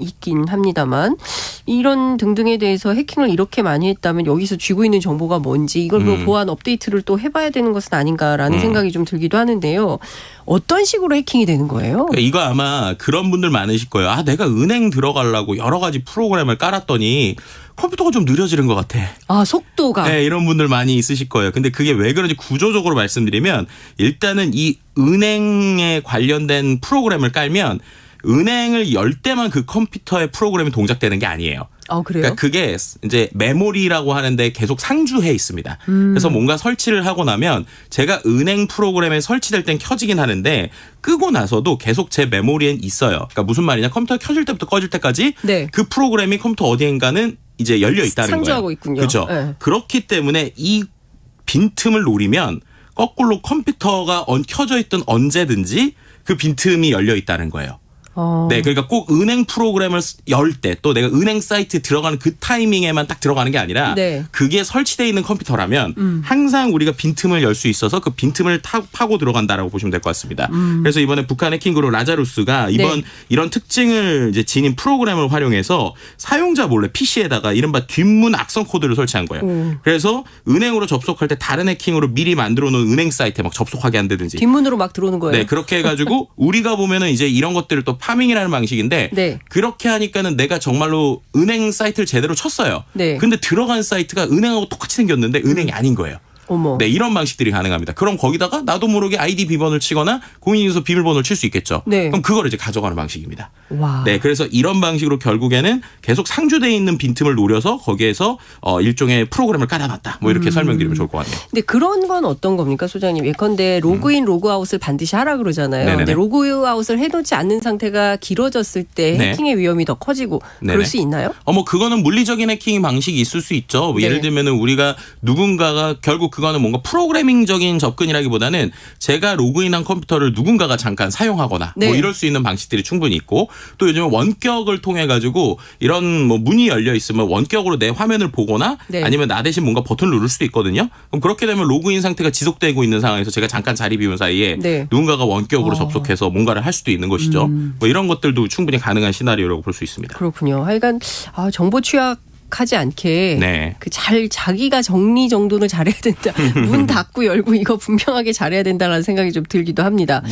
있긴 합니다만 이런 등등에 대해서 해킹을 이렇게 많이 했다면 여기서 쥐고 있는 정보가 뭔지 이걸 뭐 보안 업데이트를 또 해봐야 되는 것은 아닌가라는 생각이 좀 들기도 하는데요. 어떤 식으로 해킹이 되는 거예요? 이거 아마 그런 분들 많으실 거예요. 아, 내가 은행 들어가려고 여러 가지 프로그램을 깔았더니 컴퓨터가 좀 느려지는 것 같아. 아, 속도가. 네, 이런 분들 많이 있으실 거예요. 근데 그게 왜 그런지 구조적으로 말씀드리면 일단은 이 은행에 관련된 프로그램을 깔면 은행을 열 때만 그 컴퓨터의 프로그램이 동작되는 게 아니에요. 그래요? 그러니까 그게 이제 메모리라고 하는데 계속 상주해 있습니다. 그래서 뭔가 설치를 하고 나면 제가 은행 프로그램에 설치될 땐 켜지긴 하는데 끄고 나서도 계속 제 메모리엔 있어요. 그러니까 무슨 말이냐? 컴퓨터 켜질 때부터 꺼질 때까지 그 프로그램이 컴퓨터 어디인가는 이제 열려 있다는 거예요. 상주하고 있군요. 그렇죠. 네. 그렇기 때문에 이 빈틈을 노리면 거꾸로 컴퓨터가 켜져 있던 언제든지 그 빈틈이 열려 있다는 거예요. 네, 그러니까 꼭 은행 프로그램을 열 때 또 내가 은행 사이트 들어가는 그 타이밍에만 딱 들어가는 게 아니라 그게 설치되어 있는 컴퓨터라면 항상 우리가 빈틈을 열 수 있어서 그 빈틈을 파고 들어간다라고 보시면 될 것 같습니다. 그래서 이번에 북한 해킹 그룹 라자루스가 이런 특징을 이제 지닌 프로그램을 활용해서 사용자 몰래 PC에다가 이른바 뒷문 악성 코드를 설치한 거예요. 그래서 은행으로 접속할 때 다른 해킹으로 미리 만들어 놓은 은행 사이트에 막 접속하게 한다든지 뒷문으로 막 들어오는 거예요. 네, 그렇게 해가지고 우리가 보면은 이제 이런 것들을 또 파밍이라는 방식인데 그렇게 하니까는 내가 정말로 은행 사이트를 제대로 쳤어요. 근데 들어간 사이트가 은행하고 똑같이 생겼는데 은행이 아닌 거예요. 어머. 네, 이런 방식들이 가능합니다. 그럼 거기다가 나도 모르게 아이디 비번을 치거나 공인인증서 비밀번호를 칠 수 있겠죠. 그럼 그걸 이제 가져가는 방식입니다. 와. 네, 그래서 이런 방식으로 결국에는 계속 상주되어 있는 빈틈을 노려서 거기에서 일종의 프로그램을 깔아놨다. 뭐 이렇게 설명드리면 좋을 것 같네요. 근데 그런 건 어떤 겁니까, 소장님? 예컨대 로그인, 로그아웃을 반드시 하라 그러잖아요. 네네네. 근데 로그아웃을 해놓지 않는 상태가 길어졌을 때 해킹의 위험이 더 커지고 그럴 수 있나요? 뭐 그거는 물리적인 해킹 방식이 있을 수 있죠. 뭐 예를 들면은 우리가 누군가가 결국 그거는 뭔가 프로그래밍적인 접근이라기보다는 제가 로그인한 컴퓨터를 누군가가 잠깐 사용하거나 뭐 이럴 수 있는 방식들이 충분히 있고 또 요즘은 원격을 통해 가지고 이런 뭐 문이 열려 있으면 원격으로 내 화면을 보거나 아니면 나 대신 뭔가 버튼을 누를 수도 있거든요. 그럼 그렇게 되면 로그인 상태가 지속되고 있는 상황에서 제가 잠깐 자리 비운 사이에 누군가가 원격으로 접속해서 뭔가를 할 수도 있는 것이죠. 뭐 이런 것들도 충분히 가능한 시나리오라고 볼 수 있습니다. 그렇군요. 하여간 정보 취약하지 않게 자기가 정리정돈을 잘해야 된다. 문 닫고 열고 이거 분명하게 잘해야 된다라는 생각이 좀 들기도 합니다.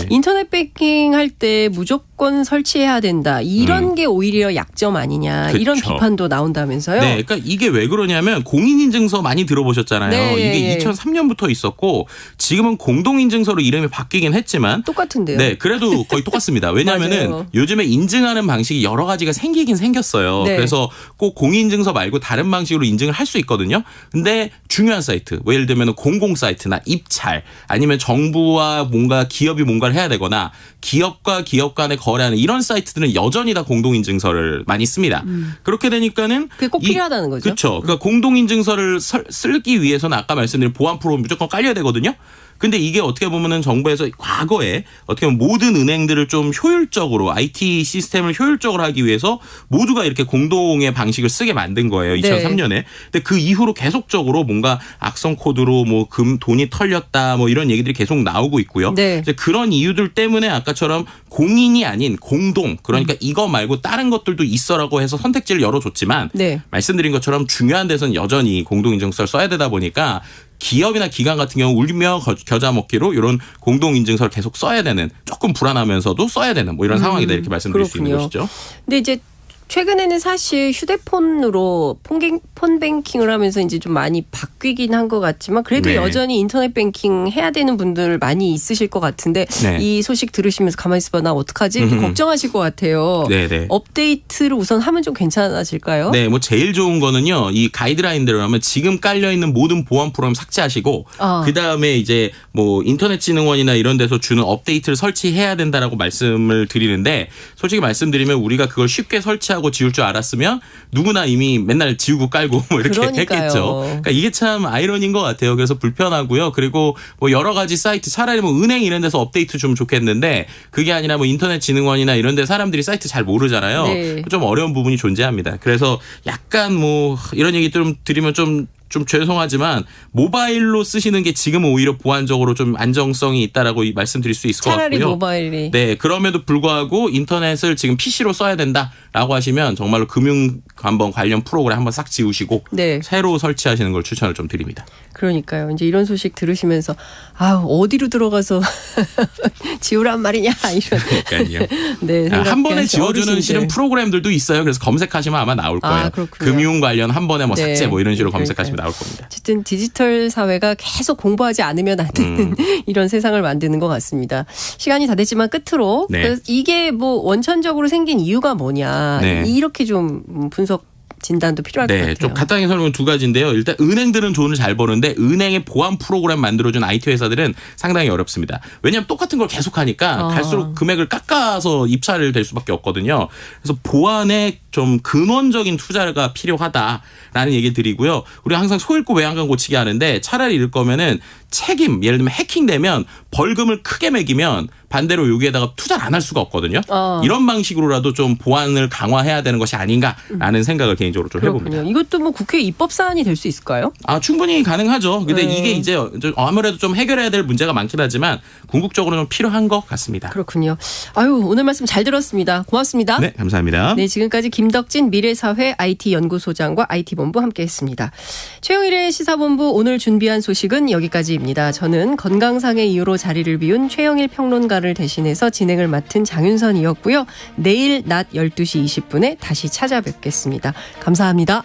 인터넷 해킹할 때 무조건 설치해야 된다. 이런 게 오히려 약점 아니냐. 이런 비판도 나온다면서요. 네, 그러니까 이게 왜 그러냐면 공인인증서 많이 들어보셨잖아요. 이게 2003년부터 있었고 지금은 공동인증서로 이름이 바뀌긴 했지만 똑같은데요. 네, 그래도 거의 똑같습니다. 왜냐하면은 요즘에 인증하는 방식이 여러 가지가 생기긴 생겼어요. 그래서 꼭 공인 공동인증서 말고 다른 방식으로 인증을 할 수 있거든요. 근데 중요한 사이트, 뭐 예를 들면 공공 사이트나 입찰, 아니면 정부와 뭔가 기업이 뭔가를 해야 되거나 기업과 기업 간에 거래하는 이런 사이트들은 여전히 다 공동인증서를 많이 씁니다. 그렇게 되니까는 그게 꼭 필요하다는 거죠. 그렇죠. 그러니까 공동인증서를 쓰기 위해서는 아까 말씀드린 보안 프로그램 무조건 깔려야 되거든요. 근데 이게 어떻게 보면은 정부에서 과거에 어떻게 보면 모든 은행들을 좀 효율적으로 IT 시스템을 효율적으로 하기 위해서 모두가 이렇게 공동의 방식을 쓰게 만든 거예요. 2003년에. 네. 근데 그 이후로 계속적으로 뭔가 악성 코드로 뭐 돈이 털렸다 뭐 이런 얘기들이 계속 나오고 있고요. 네. 이제 그런 이유들 때문에 아까처럼 공인이 아닌 공동, 그러니까 이거 말고 다른 것들도 있어라고 해서 선택지를 열어줬지만 네. 말씀드린 것처럼 중요한 데서는 여전히 공동인증서를 써야 되다 보니까 기업이나 기관 같은 경우 울며 겨자 먹기로 이런 공동인증서를 계속 써야 되는, 조금 불안하면서도 써야 되는 뭐 이런 상황이다, 이렇게 말씀드릴 수 있는 것이죠. 근데 이제 최근에는 사실 휴대폰으로 폰뱅킹을 하면서 이제 좀 많이 바뀌긴 한 것 같지만 그래도 네. 여전히 인터넷 뱅킹 해야 되는 분들 많이 있으실 것 같은데 네. 이 소식 들으시면서 가만히 있어봐 나 어떡하지? 이렇게 걱정하실 것 같아요. 네네. 업데이트를 우선 하면 좀 괜찮아질까요? 네, 뭐 제일 좋은 거는요, 이 가이드라인대로 하면 지금 깔려 있는 모든 보안 프로그램 삭제하시고 그 다음에 이제 뭐 인터넷진흥원이나 이런 데서 주는 업데이트를 설치해야 된다라고 말씀을 드리는데, 솔직히 말씀드리면 우리가 그걸 쉽게 설치하고 지울 줄 알았으면 누구나 이미 맨날 지우고 깔고 뭐 이렇게 그러니까요. 했겠죠. 그러니까 이게 참 아이러니인 것 같아요. 그래서 불편하고요. 그리고 뭐 여러 가지 사이트, 차라리 뭐 은행 이런 데서 업데이트 좀 좋겠는데 그게 아니라 뭐 인터넷진흥원이나 이런 데 사람들이 사이트 잘 모르잖아요. 네. 좀 어려운 부분이 존재합니다. 그래서 약간 뭐 이런 얘기 좀 드리면 좀 죄송하지만 모바일로 쓰시는 게 지금은 오히려 보안적으로 좀 안정성이 있다라고 말씀드릴 수 있을 것 같고요. 차라리 모바일이. 네, 그럼에도 불구하고 인터넷을 지금 PC로 써야 된다라고 하시면 정말로 금융관번 관련 프로그램 한번 싹 지우시고 네. 새로 설치하시는 걸 추천을 좀 드립니다. 그러니까요. 이제 이런 소식 들으시면서 어디로 들어가서 지우란 말이냐 이런. 그러니까요. 네, 한 번에 생각하시는 지워주는 어르신들. 실은 프로그램들도 있어요. 그래서 검색하시면 아마 나올 거예요. 그렇군요. 금융 관련 한 번에 뭐 네. 삭제 뭐 이런 식으로 그러니까요. 검색하시면 나올 겁니다. 어쨌든 디지털 사회가 계속 공부하지 않으면 안 되는 이런 세상을 만드는 것 같습니다. 시간이 다 됐지만 끝으로 네. 그래서 이게 뭐 원천적으로 생긴 이유가 뭐냐 네. 이렇게 좀 분석 진단도 필요할 것 같아요. 좀 간단하게 설명은 두 가지인데요. 일단 은행들은 돈을 잘 버는데 은행의 보안 프로그램 만들어준 IT 회사들은 상당히 어렵습니다. 왜냐하면 똑같은 걸 계속하니까 갈수록 금액을 깎아서 입찰을 될 수밖에 없거든요. 그래서 보안에 좀 근원적인 투자가 필요하다라는 얘기 드리고요. 우리가 항상 소 잃고 외양간 고치기 하는데 차라리 이럴 거면은 책임, 예를 들면 해킹되면 벌금을 크게 매기면 반대로 여기에다가 투자를 안 할 수가 없거든요. 이런 방식으로라도 좀 보안을 강화해야 되는 것이 아닌가라는 생각을 개인적으로 좀 해봅니다. 그렇군요. 이것도 뭐 국회 입법 사안이 될 수 있을까요? 충분히 가능하죠. 근데 네. 이게 이제 아무래도 좀 해결해야 될 문제가 많긴 하지만 궁극적으로 좀 필요한 것 같습니다. 그렇군요. 오늘 말씀 잘 들었습니다. 고맙습니다. 네, 감사합니다. 네, 지금까지 김덕진 미래사회 IT연구소장과 IT본부 함께했습니다. 최영일의 시사본부 오늘 준비한 소식은 여기까지입니다. 저는 건강상의 이유로 자리를 비운 최영일 평론가를 대신해서 진행을 맡은 장윤선이었고요. 내일 낮 12시 20분에 다시 찾아뵙겠습니다. 감사합니다.